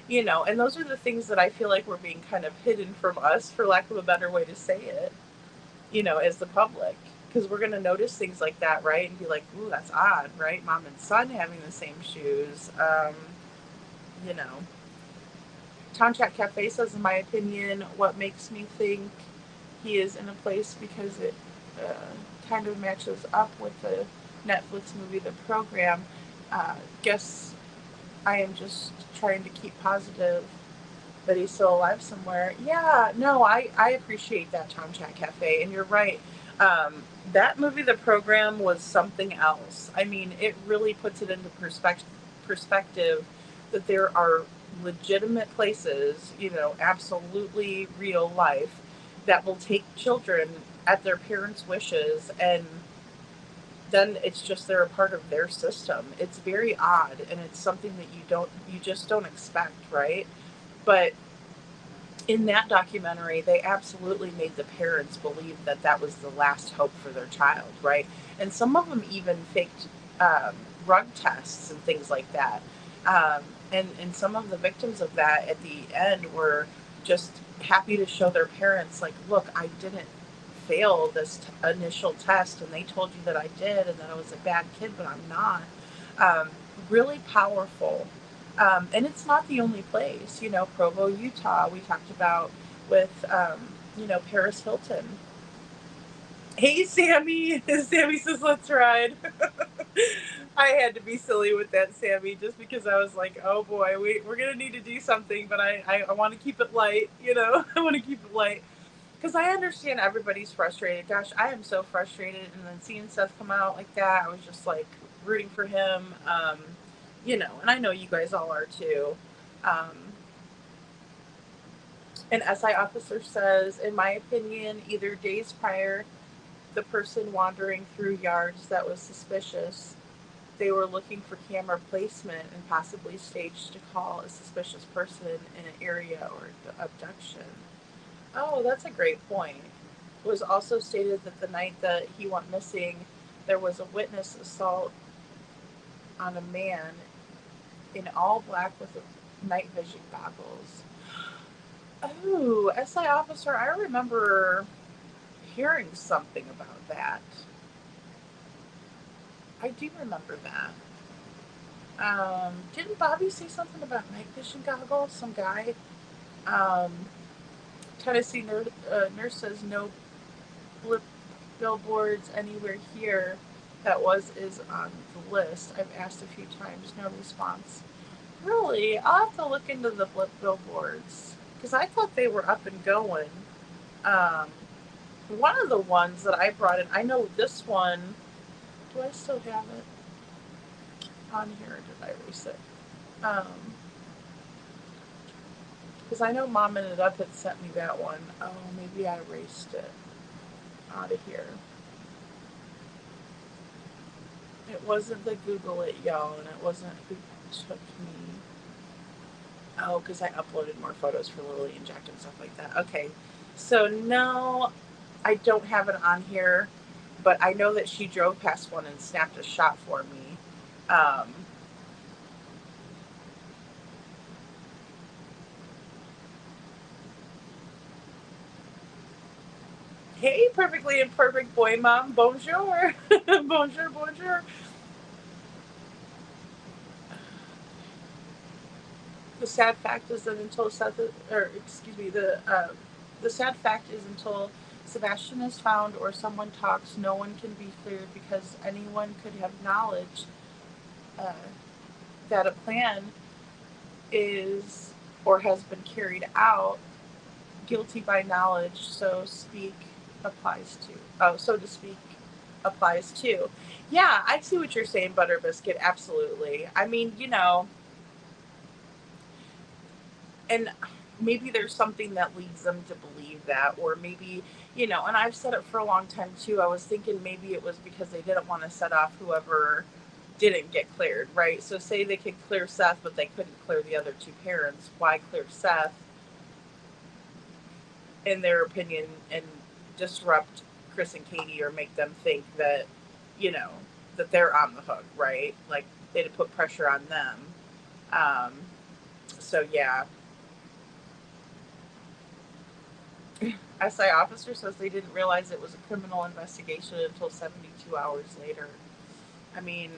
And those are the things that I feel like were being kind of hidden from us, for lack of a better way to say it. As the public, because we're going to notice things like that, right? And be like, ooh, that's odd, right? Mom and son having the same shoes. Tom Chat Cafe says, in my opinion, what makes me think he is in a place because it kind of matches up with the Netflix movie, The Program. Guess I am just trying to keep positive that he's still alive somewhere. Yeah, no, I appreciate that, Tom Chat Cafe, and you're right. That movie, The Program, was something else. I mean, it really puts it into perspective that there are legitimate places, absolutely real life, that will take children at their parents' wishes, and then it's just they're a part of their system. It's very odd, and it's something that you just don't expect, right? But in that documentary, they absolutely made the parents believe that that was the last hope for their child, right? And some of them even faked drug tests and things like that. And some of the victims of that at the end were just happy to show their parents, like, look, I didn't fail this initial test, and they told you that I did, and that I was a bad kid, but I'm not. Really powerful. And it's not the only place, you know, Provo, Utah, we talked about with, you know, Paris Hilton. Hey, Sammy. Sammy says, let's ride. I had to be silly with that, Sammy, just because I was like, oh boy, we're going to need to do something, but I want to keep it light, you know, I want to keep it light. Because I understand everybody's frustrated. Gosh, I am so frustrated. And then seeing Seth come out like that, I was just like rooting for him. You know, and I know you guys all are too. An SI officer says, in my opinion, either days prior, the person wandering through yards that was suspicious, they were looking for camera placement and possibly staged to call a suspicious person in an area or abduction. Oh, that's a great point. It was also stated that the night that he went missing, there was a witness assault on a man in all black with night vision goggles. Oh, SI officer, I remember hearing something about that. I do remember that. Didn't Bobby say something about night vision goggles? Some guy. Tennessee nurse says no billboards anywhere here. That is on the list. I've asked a few times, no response. Really? I'll have to look into the blip billboards because I thought they were up and going. One of the ones that I brought in, I know this one. Do I still have it on here? Or did I erase it? Because I know Mom ended up had sent me that one. Oh, maybe I erased it out of here. It wasn't the Google it, y'all, and it wasn't who took me. Oh, because I uploaded more photos for Lily and Jack and stuff like that. Okay, so no, I don't have it on here, but I know that she drove past one and snapped a shot for me. Hey, perfectly imperfect boy mom. Bonjour. Bonjour, bonjour. The sad fact is that until the sad fact is until Sebastian is found or someone talks, no one can be cleared because anyone could have knowledge that a plan is or has been carried out. Guilty by knowledge, so to speak, applies to. Yeah, I see what you're saying, Butter Biscuit. Absolutely. I mean, you know, and maybe there's something that leads them to believe that, or maybe, you know, and I've said it for a long time too. I was thinking maybe it was because they didn't want to set off whoever didn't get cleared, right? So say they could clear Seth, but they couldn't clear the other two parents. Why clear Seth, in their opinion, and disrupt Chris and Katie or make them think that, you know, that they're on the hook, right? Like they'd put pressure on them. So yeah. SI officer says they didn't realize it was a criminal investigation until 72 hours later. I mean,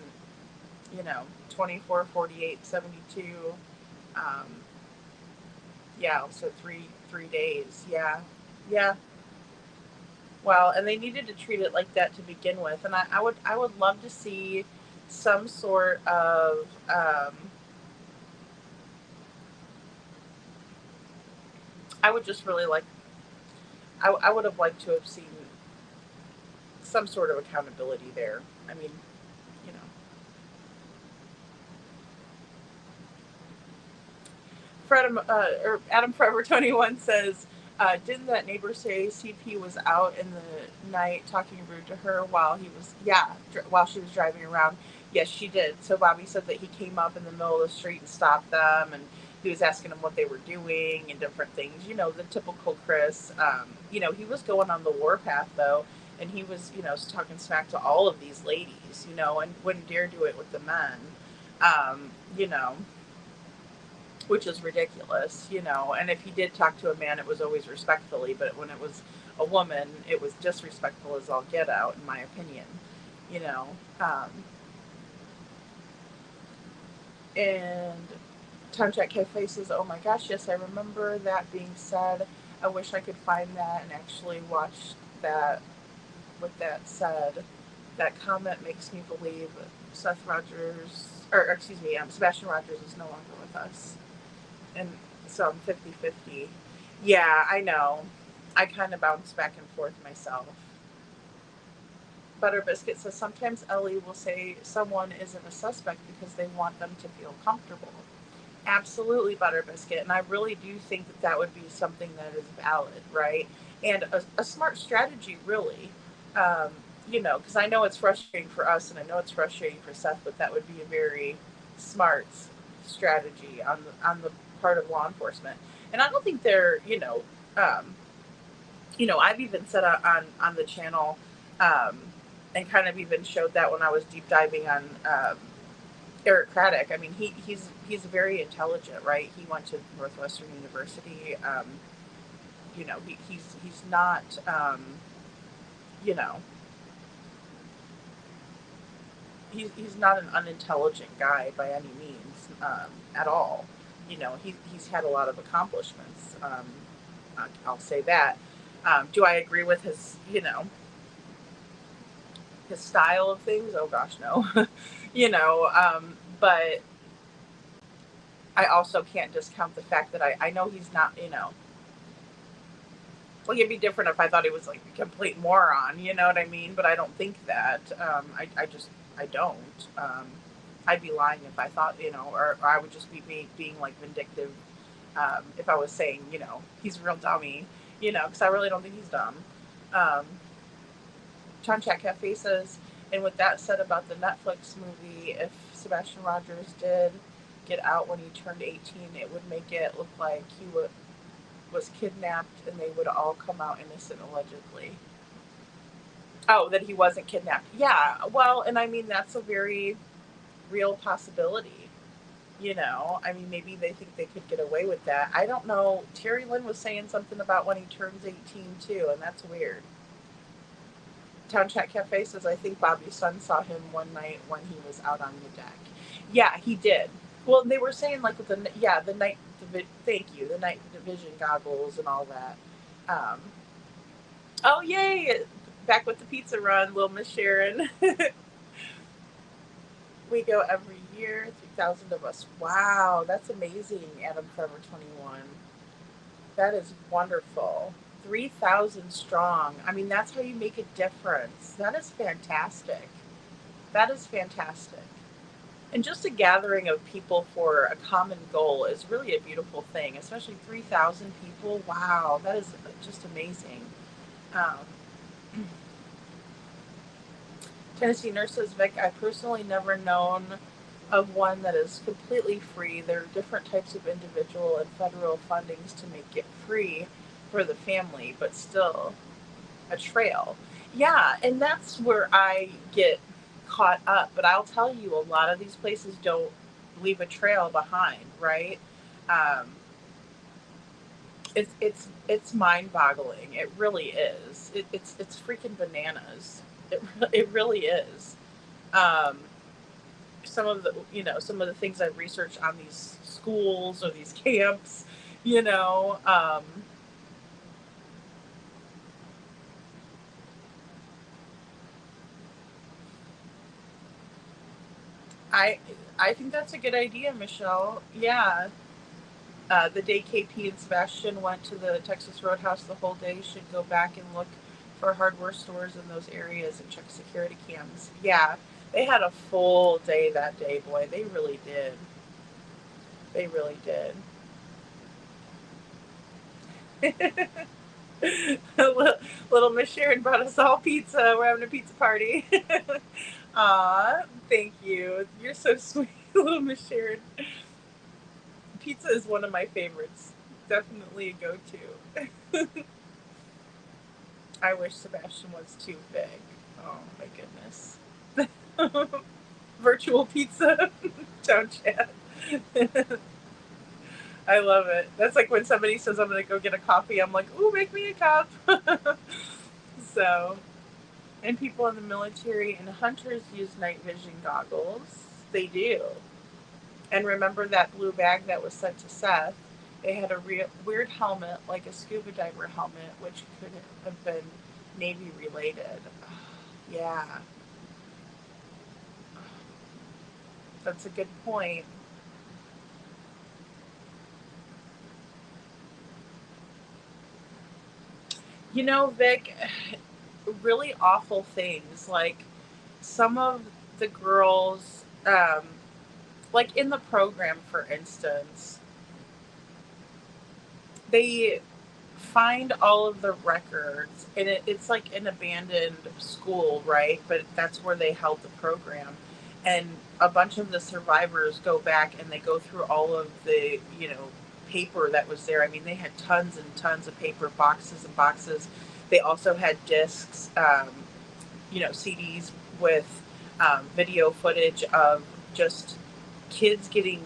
you know, 24, 48, 72. Yeah, so three days. Yeah. Well, and they needed to treat it like that to begin with. And I would love to see some sort of I would just really like, I would have liked to have seen some sort of accountability there. I mean, you know. Adam Forever 21 says, didn't that neighbor say CP was out in the night talking rude to her while she was driving around? Yes, she did. So Bobby said that he came up in the middle of the street and stopped them, and he was asking them what they were doing and different things, you know, the typical Chris. You know, he was going on the warpath though, and he was, you know, talking smack to all of these ladies, you know, and wouldn't dare do it with the men, you know, which is ridiculous, you know. And if he did talk to a man, it was always respectfully, but when it was a woman, it was disrespectful as all get out, in my opinion, you know. And Time Check Cafe says, oh my gosh, yes, I remember that being said. I wish I could find that and actually watch that. With that said, that comment makes me believe Seth Rogers, or excuse me, Sebastian Rogers is no longer with us. And so I'm 50-50. Yeah, I know. I kind of bounce back and forth myself. Butter Biscuit says, sometimes Ellie will say someone isn't a suspect because they want them to feel comfortable. Absolutely, Butter Biscuit. And I really do think that that would be something that is valid, right? And a smart strategy, really. You know, because I know it's frustrating for us and I know it's frustrating for Seth, but that would be a very smart strategy on the part of law enforcement. And I don't think they're, you know, I've even said on the channel, and kind of even showed that when I was deep diving on Eric Craddock. I mean, he's very intelligent, right? He went to Northwestern University. You know, he's not, you know, he's not an unintelligent guy by any means, at all. You know, he's had a lot of accomplishments. I'll say that. Do I agree with his, you know, his style of things? Oh gosh, no. You know, but I also can't discount the fact that I know he's not, you know, like it'd be different if I thought he was like a complete moron, you know what I mean? But I don't think that. I don't. I'd be lying if I thought, you know, or I would just be being like vindictive if I was saying, you know, he's a real dummy, you know, because I really don't think he's dumb. Time Chat Cafe says, and with that said about the Netflix movie, if Sebastian Rogers did get out when he turned 18, it would make it look like he was kidnapped and they would all come out innocent allegedly. Oh, that he wasn't kidnapped. Yeah, well, and I mean, that's a very real possibility. You know, I mean, maybe they think they could get away with that. I don't know. Terry Lynn was saying something about when he turns 18 too, and that's weird. Town Chat Cafe says, I think Bobby's son saw him one night when he was out on the deck. Yeah, he did. Well, they were saying like with the night, thank you, the night vision goggles and all that. Oh, yay! Back with the pizza run, Little Miss Sharon. We go every year, 3,000 of us. Wow, that's amazing, Adam Forever 21. That is wonderful. 3,000 strong. I mean, that's how you make a difference. That is fantastic. That is fantastic. And just a gathering of people for a common goal is really a beautiful thing, especially 3,000 people. Wow, that is just amazing. Tennessee Nurse says, Vic, I personally never known of one that is completely free. There are different types of individual and federal fundings to make it free for the family, but still a trail. Yeah, and that's where I get caught up. But I'll tell you, a lot of these places don't leave a trail behind, right? It's mind-boggling. It really is. It's freaking bananas. It really is. Some of the things I've researched on these schools or these camps, you know, I think that's a good idea, Michelle. Yeah. The day KP and Sebastian went to the Texas Roadhouse the whole day should go back and look for hardware stores in those areas and check security cams. Yeah, they had a full day that day, boy. They really did. They really did. Little Miss Sharon brought us all pizza. We're having a pizza party. Aw, thank you. You're so sweet, Little Miss Sharon. pizza is one of my favorites. Definitely a go-to. I wish Sebastian was too big. Oh my goodness. Virtual pizza. Don't chat. I love it. That's like when somebody says I'm gonna go get a coffee, I'm like, ooh, make me a cup. So, and people in the military and hunters use night vision goggles. They do. And remember that blue bag that was sent to Seth? It had a weird helmet, like a scuba diver helmet, which could have been Navy related. Yeah. That's a good point. You know, Vic, really awful things. Like some of the girls, like in the program, for instance, they find all of the records, and it's like an abandoned school, right? But that's where they held the program. And a bunch of the survivors go back and they go through all of the, paper that was there. I mean, they had tons and tons of paper, boxes and boxes. They also had discs, CDs with video footage of just kids getting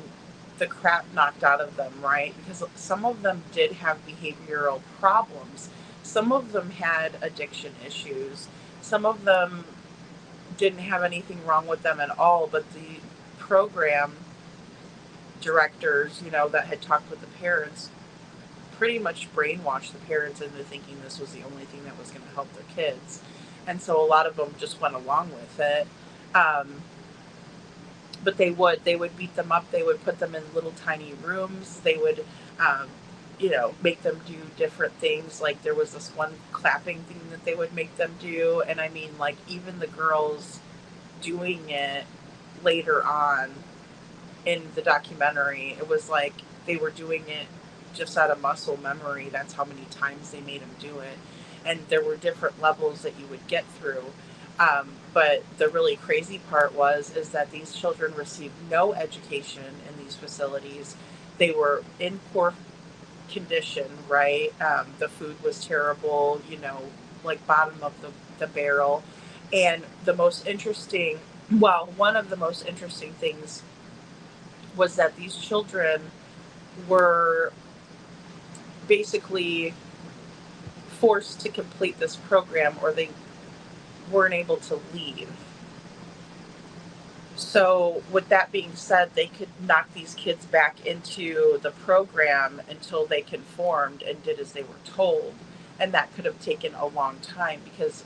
the crap knocked out of them, right? Because some of them did have behavioral problems. Some of them had addiction issues. Some of them didn't have anything wrong with them at all, but the program directors, that had talked with the parents pretty much brainwashed the parents into thinking this was the only thing that was going to help their kids. And so a lot of them just went along with it. But they would beat them up. They would put them in little tiny rooms. They would, make them do different things. Like there was this one clapping thing that they would make them do. And I mean, like even the girls doing it later on in the documentary, it was like they were doing it just out of muscle memory. That's how many times they made them do it. And there were different levels that you would get through. But the really crazy part is that these children received no education in these facilities. They were in poor condition, right? The food was terrible, like bottom of the barrel. And one of the most interesting things was that these children were basically forced to complete this program or they weren't able to leave. So with that being said, they could knock these kids back into the program until they conformed and did as they were told. And that could have taken a long time because,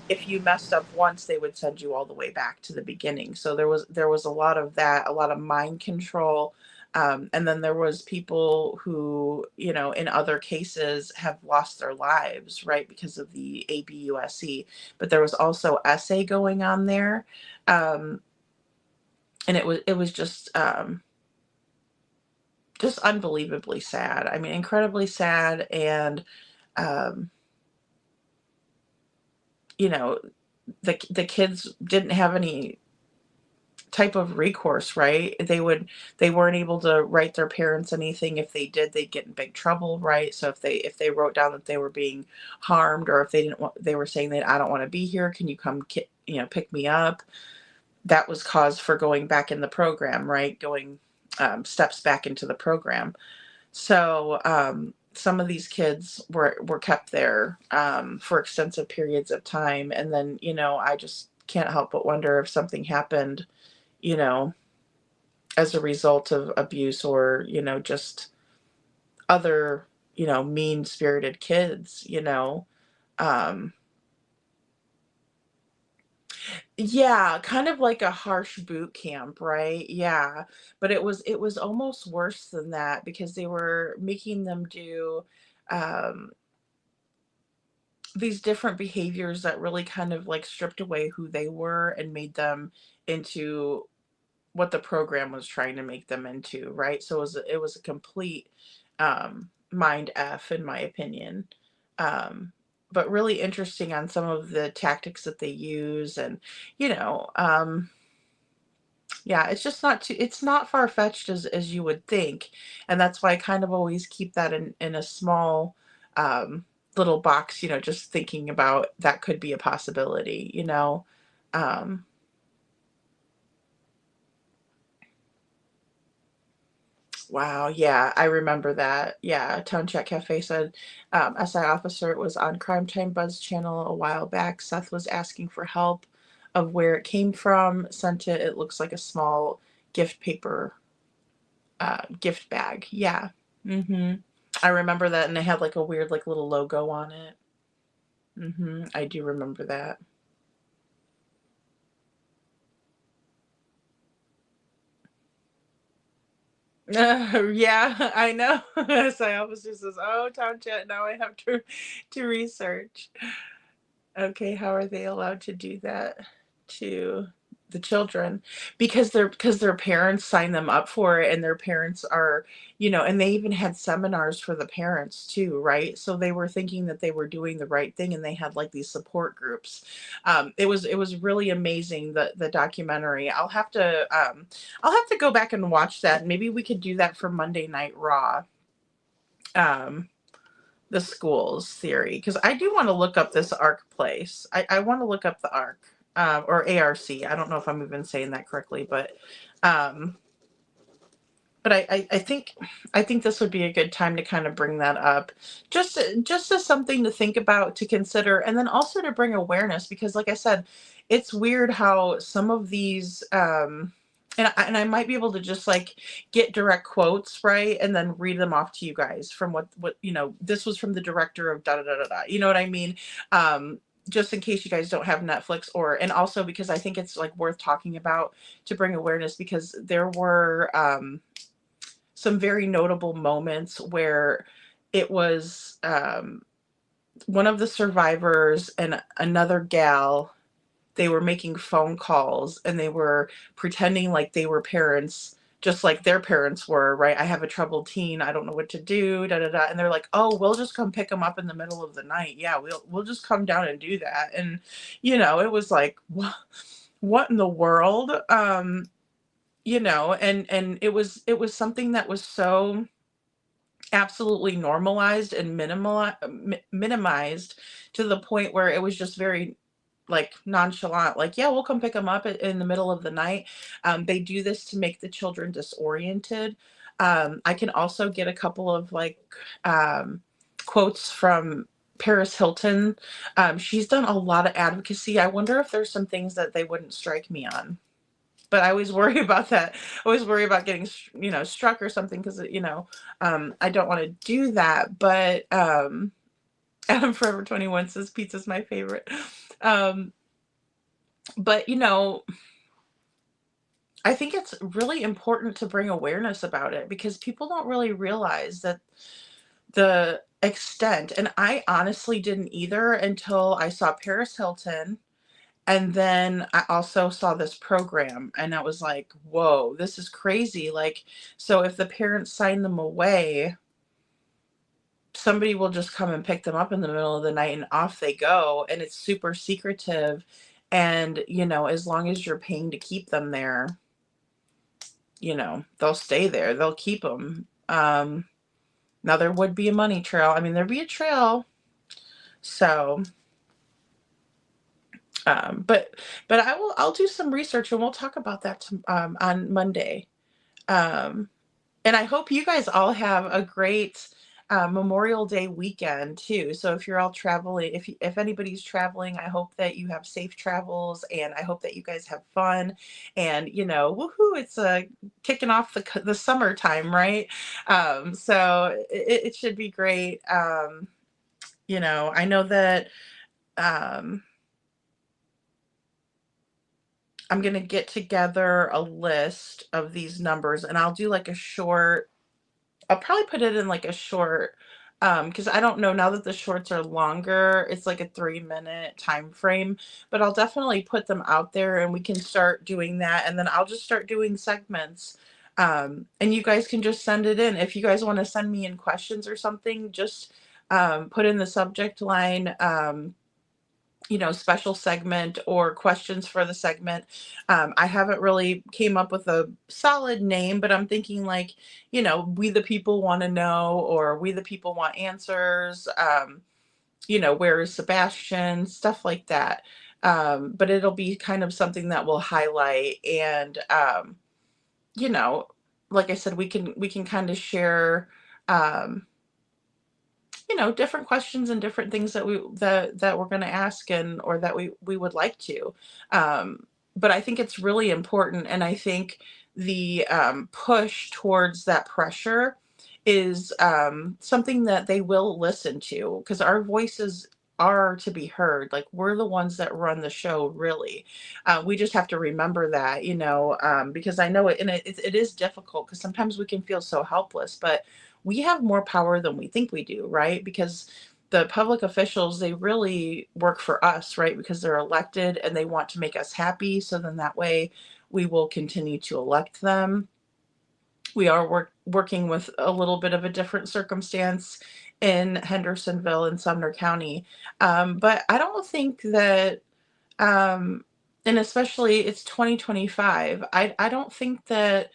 if you messed up once, they would send you all the way back to the beginning. So there was a lot of that, a lot of mind control. And then there was people who, in other cases have lost their lives, right, because of the ABUSC. But there was also SA going on there. And it was just unbelievably sad. I mean, incredibly sad. And, the kids didn't have any type of recourse, right? They weren't able to write their parents anything. If they did, they'd get in big trouble, right? So if they wrote down that they were being harmed, or if they were saying that I don't want to be here, can you come pick me up? That was cause for going back in the program, right? Going steps back into the program. So some of these kids were kept there for extensive periods of time, and then I just can't help but wonder if something happened as a result of abuse or, just other, mean-spirited kids, Yeah, kind of like a harsh boot camp, right? Yeah. But it was almost worse than that because they were making them do um, these different behaviors that really kind of like stripped away who they were and made them into what the program was trying to make them into, right? So it was a complete mind F in my opinion. But really interesting on some of the tactics that they use, and Yeah, it's just not too, it's not far-fetched as you would think. And that's why I kind of always keep that in a small um little box, just thinking about that could be a possibility. Um Wow, yeah, I remember that. Yeah, Town Chat Cafe said, SI officer, it was on Crime Time Buzz channel a while back. Seth was asking for help of where it came from, sent it. It looks like a small gift paper, gift bag. Yeah. I remember that, and they had like a weird, like little logo on it. I do remember that. Yeah, I know. SI officer says, "Oh, Town Chat, now I have to research." Okay, how are they allowed to do that to the children? Because their parents sign them up for it, and their parents are, and they even had seminars for the parents too, right? So they were thinking that they were doing the right thing, and they had like these support groups. It was really amazing, the documentary. I'll have to go back and watch that. Maybe we could do that for Monday Night Raw. Um the schools theory, because I do want to look up this ARC place. I want to look up the ARC, or ARC. I don't know if I'm even saying that correctly, um, but I think this would be a good time to kind of bring that up, just as something to think about, to consider, and then also to bring awareness, because like I said, it's weird how some of these and I might be able to just like get direct quotes, right, and then read them off to you guys from what this was from the director of da da da da da. You know what I mean? Just in case you guys don't have Netflix, and also because I think it's like worth talking about to bring awareness, because there were some very notable moments where it was one of the survivors and another gal. They were making phone calls, and they were pretending like they were parents, just like their parents were, right? I have a troubled teen. I don't know what to do, da da da. And they're like, "Oh, we'll just come pick them up in the middle of the night. Yeah, we'll just come down and do that." And it was like, what in the world? And it was something that was so absolutely normalized and minimized, to the point where it was just very like nonchalant, like, yeah, we'll come pick them up in the middle of the night. They do this to make the children disoriented. I can also get a couple of like quotes from Paris Hilton. She's done a lot of advocacy. I wonder if there's some things that they wouldn't strike me on, but I always worry about that. I always worry about getting struck or something, because I don't want to do that. But Adam Forever 21 says pizza's my favorite. But I think it's really important to bring awareness about it, because people don't really realize that the extent, and I honestly didn't either until I saw Paris Hilton, and then I also saw this program, and I was like, whoa, this is crazy. Like, so if the parents sign them away, somebody will just come and pick them up in the middle of the night, and off they go, and it's super secretive. And as long as you're paying to keep them there, they'll stay there, they'll keep them. Now there would be a money trail. I mean, there'd be a trail. So but I'll do some research, and we'll talk about that on Monday. And I hope you guys all have a great Memorial Day weekend too. So if you're all traveling, if anybody's traveling, I hope that you have safe travels, and I hope that you guys have fun. And woohoo! It's kicking off the summertime, right? So it should be great. I know that I'm gonna get together a list of these numbers, and I'll do like a short. I'll probably put it in like a short, because I don't know, now that the shorts are longer, it's like a 3-minute time frame, but I'll definitely put them out there, and we can start doing that, and then I'll just start doing segments, and you guys can just send it in. If you guys want to send me in questions or something, just put in the subject line special segment or questions for the segment. I haven't really came up with a solid name, but I'm thinking like, we the people want to know, or we the people want answers. Where is Sebastian? Stuff like that. But it'll be kind of something that will highlight, and you know, like I said, we can kind of share um, different questions and different things that we're going to ask, and or that we would like to. But I think it's really important, and I think the push towards that pressure is something that they will listen to, because our voices are to be heard. Like, we're the ones that run the show, really. We just have to remember that, because I know it is difficult, because sometimes we can feel so helpless, but we have more power than we think we do, right? Because the public officials, they really work for us, right? Because they're elected and they want to make us happy. So then that way we will continue to elect them. We are working with a little bit of a different circumstance in Hendersonville and Sumner County. But I don't think that, and especially it's 2025, I don't think that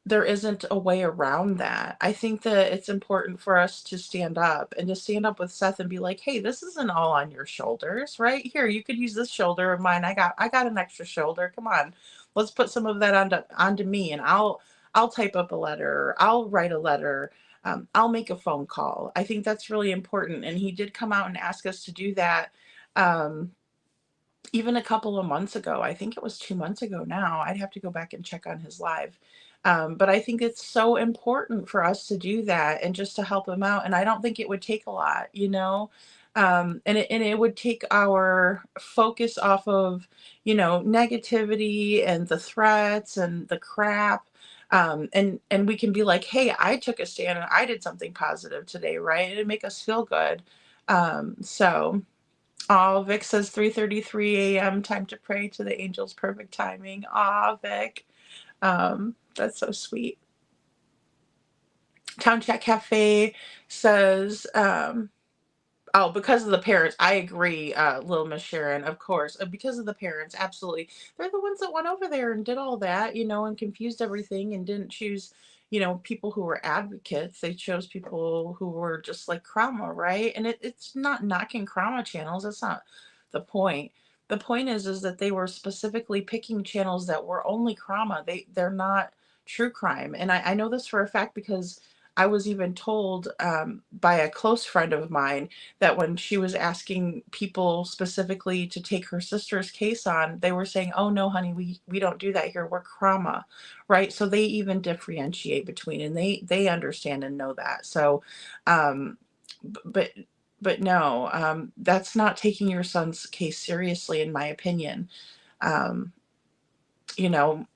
there isn't a way around that. I think that it's important for us to stand up, and to stand up with Seth and be like, hey, this isn't all on your shoulders, right? Here, you could use this shoulder of mine. I got an extra shoulder. Come on. Let's put some of that onto me, and I'll type up a letter. I'll write a letter. I'll make a phone call. I think that's really important. And he did come out and ask us to do that. Even a couple of months ago. I think it was 2 months ago now. I'd have to go back and check on his live. But I think it's so important for us to do that, and just to help him out. And I don't think it would take a lot, and it would take our focus off of, negativity and the threats and the crap. And we can be like, hey, I took a stand and I did something positive today, right? It'd make us feel good. So, oh, Vic says 3:33 a.m. time to pray to the angels. Perfect timing. Aw, Vic. That's so sweet. Town Chat Cafe says, oh, because of the parents. I agree, Little Miss Sharon, of course. Because of the parents, absolutely. They're the ones that went over there and did all that, and confused everything, and didn't choose, people who were advocates. They chose people who were just like Krama, right? And it's not knocking Krama channels. That's not the point. The point is that they were specifically picking channels that were only Krama. They're not true crime. And I know this for a fact, because I was even told by a close friend of mine that when she was asking people specifically to take her sister's case on, they were saying, oh no, honey, we don't do that here. We're Krama, right? So they even differentiate between, and they understand and know that. So, but no, that's not taking your son's case seriously, in my opinion. You know,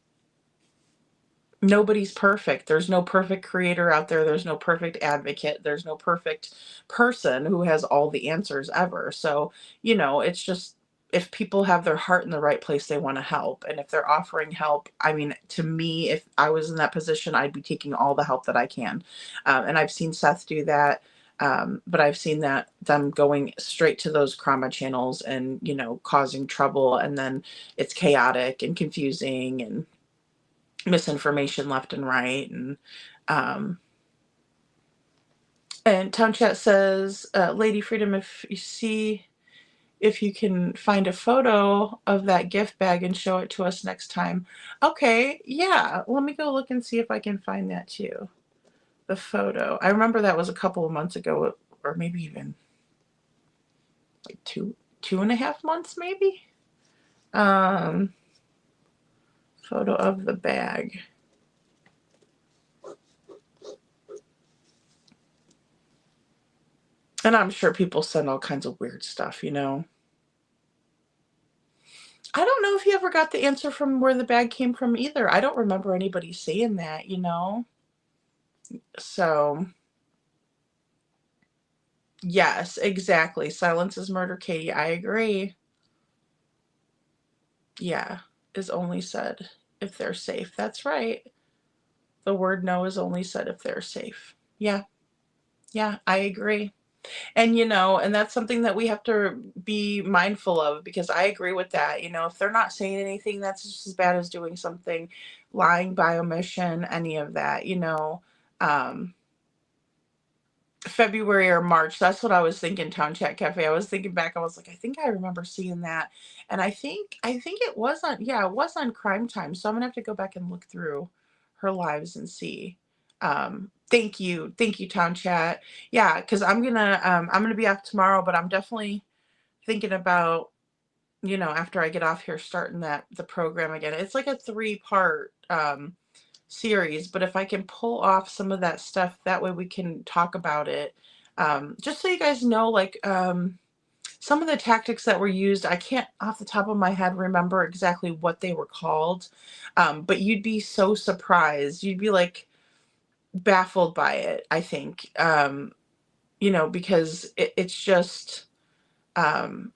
nobody's perfect. There's no perfect creator out there. There's no perfect advocate. There's no perfect person who has all the answers ever. So, it's just, if people have their heart in the right place, they want to help. And if they're offering help, I mean, to me, if I was in that position, I'd be taking all the help that I can. And I've seen Seth do that. But I've seen that them going straight to those Krama channels and, causing trouble. And then it's chaotic and confusing and misinformation left and right. And Town Chat says, Lady Freedom, if you can find a photo of that gift bag and show it to us next time. Okay, yeah, let me go look and see if I can find that too. The photo. I remember that was a couple of months ago, or maybe even like two and a half months, maybe. Photo of the bag. And I'm sure people send all kinds of weird stuff, I don't know if he ever got the answer from where the bag came from either. I don't remember anybody saying that, So, yes, exactly. Silence is murder, Katie. I agree. Yeah, is only said if they're safe. That's right. The word no is only said if they're safe. Yeah. Yeah, I agree. And, and that's something that we have to be mindful of, because I agree with that. If they're not saying anything, that's just as bad as doing something, lying by omission, any of that, um, February or March. That's what I was thinking, Town Chat Cafe. I was thinking back, I was like, I think I remember seeing that. And I think it was on, yeah, it was on Crime Time. So I'm gonna have to go back and look through her lives and see. Thank you. Thank you, Town Chat. Yeah, because I'm gonna be off tomorrow, but I'm definitely thinking about, after I get off here, starting the program again. It's like a 3-part series, but if I can pull off some of that stuff, that way we can talk about it. Just so you guys know, like, some of the tactics that were used, I can't off the top of my head remember exactly what they were called, but you'd be so surprised. You'd be like baffled by it, I think, because it's just a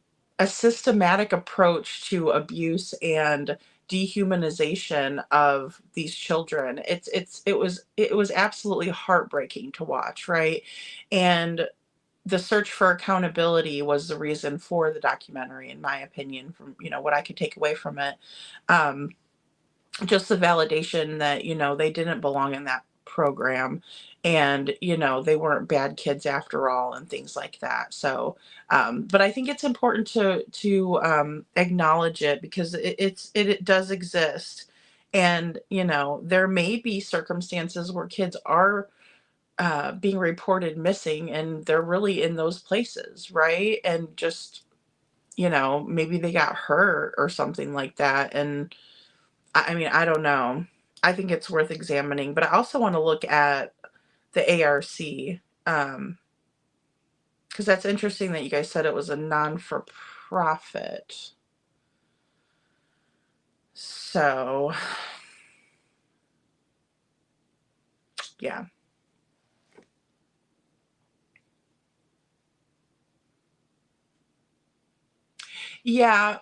systematic approach to abuse and dehumanization of these children. It was absolutely heartbreaking to watch, right? And the search for accountability was the reason for the documentary, in my opinion, from what I could take away from it. Um, just the validation that they didn't belong in that program, and they weren't bad kids after all, and things like that. So but I think it's important to acknowledge it, because it does exist. And there may be circumstances where kids are being reported missing, and they're really in those places, right? And just maybe they got hurt or something like that. And I mean, I don't know. I think it's worth examining, but I also want to look at the ARC, because that's interesting that you guys said it was a non-for-profit. So, yeah. Yeah.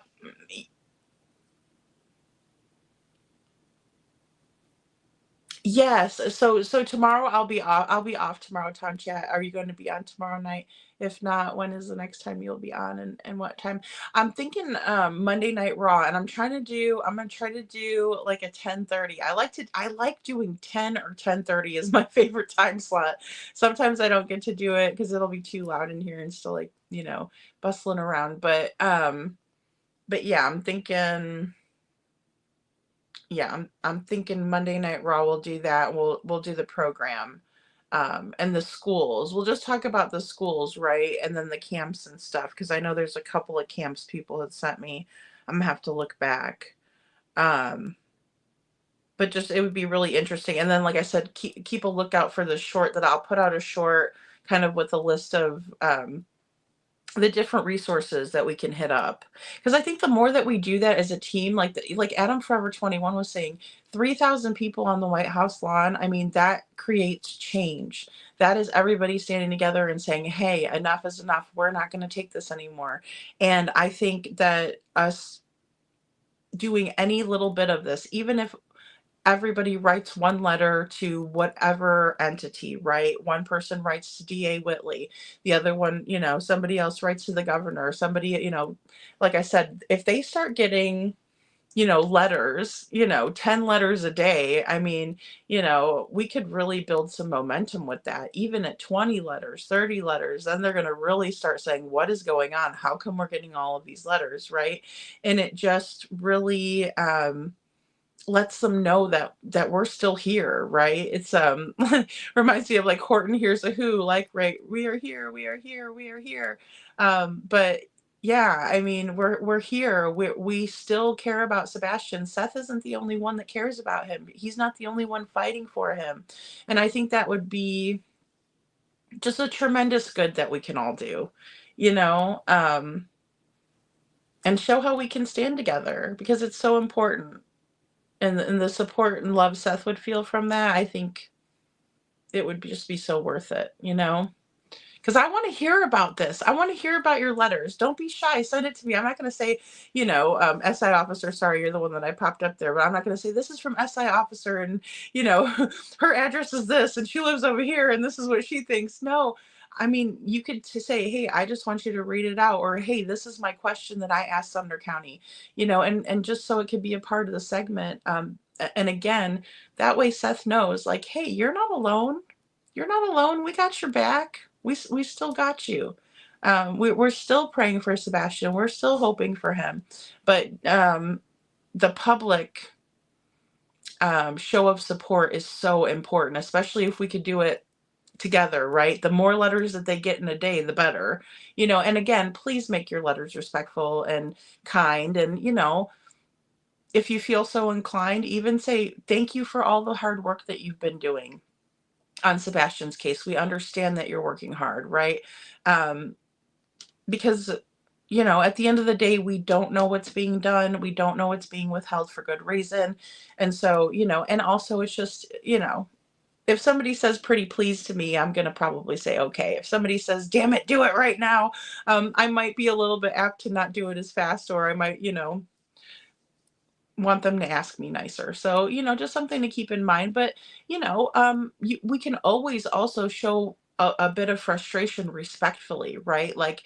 Yes. So tomorrow I'll be off. I'll be off tomorrow, Town Chat. Are you going to be on tomorrow night? If not, when is the next time you'll be on, and what time? I'm thinking Monday Night Raw, and I'm gonna try to do like a 10:30. I like doing 10 or 10:30 is my favorite time slot. Sometimes I don't get to do it because it'll be too loud in here and still, like, bustling around. But yeah, I'm thinking Monday Night Raw. We'll do that. We'll do the program, and the schools. We'll just talk about the schools, right? And then the camps and stuff, because I know there's a couple of camps people had sent me. I'm gonna have to look back. Um, but just it would be really interesting. And then, like I said, keep a lookout for the short that I'll put out, a short kind of with a list of the different resources that we can hit up, because I think the more that we do that as a team, like Adam Forever 21 was saying, 3,000 people on the White House lawn, I mean, that creates change. That is everybody standing together and saying, hey, enough is enough, we're not going to take this anymore. And I think that us doing any little bit of this, even if everybody writes one letter to whatever entity, right? One person writes to DA Whitley, the other one, somebody else writes to the governor, somebody, like I said, if they start getting, letters, 10 letters a day, I mean, we could really build some momentum with that. Even at 20 letters, 30 letters, then they're going to really start saying, what is going on? How come we're getting all of these letters, right? And it just really, lets them know that we're still here, right? It's reminds me of like Horton Hears a Who, like, right, we are here, we are here, we are here. But yeah, I mean, we're here. We still care about Sebastian. Seth isn't the only one that cares about him. He's not the only one fighting for him. And I think that would be just a tremendous good that we can all do, and show how we can stand together, because it's so important. And the support and love Seth would feel from that, I think it would just be so worth it, because I want to hear about this. I want to hear about your letters. Don't be shy. Send it to me. I'm not going to say, SI officer, sorry, you're the one that I popped up there, but I'm not going to say this is from SI officer, and, her address is this, and she lives over here, and this is what she thinks. No, I mean, you could say, hey, I just want you to read it out, or hey, this is my question that I asked Sumner County, and just so it could be a part of the segment. And again, that way Seth knows, like, hey, you're not alone. You're not alone. We got your back. We still got you. We're still praying for Sebastian. We're still hoping for him. But the public show of support is so important, especially if we could do it together, right? The more letters that they get in a day, the better. And again, please make your letters respectful and kind. And, if you feel so inclined, even say thank you for all the hard work that you've been doing on Sebastian's case. We understand that you're working hard, right? Because at the end of the day, we don't know what's being done. We don't know what's being withheld for good reason. And so, and also it's just, if somebody says pretty please to me, I'm going to probably say, okay. If somebody says, damn it, do it right now, I might be a little bit apt to not do it as fast, or I might, want them to ask me nicer. So, just something to keep in mind. But, we can always also show a bit of frustration respectfully, right? Like,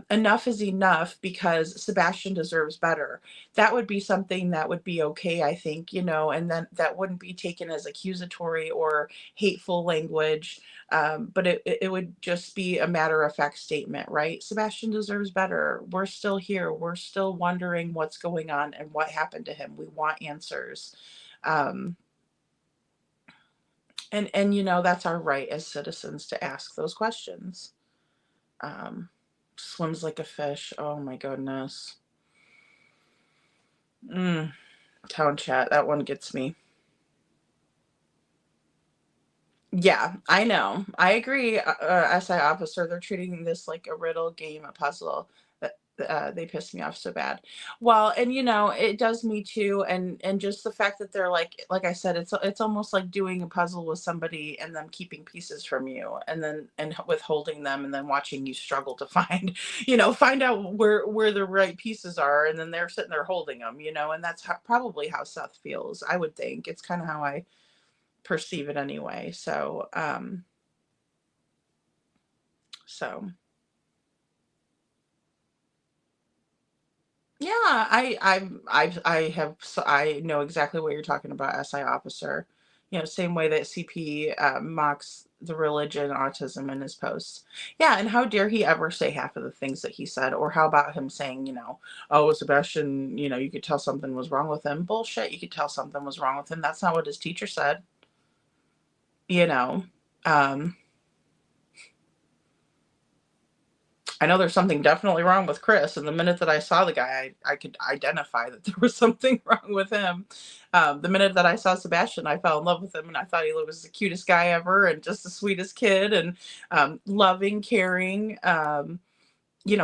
enough is enough because Sebastian deserves better. That would be something that would be okay, I think, and then that wouldn't be taken as accusatory or hateful language. But it would just be a matter of fact statement, right? Sebastian deserves better. We're still here. We're still wondering what's going on and what happened to him. We want answers. And that's our right as citizens to ask those questions. Swims like a fish. Oh my goodness. Town chat. That one gets me. Yeah, I know. I agree, SI officer. They're treating this like a riddle game, a puzzle. They piss me off so bad. Well, and it does me too. And just the fact that they're like I said, it's almost like doing a puzzle with somebody and them keeping pieces from you, and withholding them, and then watching you struggle to find out where the right pieces are, and then they're sitting there holding them, and that's probably how Seth feels. I would think it's kind of how I perceive it anyway. So yeah, I know exactly what you're talking about, SI officer. Same way that CP mocks the religion, autism in his posts. Yeah, and how dare he ever say half of the things that he said? Or how about him saying, oh, Sebastian, you could tell something was wrong with him. Bullshit, you could tell something was wrong with him. That's not what his teacher said. I know there's something definitely wrong with Chris, and the minute that I saw the guy, I could identify that there was something wrong with him. The minute that I saw Sebastian, I fell in love with him, and I thought he was the cutest guy ever, and just the sweetest kid, and loving, caring,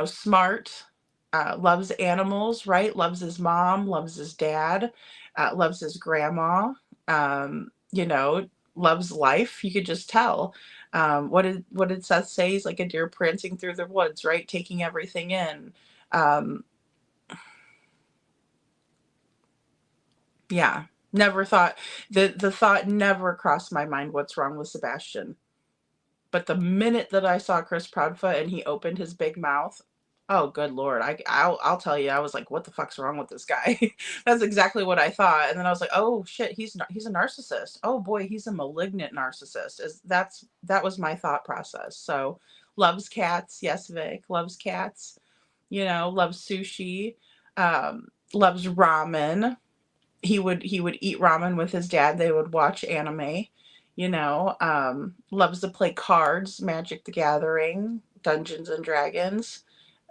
smart, loves animals, right? Loves his mom, loves his dad, loves his grandma, loves life. You could just tell. What did Seth say? He's like a deer prancing through the woods, right? Taking everything in. Yeah, never thought the thought never crossed my mind what's wrong with Sebastian. But the minute that I saw Chris Proudfoot and he opened his big mouth, oh good Lord, I'll tell you, I was like, what the fuck's wrong with this guy? That's exactly what I thought. And then I was like, oh shit, he's a narcissist. Oh boy, he's a malignant narcissist. That was my thought process. So loves cats. Yes, Vic loves cats. Loves sushi. Loves ramen. He would eat ramen with his dad. They would watch anime. Loves to play cards, Magic the Gathering, Dungeons and Dragons.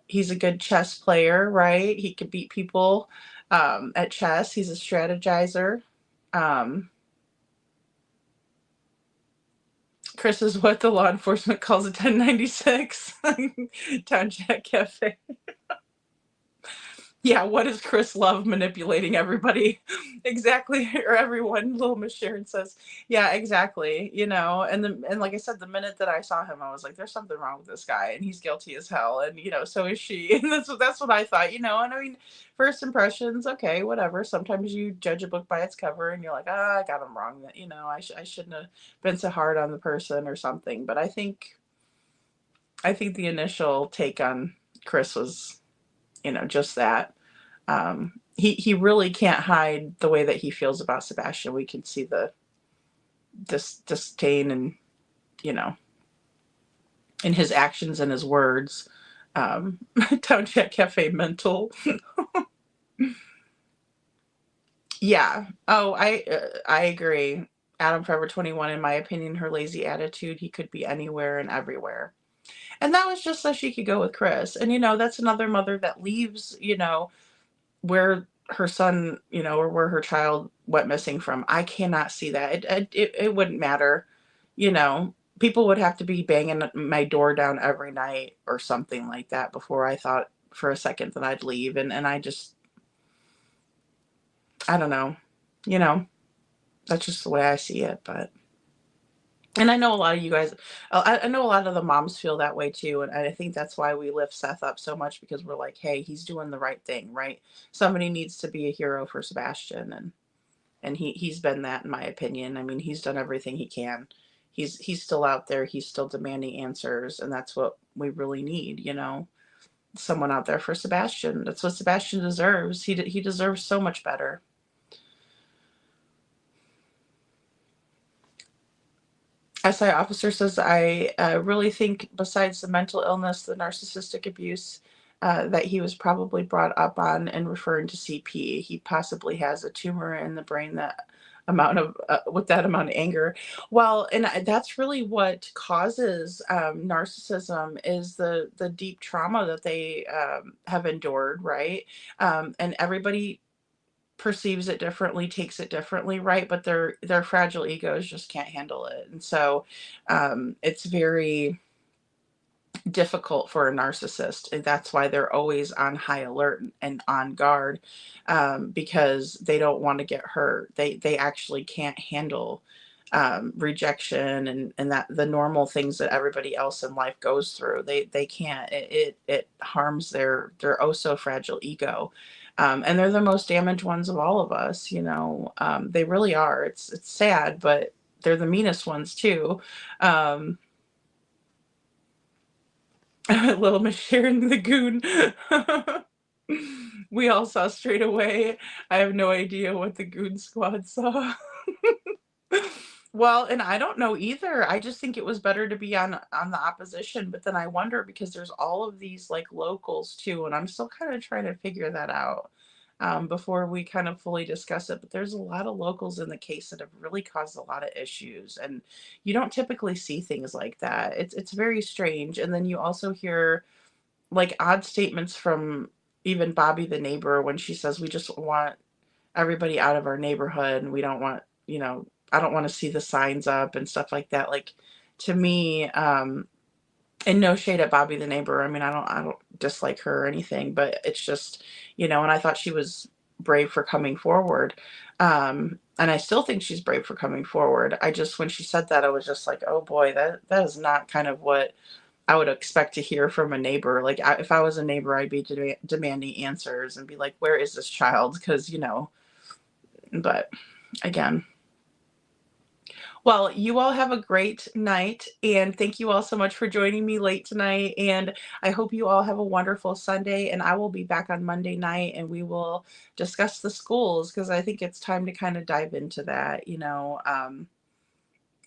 He's a good chess player, right? He could beat people at chess. He's a strategizer. Chris is what the law enforcement calls a 1096. Town Chat Cafe. Yeah, what does Chris love? Manipulating everybody. Exactly. Or everyone. Little Miss Sharon says, yeah, exactly. And like I said, the minute that I saw him, I was like, there's something wrong with this guy, and he's guilty as hell. And, so is she. And that's what I thought, and I mean, first impressions, okay, whatever. Sometimes you judge a book by its cover and you're like, I got him wrong. I shouldn't have been so hard on the person or something. But I think, I think the initial take on Chris was, just that. He really can't hide the way that he feels about Sebastian. We can see the disdain and, in his actions and his words. Town Chat Cafe mental. Yeah. Oh, I agree. Adam Forever 21, in my opinion, her lazy attitude, he could be anywhere and everywhere. And that was just so she could go with Chris. And, that's another mother that leaves, where her son, or where her child went missing from. I cannot see that. It wouldn't matter. People would have to be banging my door down every night or something like that before I thought for a second that I'd leave. And I don't know, that's just the way I see it. And I know a lot of you guys, I know a lot of the moms feel that way too. And I think that's why we lift Seth up so much, because we're like, hey, he's doing the right thing, right? Somebody needs to be a hero for Sebastian. And he's been that, in my opinion. I mean, he's done everything he can. He's still out there. He's still demanding answers. And that's what we really need, someone out there for Sebastian. That's what Sebastian deserves. He deserves so much better. SI officer says, I really think besides the mental illness, the narcissistic abuse that he was probably brought up on, and referring to CP, he possibly has a tumor in the brain with that amount of anger. Well, and that's really what causes narcissism, is the deep trauma that they have endured, right? And everybody perceives it differently, takes it differently, right? But their fragile egos just can't handle it. And so it's very difficult for a narcissist, and that's why they're always on high alert and on guard, because they don't want to get hurt. They actually can't handle rejection and that the normal things that everybody else in life goes through. They can't. It harms their oh so fragile ego. And they're the most damaged ones of all of us, they really are. It's sad, but they're the meanest ones too. Little Miss Sharon the goon. We all saw straight away. I have no idea what the goon squad saw. Well, and I don't know either. I just think it was better to be on the opposition, but then I wonder, because there's all of these like locals too, and I'm still kind of trying to figure that out before we kind of fully discuss it. But there's a lot of locals in the case that have really caused a lot of issues, and you don't typically see things like that. It's very strange. And then you also hear like odd statements from even Bobby the neighbor, when she says, we just want everybody out of our neighborhood, and we don't want, I don't want to see the signs up and stuff like that. Like, to me, and no shade at Bobby the neighbor. I mean, I don't dislike her or anything, but it's just, and I thought she was brave for coming forward. And I still think she's brave for coming forward. When she said that, I was just like, oh boy, that is not kind of what I would expect to hear from a neighbor. Like, if I was a neighbor, I'd be demanding answers and be like, where is this child? Because, but again. Well, you all have a great night, and thank you all so much for joining me late tonight, and I hope you all have a wonderful Sunday, and I will be back on Monday night, and we will discuss the schools, because I think it's time to kind of dive into that,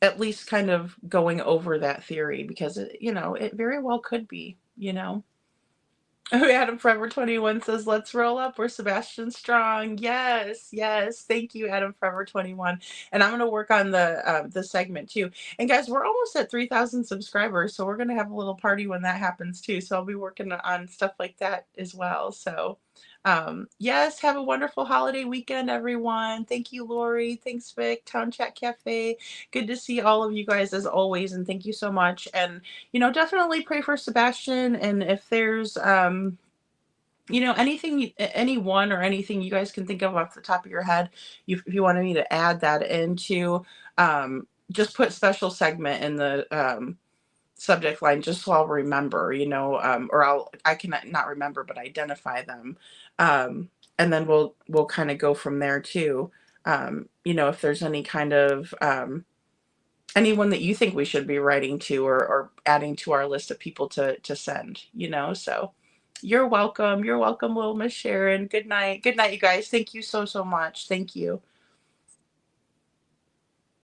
at least kind of going over that theory, because it very well could be. Adam Forever 21 says, let's roll up. We're Sebastian Strong. Yes. Thank you, Adam Forever 21. And I'm going to work on the segment too. And guys, we're almost at 3,000 subscribers. So we're going to have a little party when that happens too. So I'll be working on stuff like that as well. So yes, have a wonderful holiday weekend, everyone. Thank you, Lori. Thanks, Vic. Town Chat Cafe. Good to see all of you guys as always, and thank you so much. And definitely pray for Sebastian. And if there's anyone or anything you guys can think of off the top of your head, if you wanted me to add that into, just put special segment in the subject line, just so I'll remember, or I can not remember, but identify them. And then we'll kind of go from there too. If there's any kind of anyone that you think we should be writing to or adding to our list of people to send, you know. So you're welcome, little Miss Sharon. Good night, you guys. Thank you so much. Thank you.